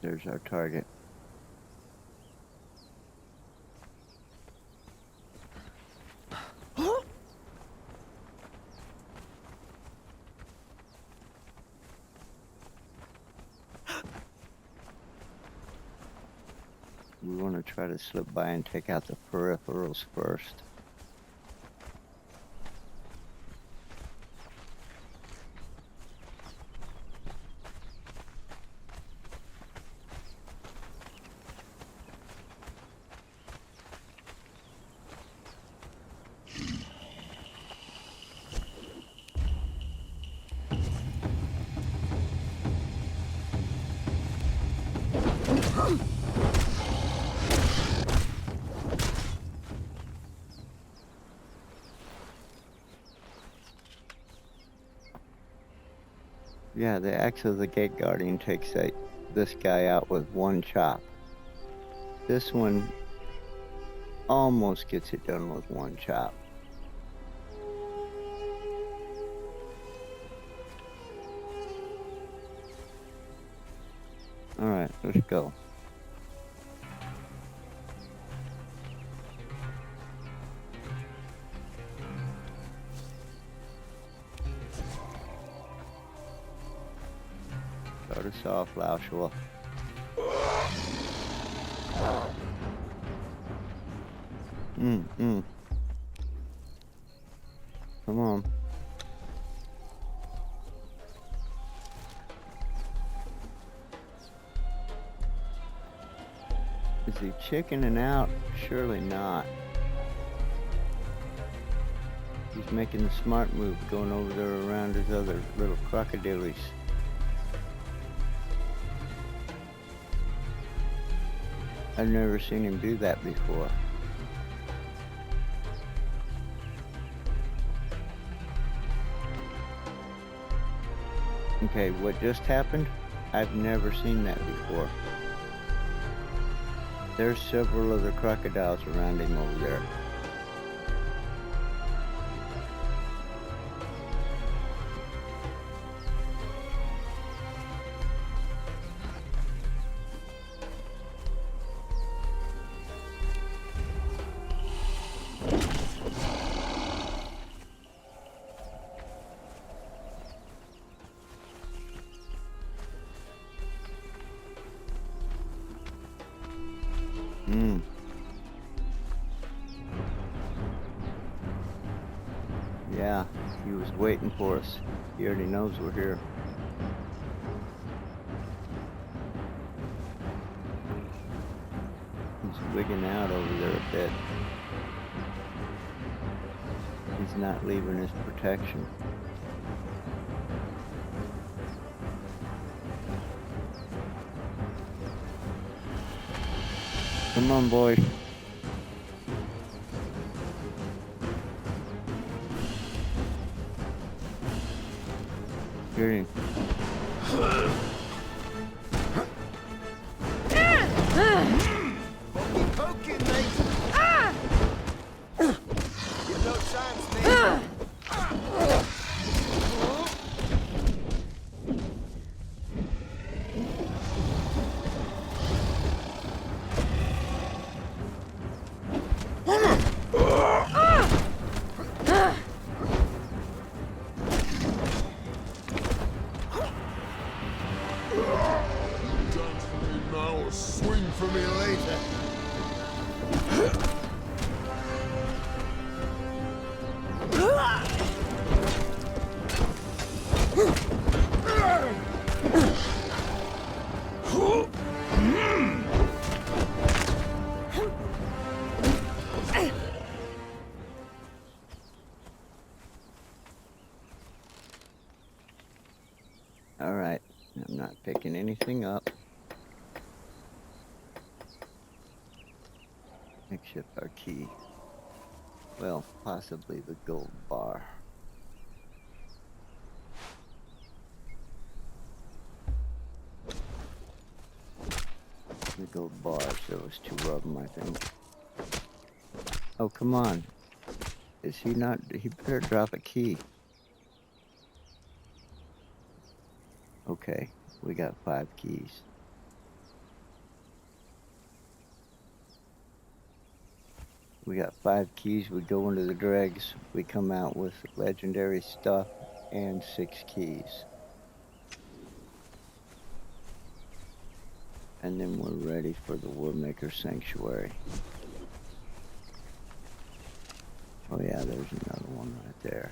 There's our target. We want to try to slip by and take out the peripherals first. Yeah, the axe of the gate guardian takes this guy out with one chop. This one almost gets it done with one chop. Alright, let's go. Start us off, Laushua. Come on. Is he chickening out? Surely not. He's making the smart move, going over there around his other little crocodilies. I've never seen him do that before. Okay, what just happened? I've never seen that before. There's several other crocodiles around him over there. Yeah, he was waiting for us. He already knows we're here. He's wigging out over there a bit. He's not leaving his protection. Come on, boy. Get him. Poking, mate. You know Alright, I'm not picking anything up. Except our key. Well, possibly the gold bar. The gold bars, there was 2 of them, I think. Oh, come on. Is he not? He better drop a key. Okay, we got 5 keys. We got 5 keys. We go into the dregs. We come out with legendary stuff and 6 keys. And then we're ready for the Warmaker Sanctuary. Oh yeah, there's another one right there.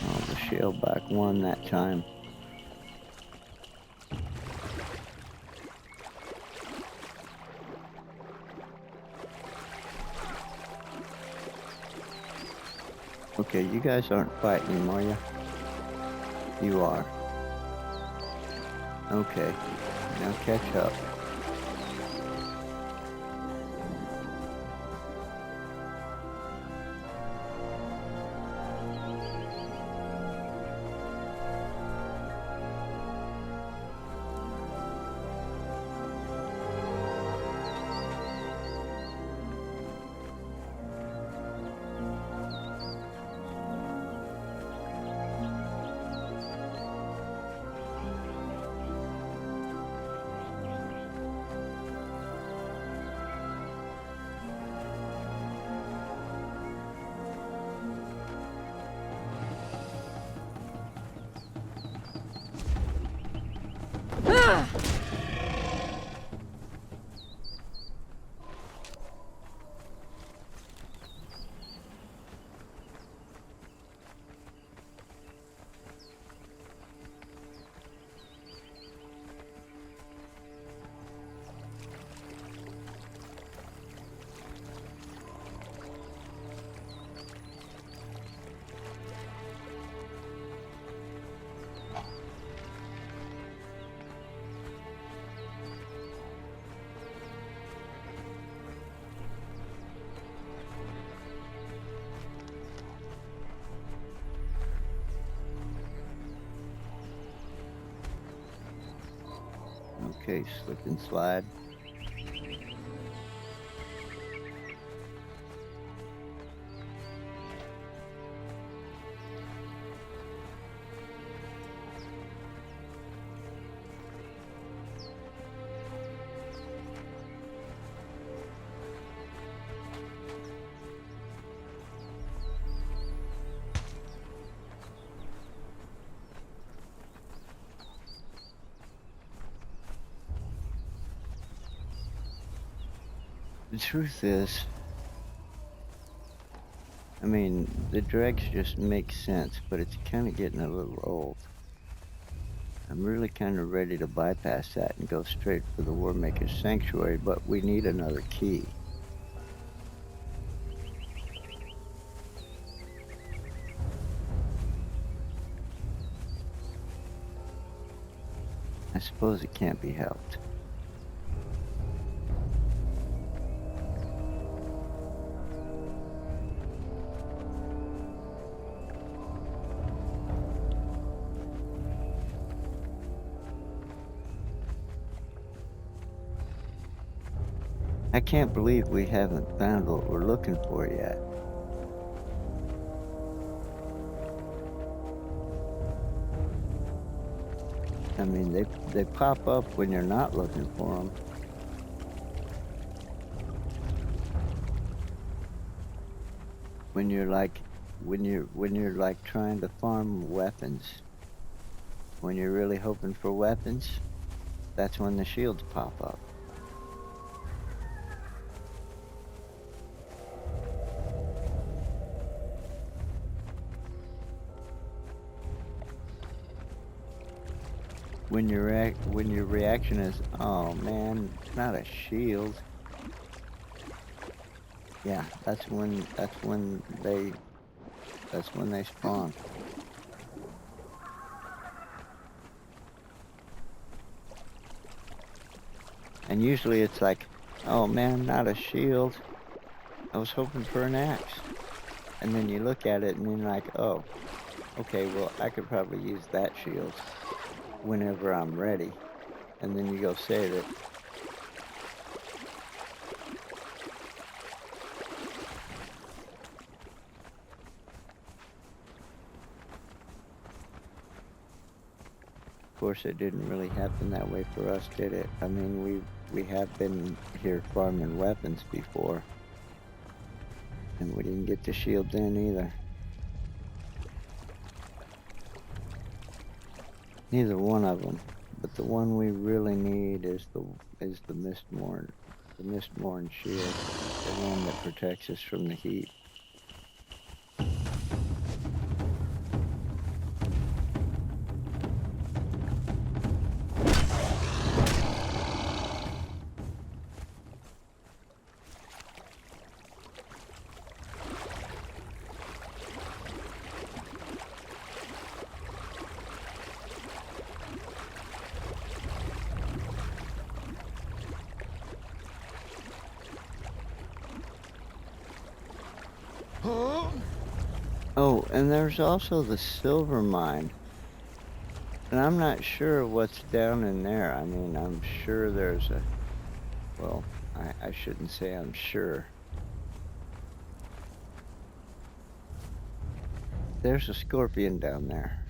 Oh, the shellback won that time. Okay, you guys aren't fighting, are you? You are. Okay, now catch up. Okay, slip and slide. The truth is, I mean, the dregs just make sense, but it's kind of getting a little old. I'm really kind of ready to bypass that and go straight for the Warmaker's Sanctuary, but we need another key. I suppose it can't be helped. I can't believe we haven't found what we're looking for yet. I mean, they pop up when you're not looking for them. When you're like trying to farm weapons. When you're really hoping for weapons, that's when the shields pop up. When your reaction is, oh man, it's not a shield. Yeah, that's when they spawn. And usually it's like, oh man, not a shield. I was hoping for an axe. And then you look at it and you're like, oh, okay, well, I could probably use that shield whenever I'm ready. And then you go save it. Of course, it didn't really happen that way for us, did it? I mean, we have been here farming weapons before. And we didn't get the shield then either. Neither one of them. But the one we really need is the Mistborn. The Mistborn shield. The one that protects us from the heat. Oh, and there's also the silver mine. And I'm not sure what's down in there. I mean, I'm sure there's a... Well, I shouldn't say I'm sure. There's a scorpion down there.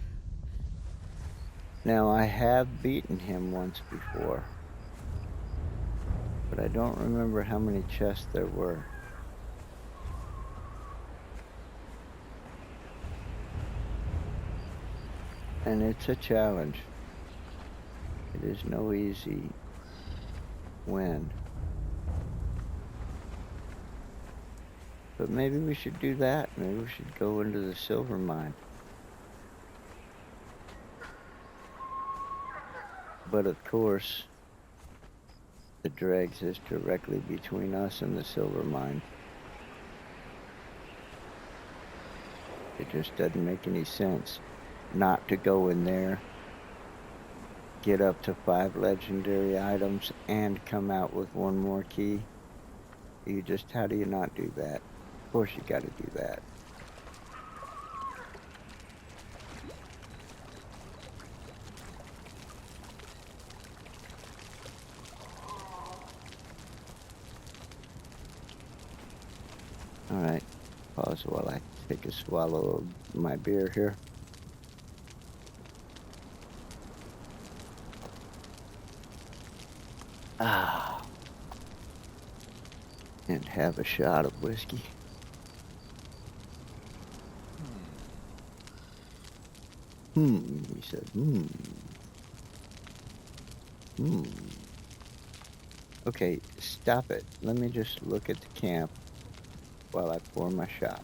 Now, I have beaten him once before. But I don't remember how many chests there were. And it's a challenge. It is no easy win. But maybe we should do that. Maybe we should go into the silver mine. But of course, the dregs is directly between us and the silver mine. It just doesn't make any sense not to go in there, get up to 5 legendary items, and come out with 1 more key. How do you not do that? Of course you gotta do that. Alright, pause while I take a swallow of my beer here. And have a shot of whiskey. He said, Okay, stop it. Let me just look at the camp while I pour my shot.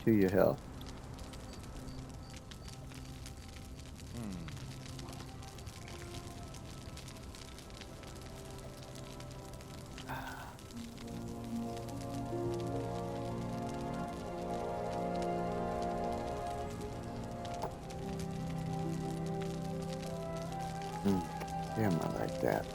To your health. Damn, I like that.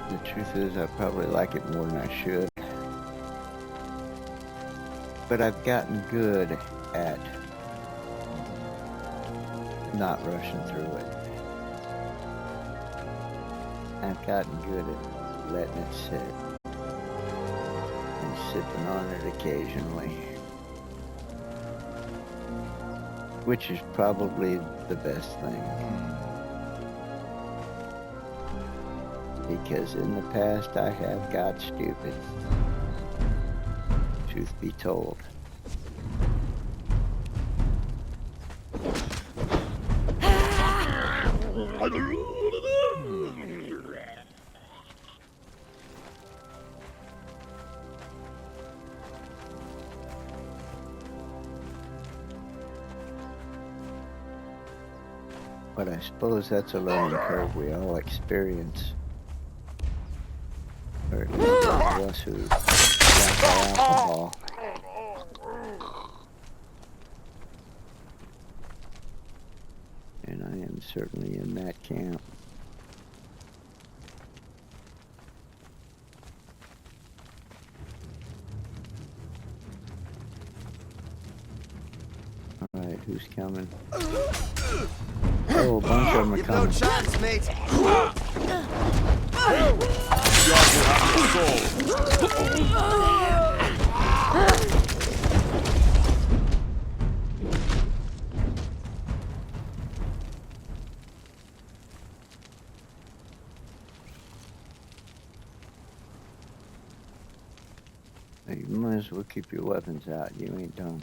The truth is, I probably like it more than I should. But I've gotten good at not rushing through it. I've gotten good at letting it sit and sipping on it occasionally. Which is probably the best thing. Because in the past I have got stupid. Truth be told. But I suppose that's a learning curve we all experience. Or at least those of us who drank our alcohol. And I am certainly in that camp. Alright, who's coming? Oh, a bunch of them are You've no coming. chance, mate. You might as well keep your weapons out. You ain't done.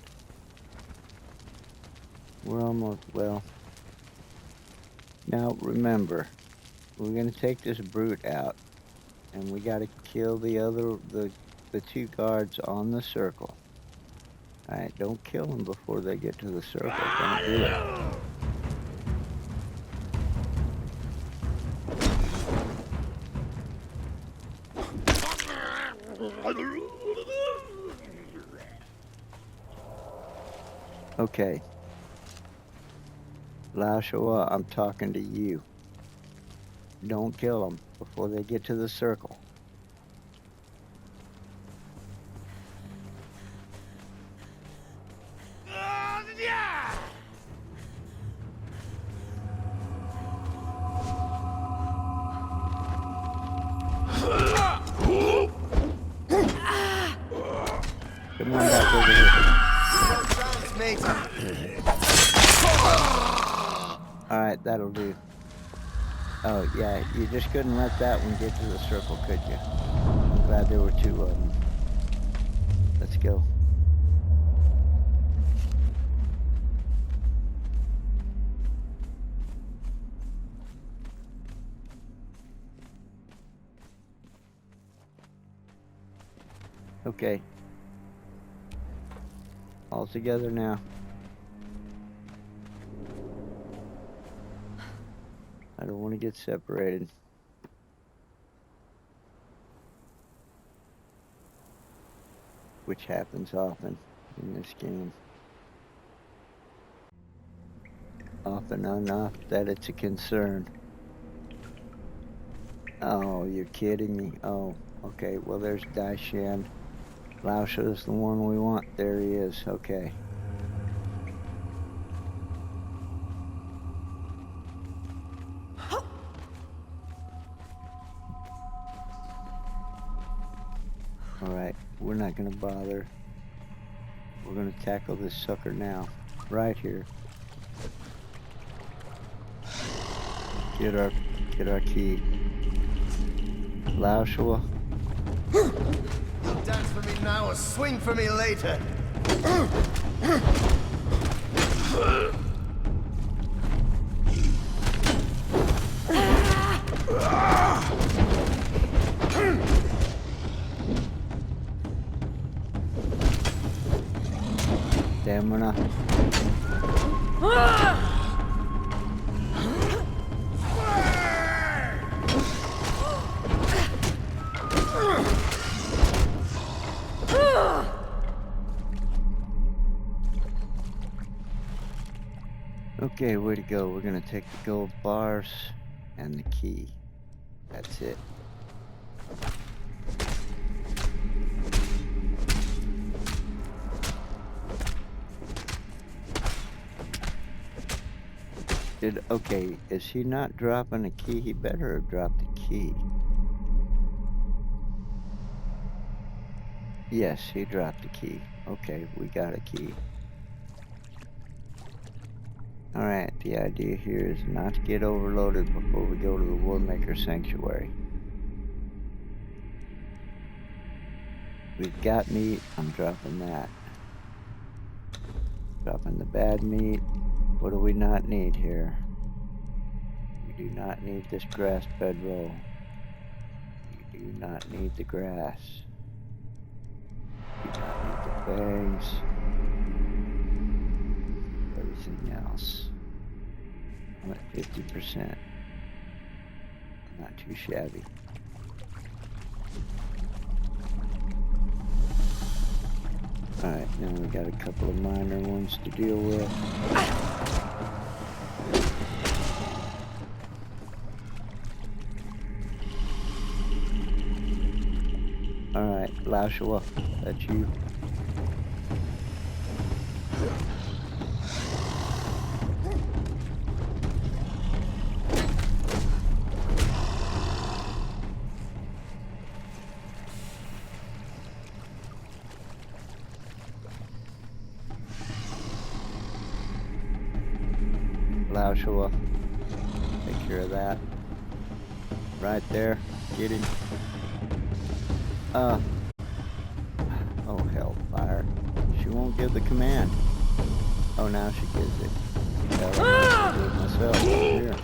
We're almost, well. Now, remember, we're gonna take this brute out, and we gotta kill the two guards on the circle. Alright, don't kill them before they get to the circle. Don't do it. Okay. Lashua, I'm talking to you. Don't kill them before they get to the circle. Come on back over here. No chance, mate. Alright, that'll do. Oh, yeah, you just couldn't let that one get to the circle, could you? I'm glad there were two of them. Let's go. Okay. All together now. I don't want to get separated. Which happens often in this game. Often enough that it's a concern. Oh, you're kidding me. Oh, okay. Well, there's Daishan. Laosha is the one we want. There he is. Okay. Alright, we're not gonna bother. We're gonna tackle this sucker now. Right here. Get our key. Laoshua. You'll dance for me now or swing for me later. Damn, we're not. Okay, way to go. We're gonna take the gold bars and the key. That's it. Okay, is he not dropping a key? He better have dropped a key. Yes, he dropped a key. Okay, we got a key. Alright, the idea here is not to get overloaded before we go to the Warmaker Sanctuary. We've got meat, I'm dropping that. Dropping the bad meat. What do we not need here? We do not need this grass bedroll. We do not need the grass. We do not need the bags. Everything else. I'm at 50%. Not too shabby. Alright, now we got a couple of minor ones to deal with. Alright, Lashua, that's you. Lashua, take care of that. Right there, get him. Oh hellfire. She won't give the command. Oh, now she gives it. I'll do it myself here.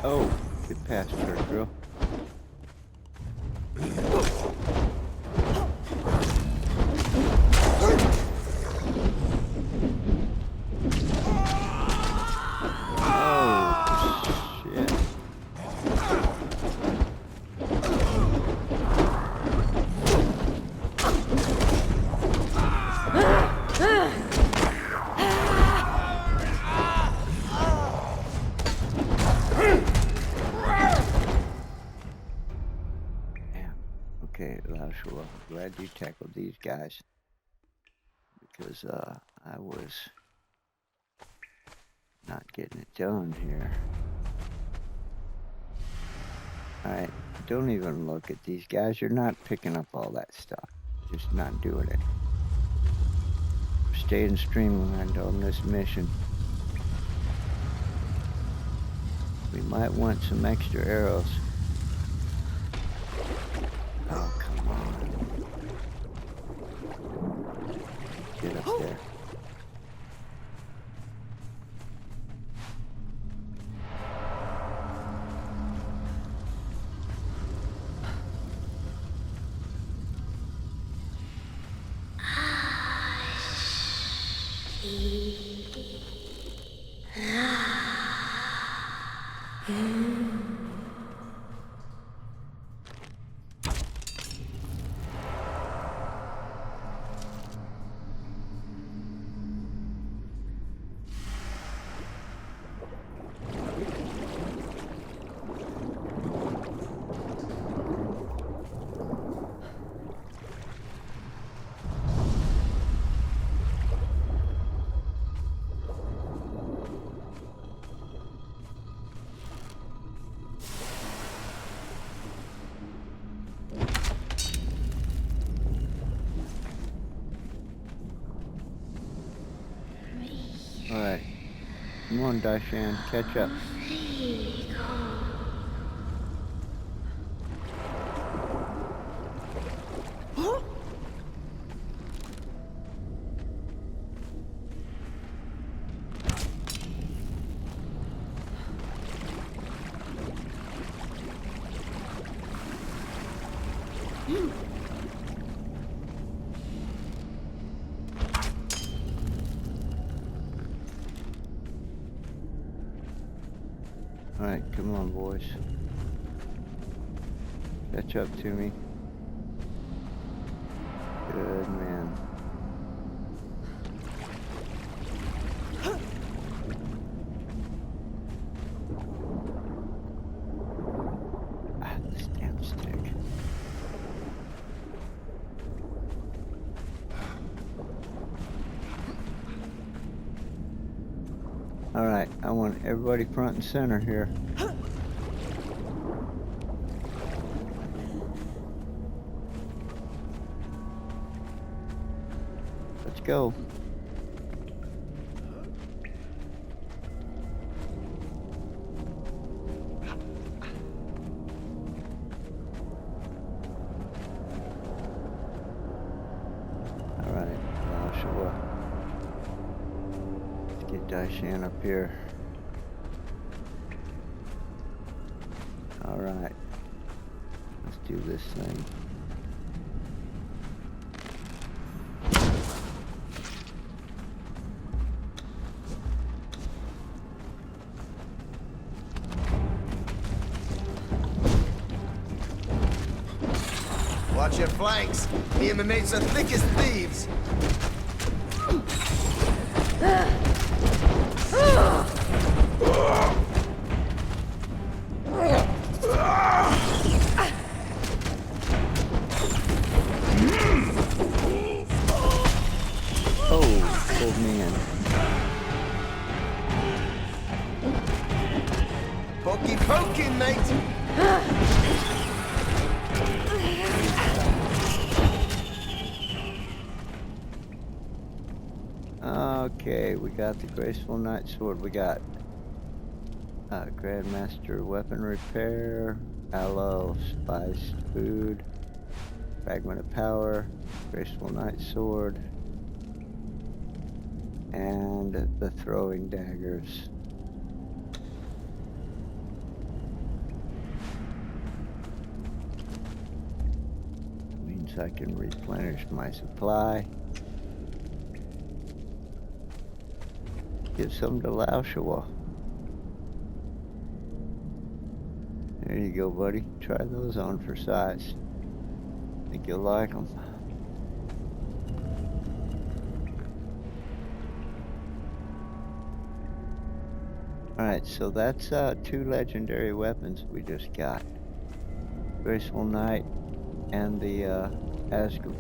Oh, get past her, girl. Oh, shit. Okay, Lashua, glad you tackled these guys. Because, I was not getting it done here. Alright, don't even look at these guys. You're not picking up all that stuff. Just not doing it. Staying streamlined on this mission. We might want some extra arrows. Oh, come on. Get up there. Alright. Come on, Daishan, catch up. Alright, come on, boys. Catch up to me. Good man. Ah, this damn stick. Alright, I want everybody front and center here. Let's go. Alright, Joshua. Let's get Daishan up here. Alright. Let's do this thing. Watch your flanks. Me and my mates are thick as thieves. Oh, old man. Pokey pokey, mate. Okay, we got the Graceful Knight Sword. We got Grandmaster Weapon Repair, Aloe Spiced Food, Fragment of Power, Graceful Knight Sword, and the Throwing Daggers. That means I can replenish my supply. Give some to Laoshawa. There you go, buddy. Try those on for size. Think you'll like them. Alright, so that's 2 legendary weapons we just got. Graceful Knight and the how do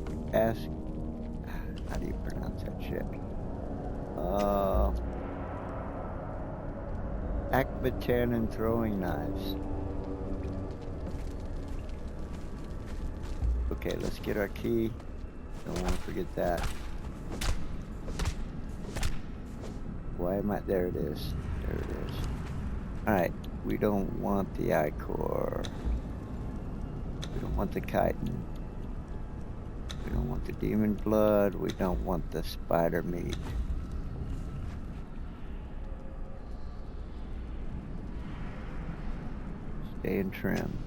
you pronounce that shit? Akbatan and throwing knives. Okay, let's get our key. Don't want to forget that. Why am I? There it is. There it is. Alright, we don't want the Ichor. We don't want the chitin. We don't want the demon blood. We don't want the spider meat. Stay in trim.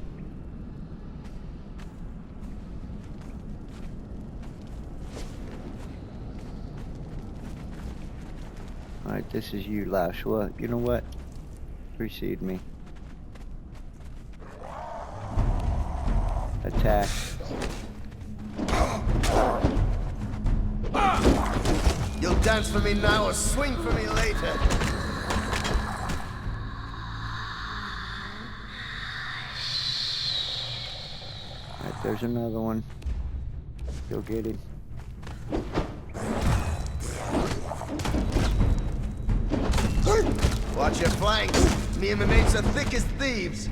Alright, this is you, Lash. Well, you know what? Precede me. Attack. You'll dance for me now or swing for me later. Alright, there's another one. Go get him. Watch your flanks. Me and my mates are thick as thieves.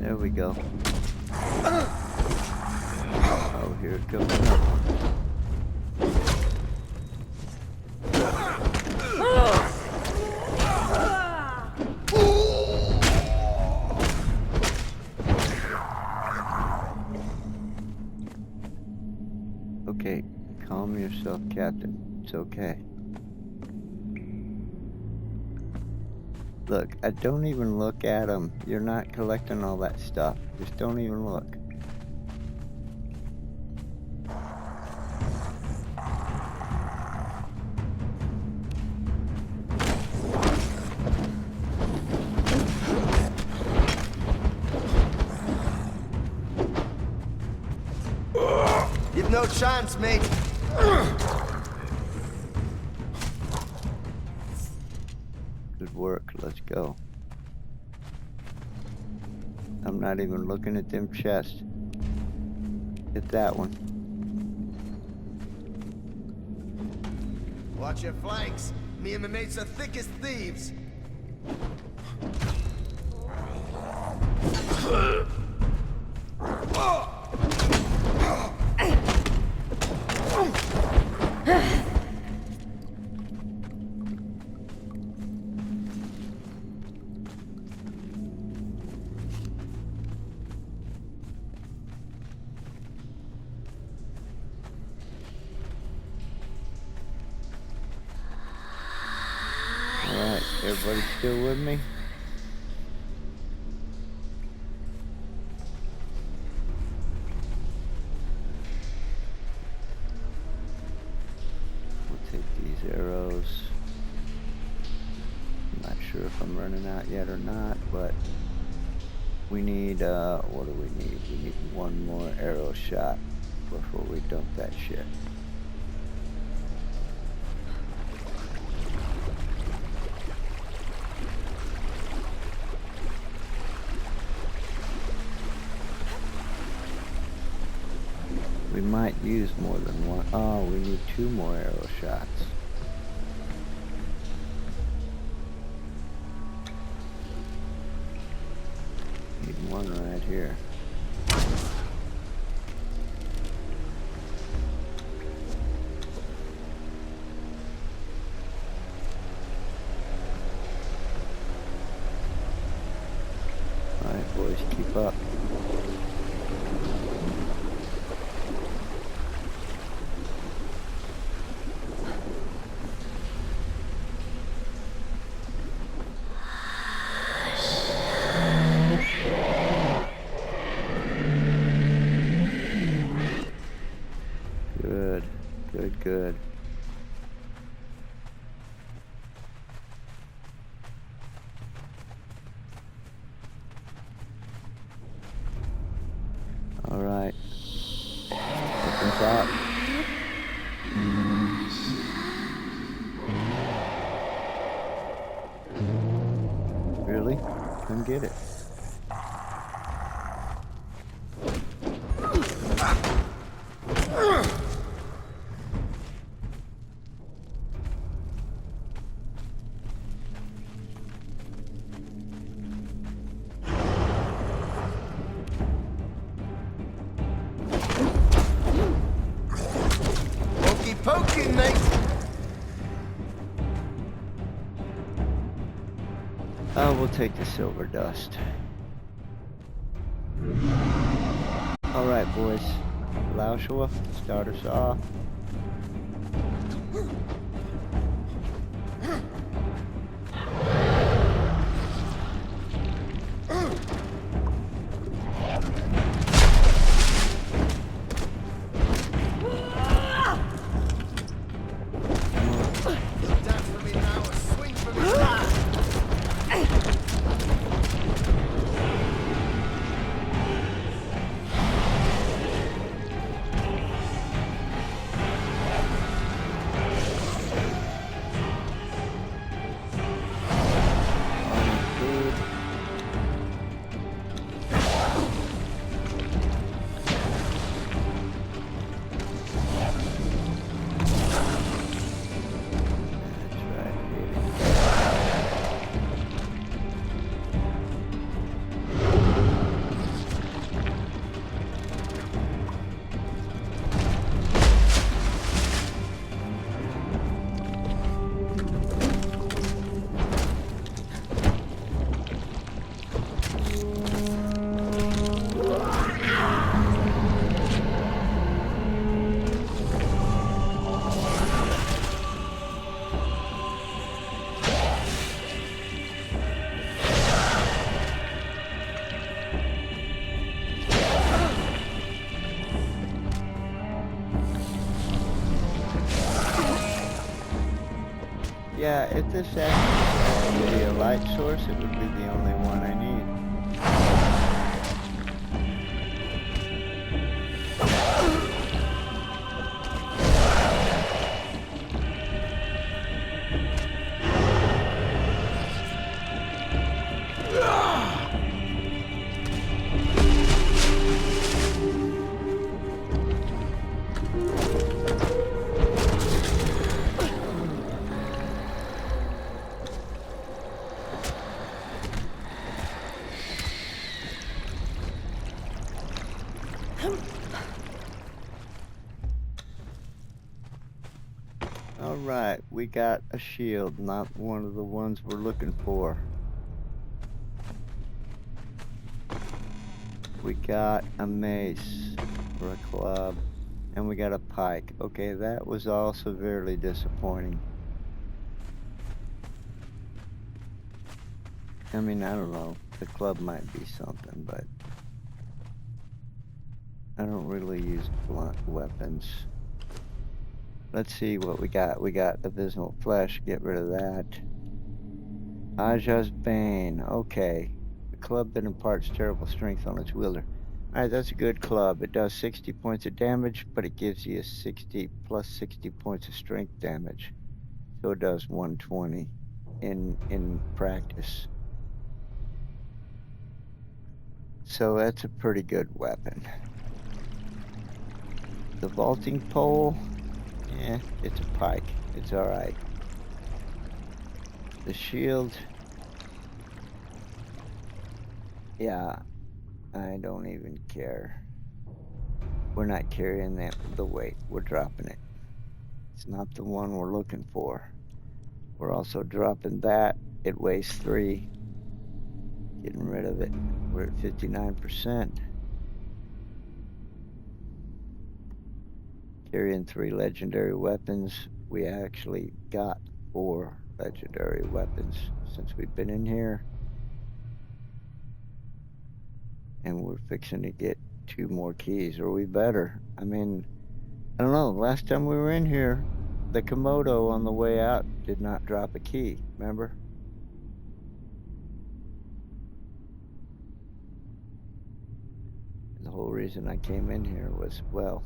There we go. Oh, here it comes another one. Okay, calm yourself, Captain. It's okay. Look, I don't even look at them. You're not collecting all that stuff. Just don't even look. You've no chance, mate. Good work. Let's go. I'm not even looking at them chests. Hit that one. Watch your flanks. Me and my mates are thick as thieves. Alright, everybody still with me? We'll take these arrows. I'm not sure if I'm running out yet or not, but we need, what do we need? We need one more arrow shot before we dump that shit. We might use more than one. Oh, we need 2 more arrow shots. Need one right here. Alright, boys, keep up. Good, good, good. All right. Opens up. Really? Come get it. Pokey, mate. Oh, we'll take the silver dust. All right, boys. Laushua, start us off. You'll dance for me now or swing for me later. Yeah, if this actually would be a light source, it would be the only one I need. Alright, we got a shield, not one of the ones we're looking for. We got a mace, or a club, and we got a pike. Okay, that was all severely disappointing. I mean, I don't know, the club might be something, but I don't really use blunt weapons. Let's see what we got. We got abysmal flesh. Get rid of that. Aja's Bane. Okay. The club that imparts terrible strength on its wielder. Alright, that's a good club. It does 60 points of damage, but it gives you 60 plus 60 points of strength damage. So it does 120 in practice. So that's a pretty good weapon. The vaulting pole. Yeah, it's a pike. It's alright. The shield. Yeah, I don't even care. We're not carrying the weight. We're dropping it. It's not the one we're looking for. We're also dropping that. It weighs 3. Getting rid of it. We're at 59%. Carrying 3 legendary weapons. We actually got 4 legendary weapons since we've been in here. And we're fixing to get 2 more keys, or we better. I mean, I don't know, last time we were in here, the Komodo on the way out did not drop a key, remember? The whole reason I came in here was, well,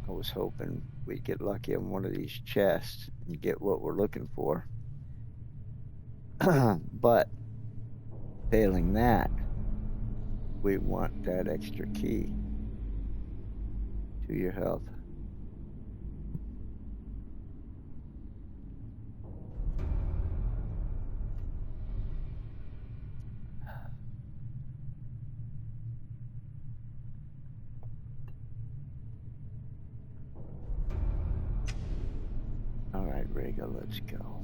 I was hoping we'd get lucky on one of these chests and get what we're looking for. But failing that, we want that extra key to your health. All right, Regah, let's go.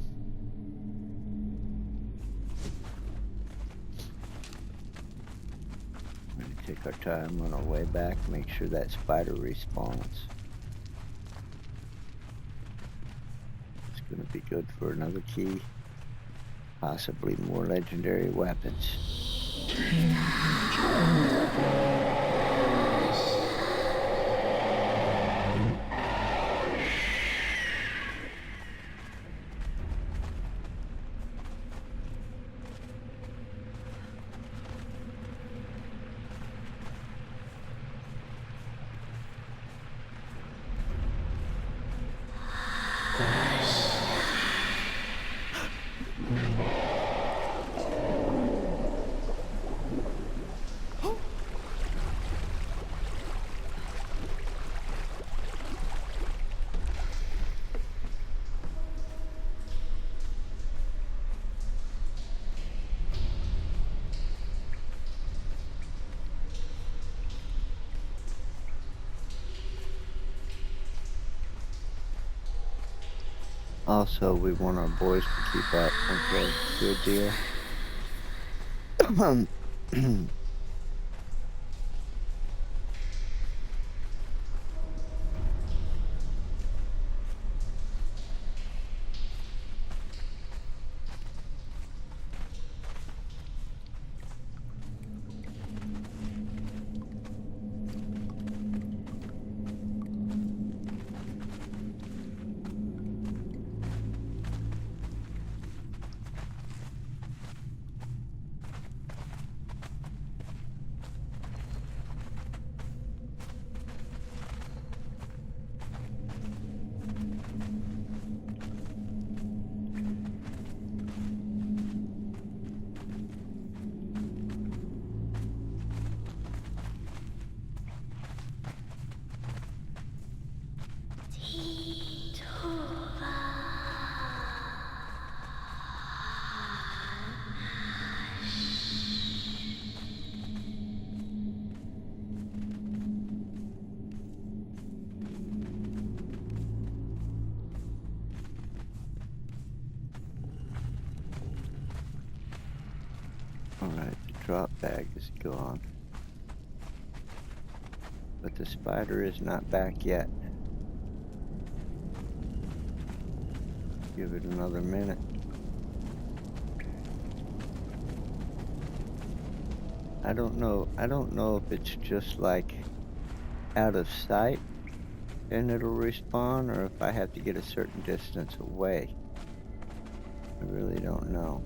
I'm gonna take our time on our way back, make sure that spider respawns. It's gonna be good for another key. Possibly more legendary weapons. Also, we want our boys to keep up. Okay, good deal. Alright, the drop bag is gone. But the spider is not back yet. Give it another minute. I don't know if it's just like out of sight and it'll respawn, or if I have to get a certain distance away. I really don't know.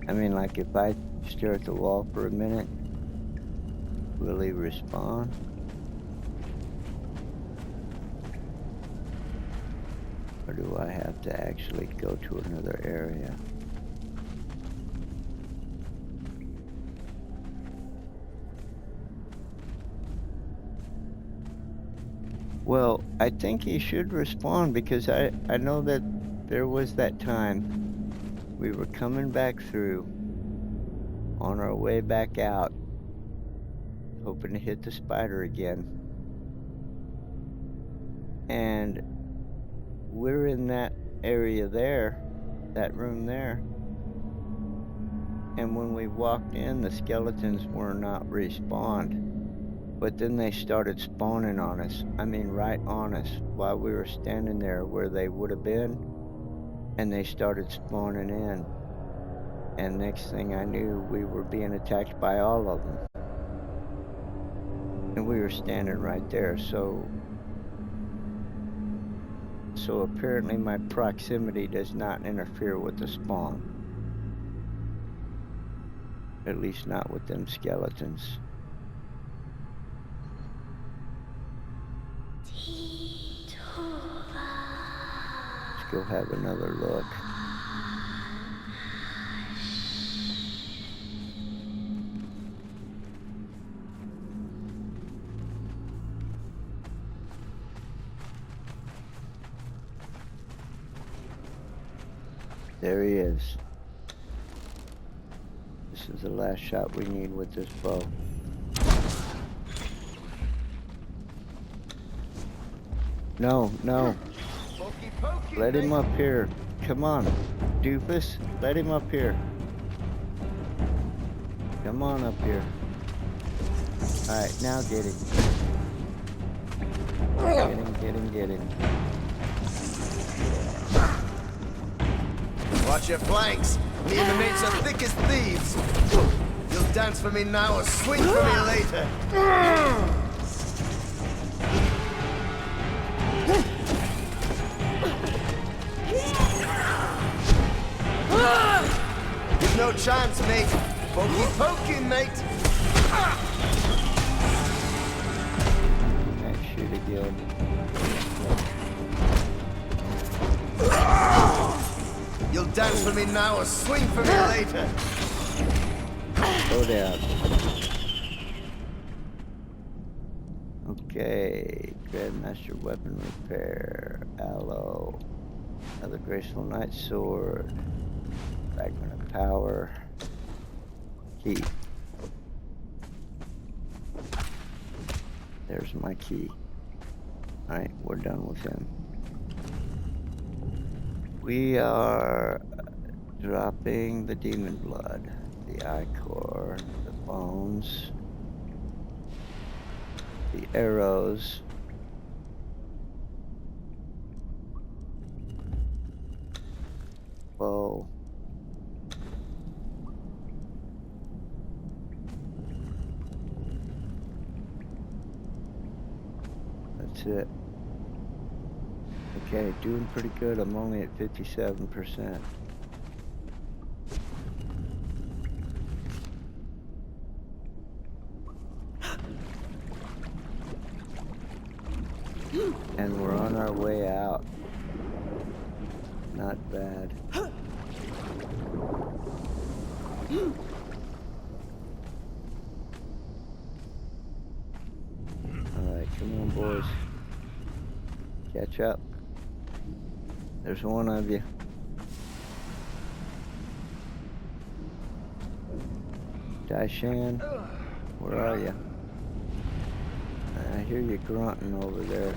I mean, like if I stare at the wall for a minute, will he respawn? Or do I have to actually go to another area? Well, I think he should respawn, because I know that there was that time we were coming back through on our way back out, hoping to hit the spider again. And we're in that area there, that room there. And when we walked in, the skeletons were not respawned. But then they started spawning on us. I mean, right on us, while we were standing there where they would have been. And they started spawning in. And next thing I knew, we were being attacked by all of them. And we were standing right there, so apparently my proximity does not interfere with the spawn. At least not with them skeletons. Let's go have another look. There he is. This is the last shot we need with this bow. No, no. Pokey, pokey, Let him up here. Come on, doofus. Let him up here. Come on up here. Alright, now get it. Get him. Watch your flanks. Me and the mates are thick as thieves. You'll dance for me now or swing for me later. You've no chance, mate. Pokey, mate. Alright, shoot again. You'll dance for me now or swing for me later. Go down. Okay, Grandmaster Weapon Repair, Aloe, another Graceful Knight Sword, Fragment of Power, Key. There's my key. Alright, we're done with him. We are dropping the Demon Blood, the Ichor, the Bones, the Arrows, Bow, that's it. Okay, doing pretty good. I'm only at 57%. And we're on our way out. Not bad. Alright, come on, boys. Catch up. There's one of you. Daishan, where are you? I hear you grunting over there.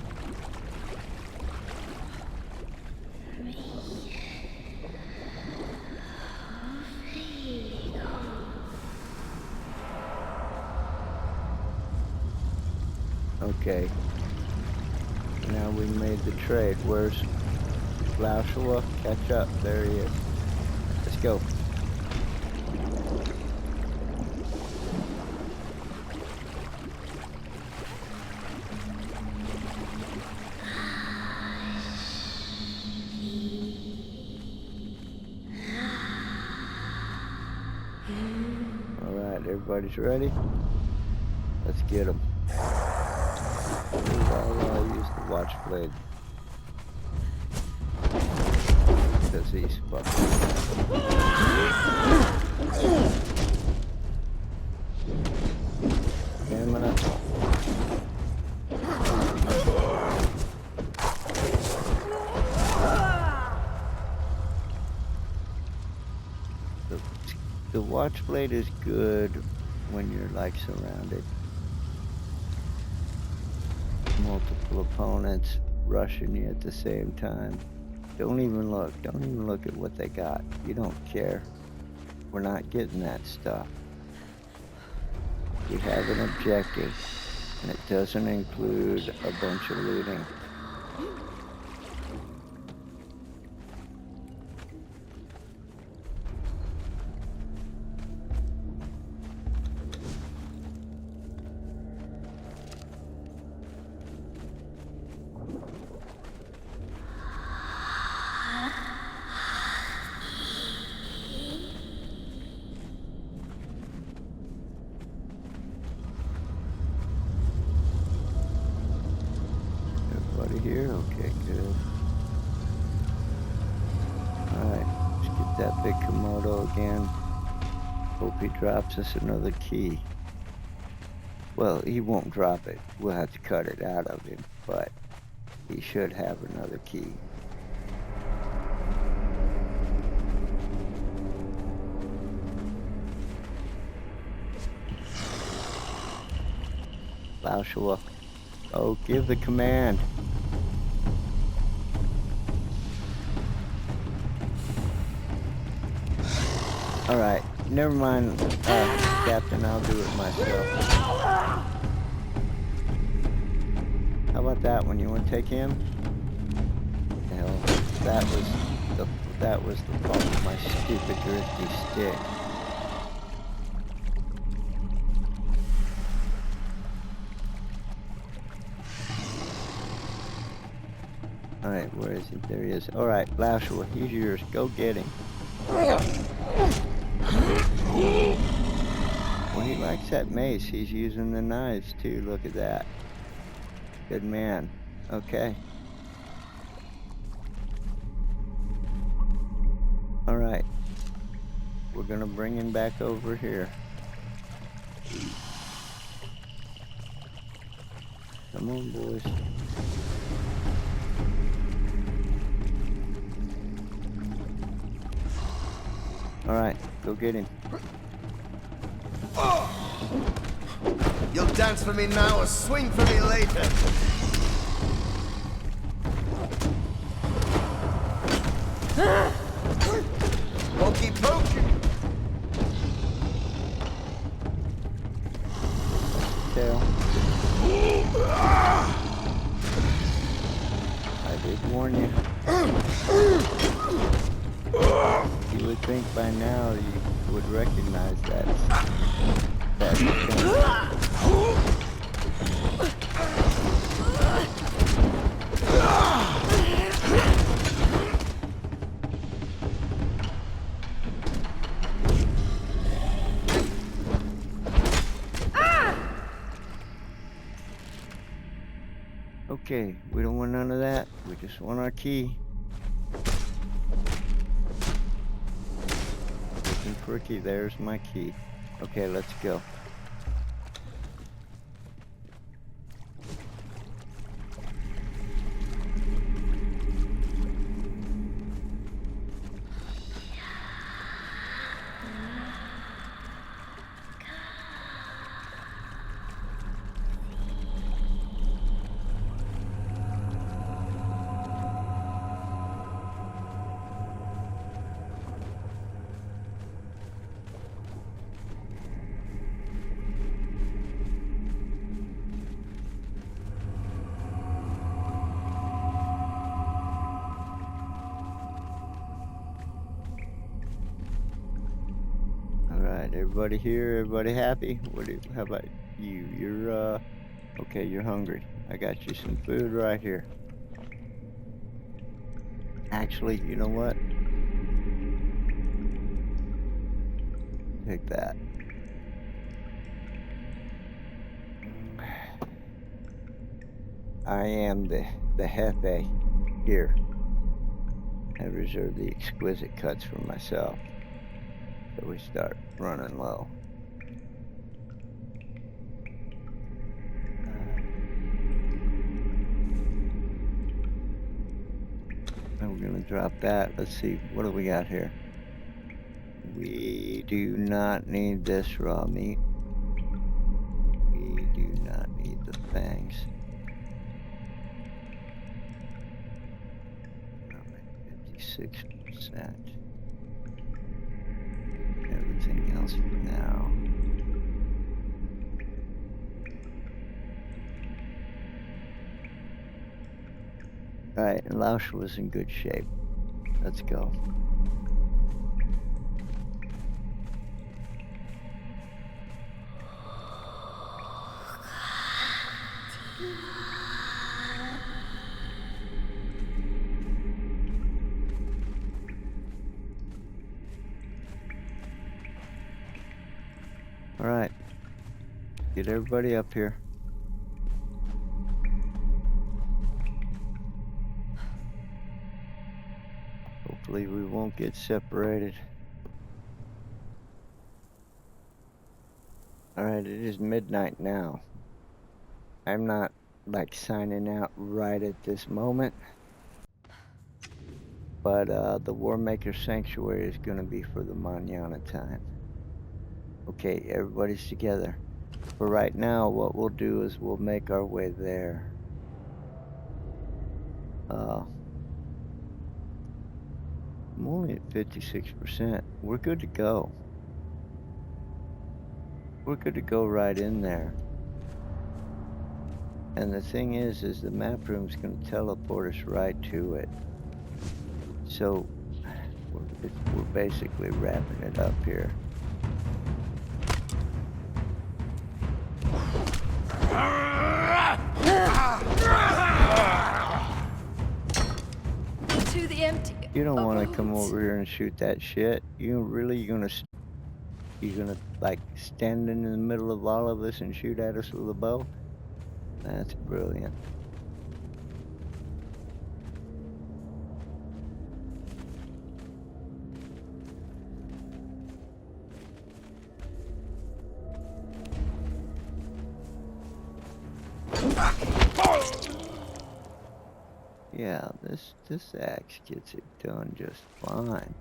Okay. Now we made the trade. Where's Laushua? Catch up. There he is. Let's go. Alright, everybody's ready? Let's get him. I'll use the watch blade. Because he's fucking. Stamina. The watch blade is good when you're like surrounded. Multiple opponents rushing you at the same time. Don't even look at what they got. You don't care. We're not getting that stuff. We have an objective, and it doesn't include a bunch of looting. Here? Okay, good. Alright, let's get that big Komodo again. Hope he drops us another key. Well, he won't drop it. We'll have to cut it out of him, but he should have another key. Laushua. Oh, give the command. Alright, never mind, Captain. I'll do it myself. How about that one? You want to take him? What the hell? That was the fault of my stupid drifty stick. Alright, where is he? There he is. Alright, Lashua, he's yours. Go get him. Well, he likes that mace. He's using the knives too. Look at that. Good man. Okay. Alright. We're gonna bring him back over here. Come on, boys. Alright, go get him. You'll dance for me now or swing for me later. Pokey poke. Tail. I did warn you. You would think by now you would recognize that. Okay, we don't want none of that. We just want our key. Looking for a key. There's my key. Okay, let's go. Alright, everybody here, everybody happy? How about you? You're, okay, you're hungry. I got you some food right here. Actually, you know what? Take that. I am the Jefe here. I reserve the exquisite cuts for myself. So we start running low. And we're gonna drop that. Let's see, what do we got here? We do not need this raw meat. We do not need the fangs. 56%. Everything else for now. Alright, and Lausch was in good shape. Let's go. Alright. Get everybody up here. Hopefully we won't get separated. Alright, it is midnight now. I'm not like signing out right at this moment. But the Warmaker Sanctuary is gonna be for the Manana time. Okay, everybody's together. For right now, what we'll do is we'll make our way there. I'm only at 56%. We're good to go. we're good to go right in there. And the thing is the map room's going to teleport us right to it. So we're basically wrapping it up here. To the empty. You don't want to come abodes. over here and shoot that shit. You're gonna like stand in the middle of all of us and shoot at us with a bow? That's brilliant. Yeah, this axe gets it done just fine.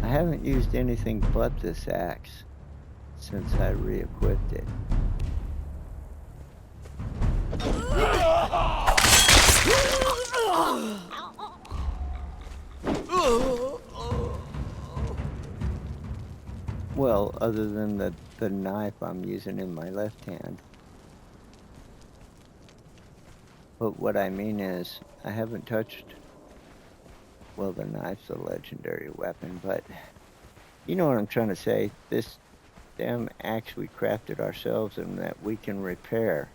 I haven't used anything but this axe since I re-equipped it. Well, other than the knife I'm using in my left hand. But what I mean is, I haven't touched... Well, the knife's a legendary weapon, but... You know what I'm trying to say? This damn axe we crafted ourselves and that we can repair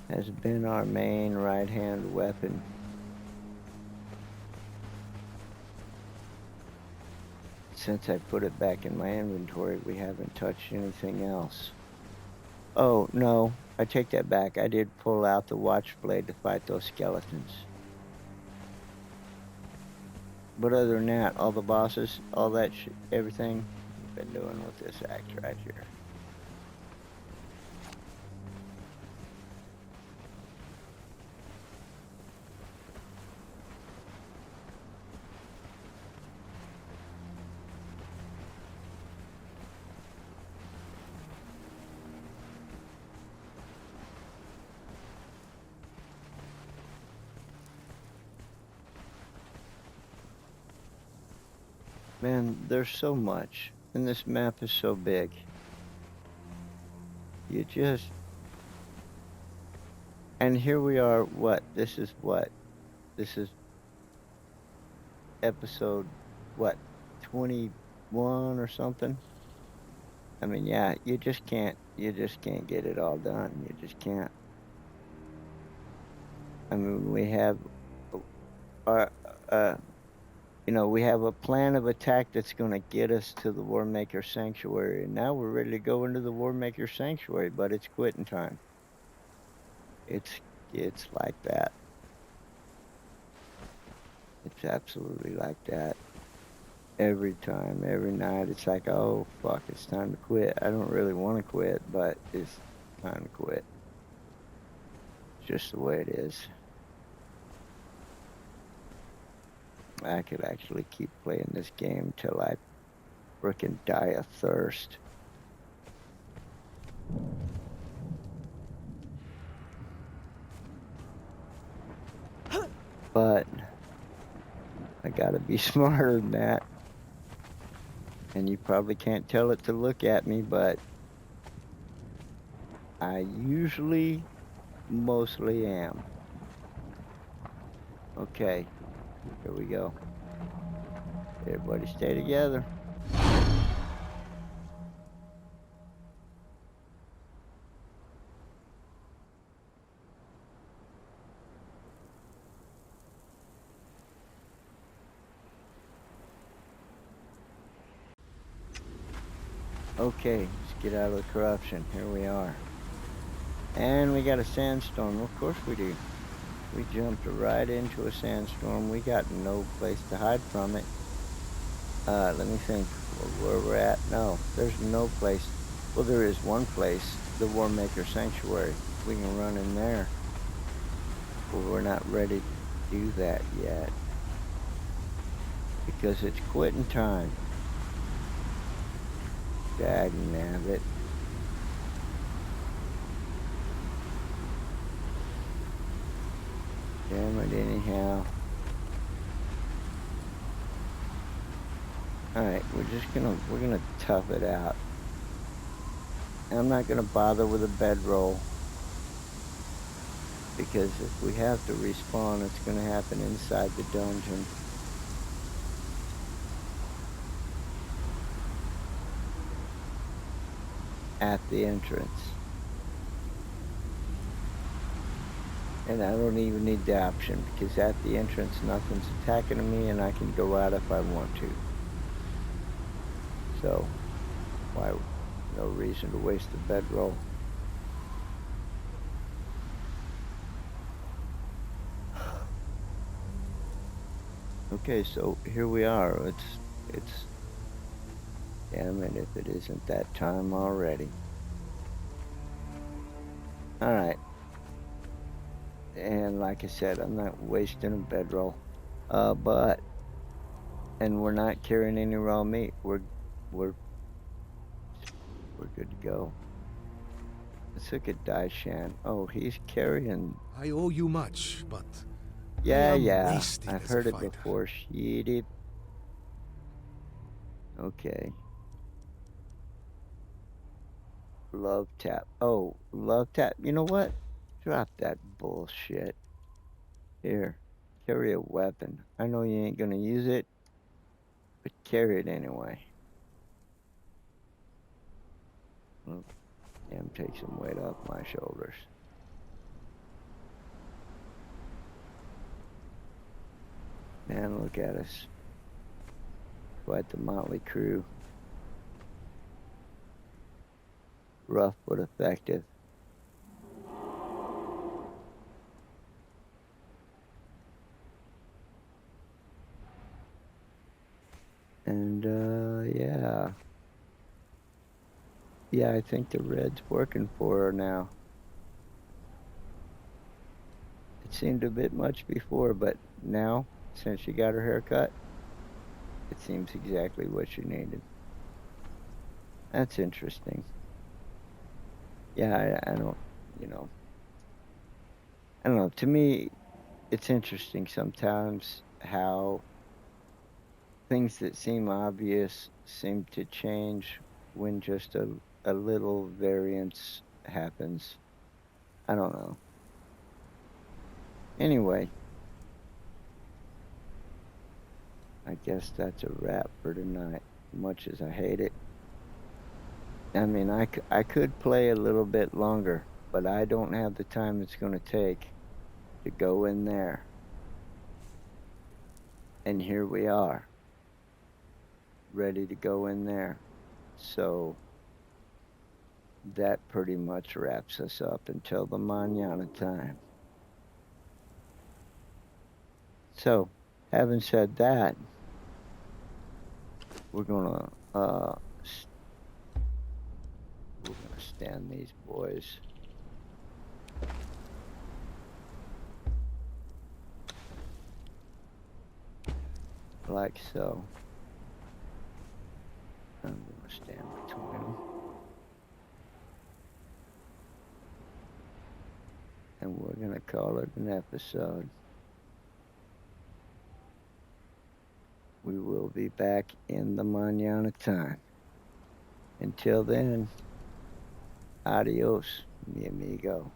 has been our main right-hand weapon. Since I put it back in my inventory, we haven't touched anything else. Oh, no, I take that back. I did pull out the watch blade to fight those skeletons. But other than that, all the bosses, all that shit, everything, I've been doing with this axe right here. Man, there's so much, and this map is so big. You just... And here we are, what? This is episode, what, 21 or something? I mean, yeah, you just can't get it all done. You just can't. I mean, we have our, you know, we have a plan of attack that's going to get us to the Warmaker Sanctuary, and now we're ready to go into the Warmaker Sanctuary, but it's quitting time. It's like that. It's absolutely like that. Every time, every night, it's like, oh, fuck, it's time to quit. I don't really want to quit, but it's time to quit. It's just the way it is. I could actually keep playing this game till I frickin' die of thirst. But I gotta be smarter than that. And you probably can't tell it to look at me, but I usually mostly am. Okay. Here we go. Everybody stay together. Okay, let's get out of the corruption. Here we are. And we got a sandstorm. Of course we do. We jumped right into a sandstorm. We got no place to hide from it. Let me think where we're at. No, there's no place. Well, there is one place, the Warmaker Sanctuary. We can run in there. But we're not ready to do that yet. Because it's quitting time. Dagnabbit. Damn it anyhow. Alright, we're gonna tough it out. I'm not gonna bother with a bedroll. Because if we have to respawn, it's gonna happen inside the dungeon. At the entrance. And I don't even need the option, because at the entrance nothing's attacking me and I can go out if I want to. So, why, no reason to waste the bedroll. Okay, so here we are. It's, damn it if it isn't that time already. Alright. And like I said, I'm not wasting a bedroll. And we're not carrying any raw meat. We're good to go. Let's look at Daishan. Oh, he's carrying. I owe you much, but Yeah, I am yeah. wasted I've as heard a it fighter. before. Shit. Okay. Love tap. Oh, love tap. You know what? Drop that bullshit. Here. Carry a weapon. I know you ain't gonna use it, but carry it anyway. Oh, damn, take some weight off my shoulders. Man, look at us. Quite the motley crew. Rough but effective. And, yeah. Yeah, I think the red's working for her now. It seemed a bit much before, but now, since she got her hair cut, it seems exactly what she needed. That's interesting. Yeah, I don't, you know, I don't know. To me, it's interesting sometimes how things that seem obvious seem to change when just a little variance happens. I don't know. Anyway, I guess that's a wrap for tonight, much as I hate it. I mean, I could play a little bit longer, but I don't have the time it's going to take to go in there. And here we are, ready to go in there. So that pretty much wraps us up until the mañana time. So, having said that, we're gonna stand these boys. Like so. I'm gonna stand between them. And we're gonna call it an episode. We will be back in the mañana time. Until then, adios, mi amigo.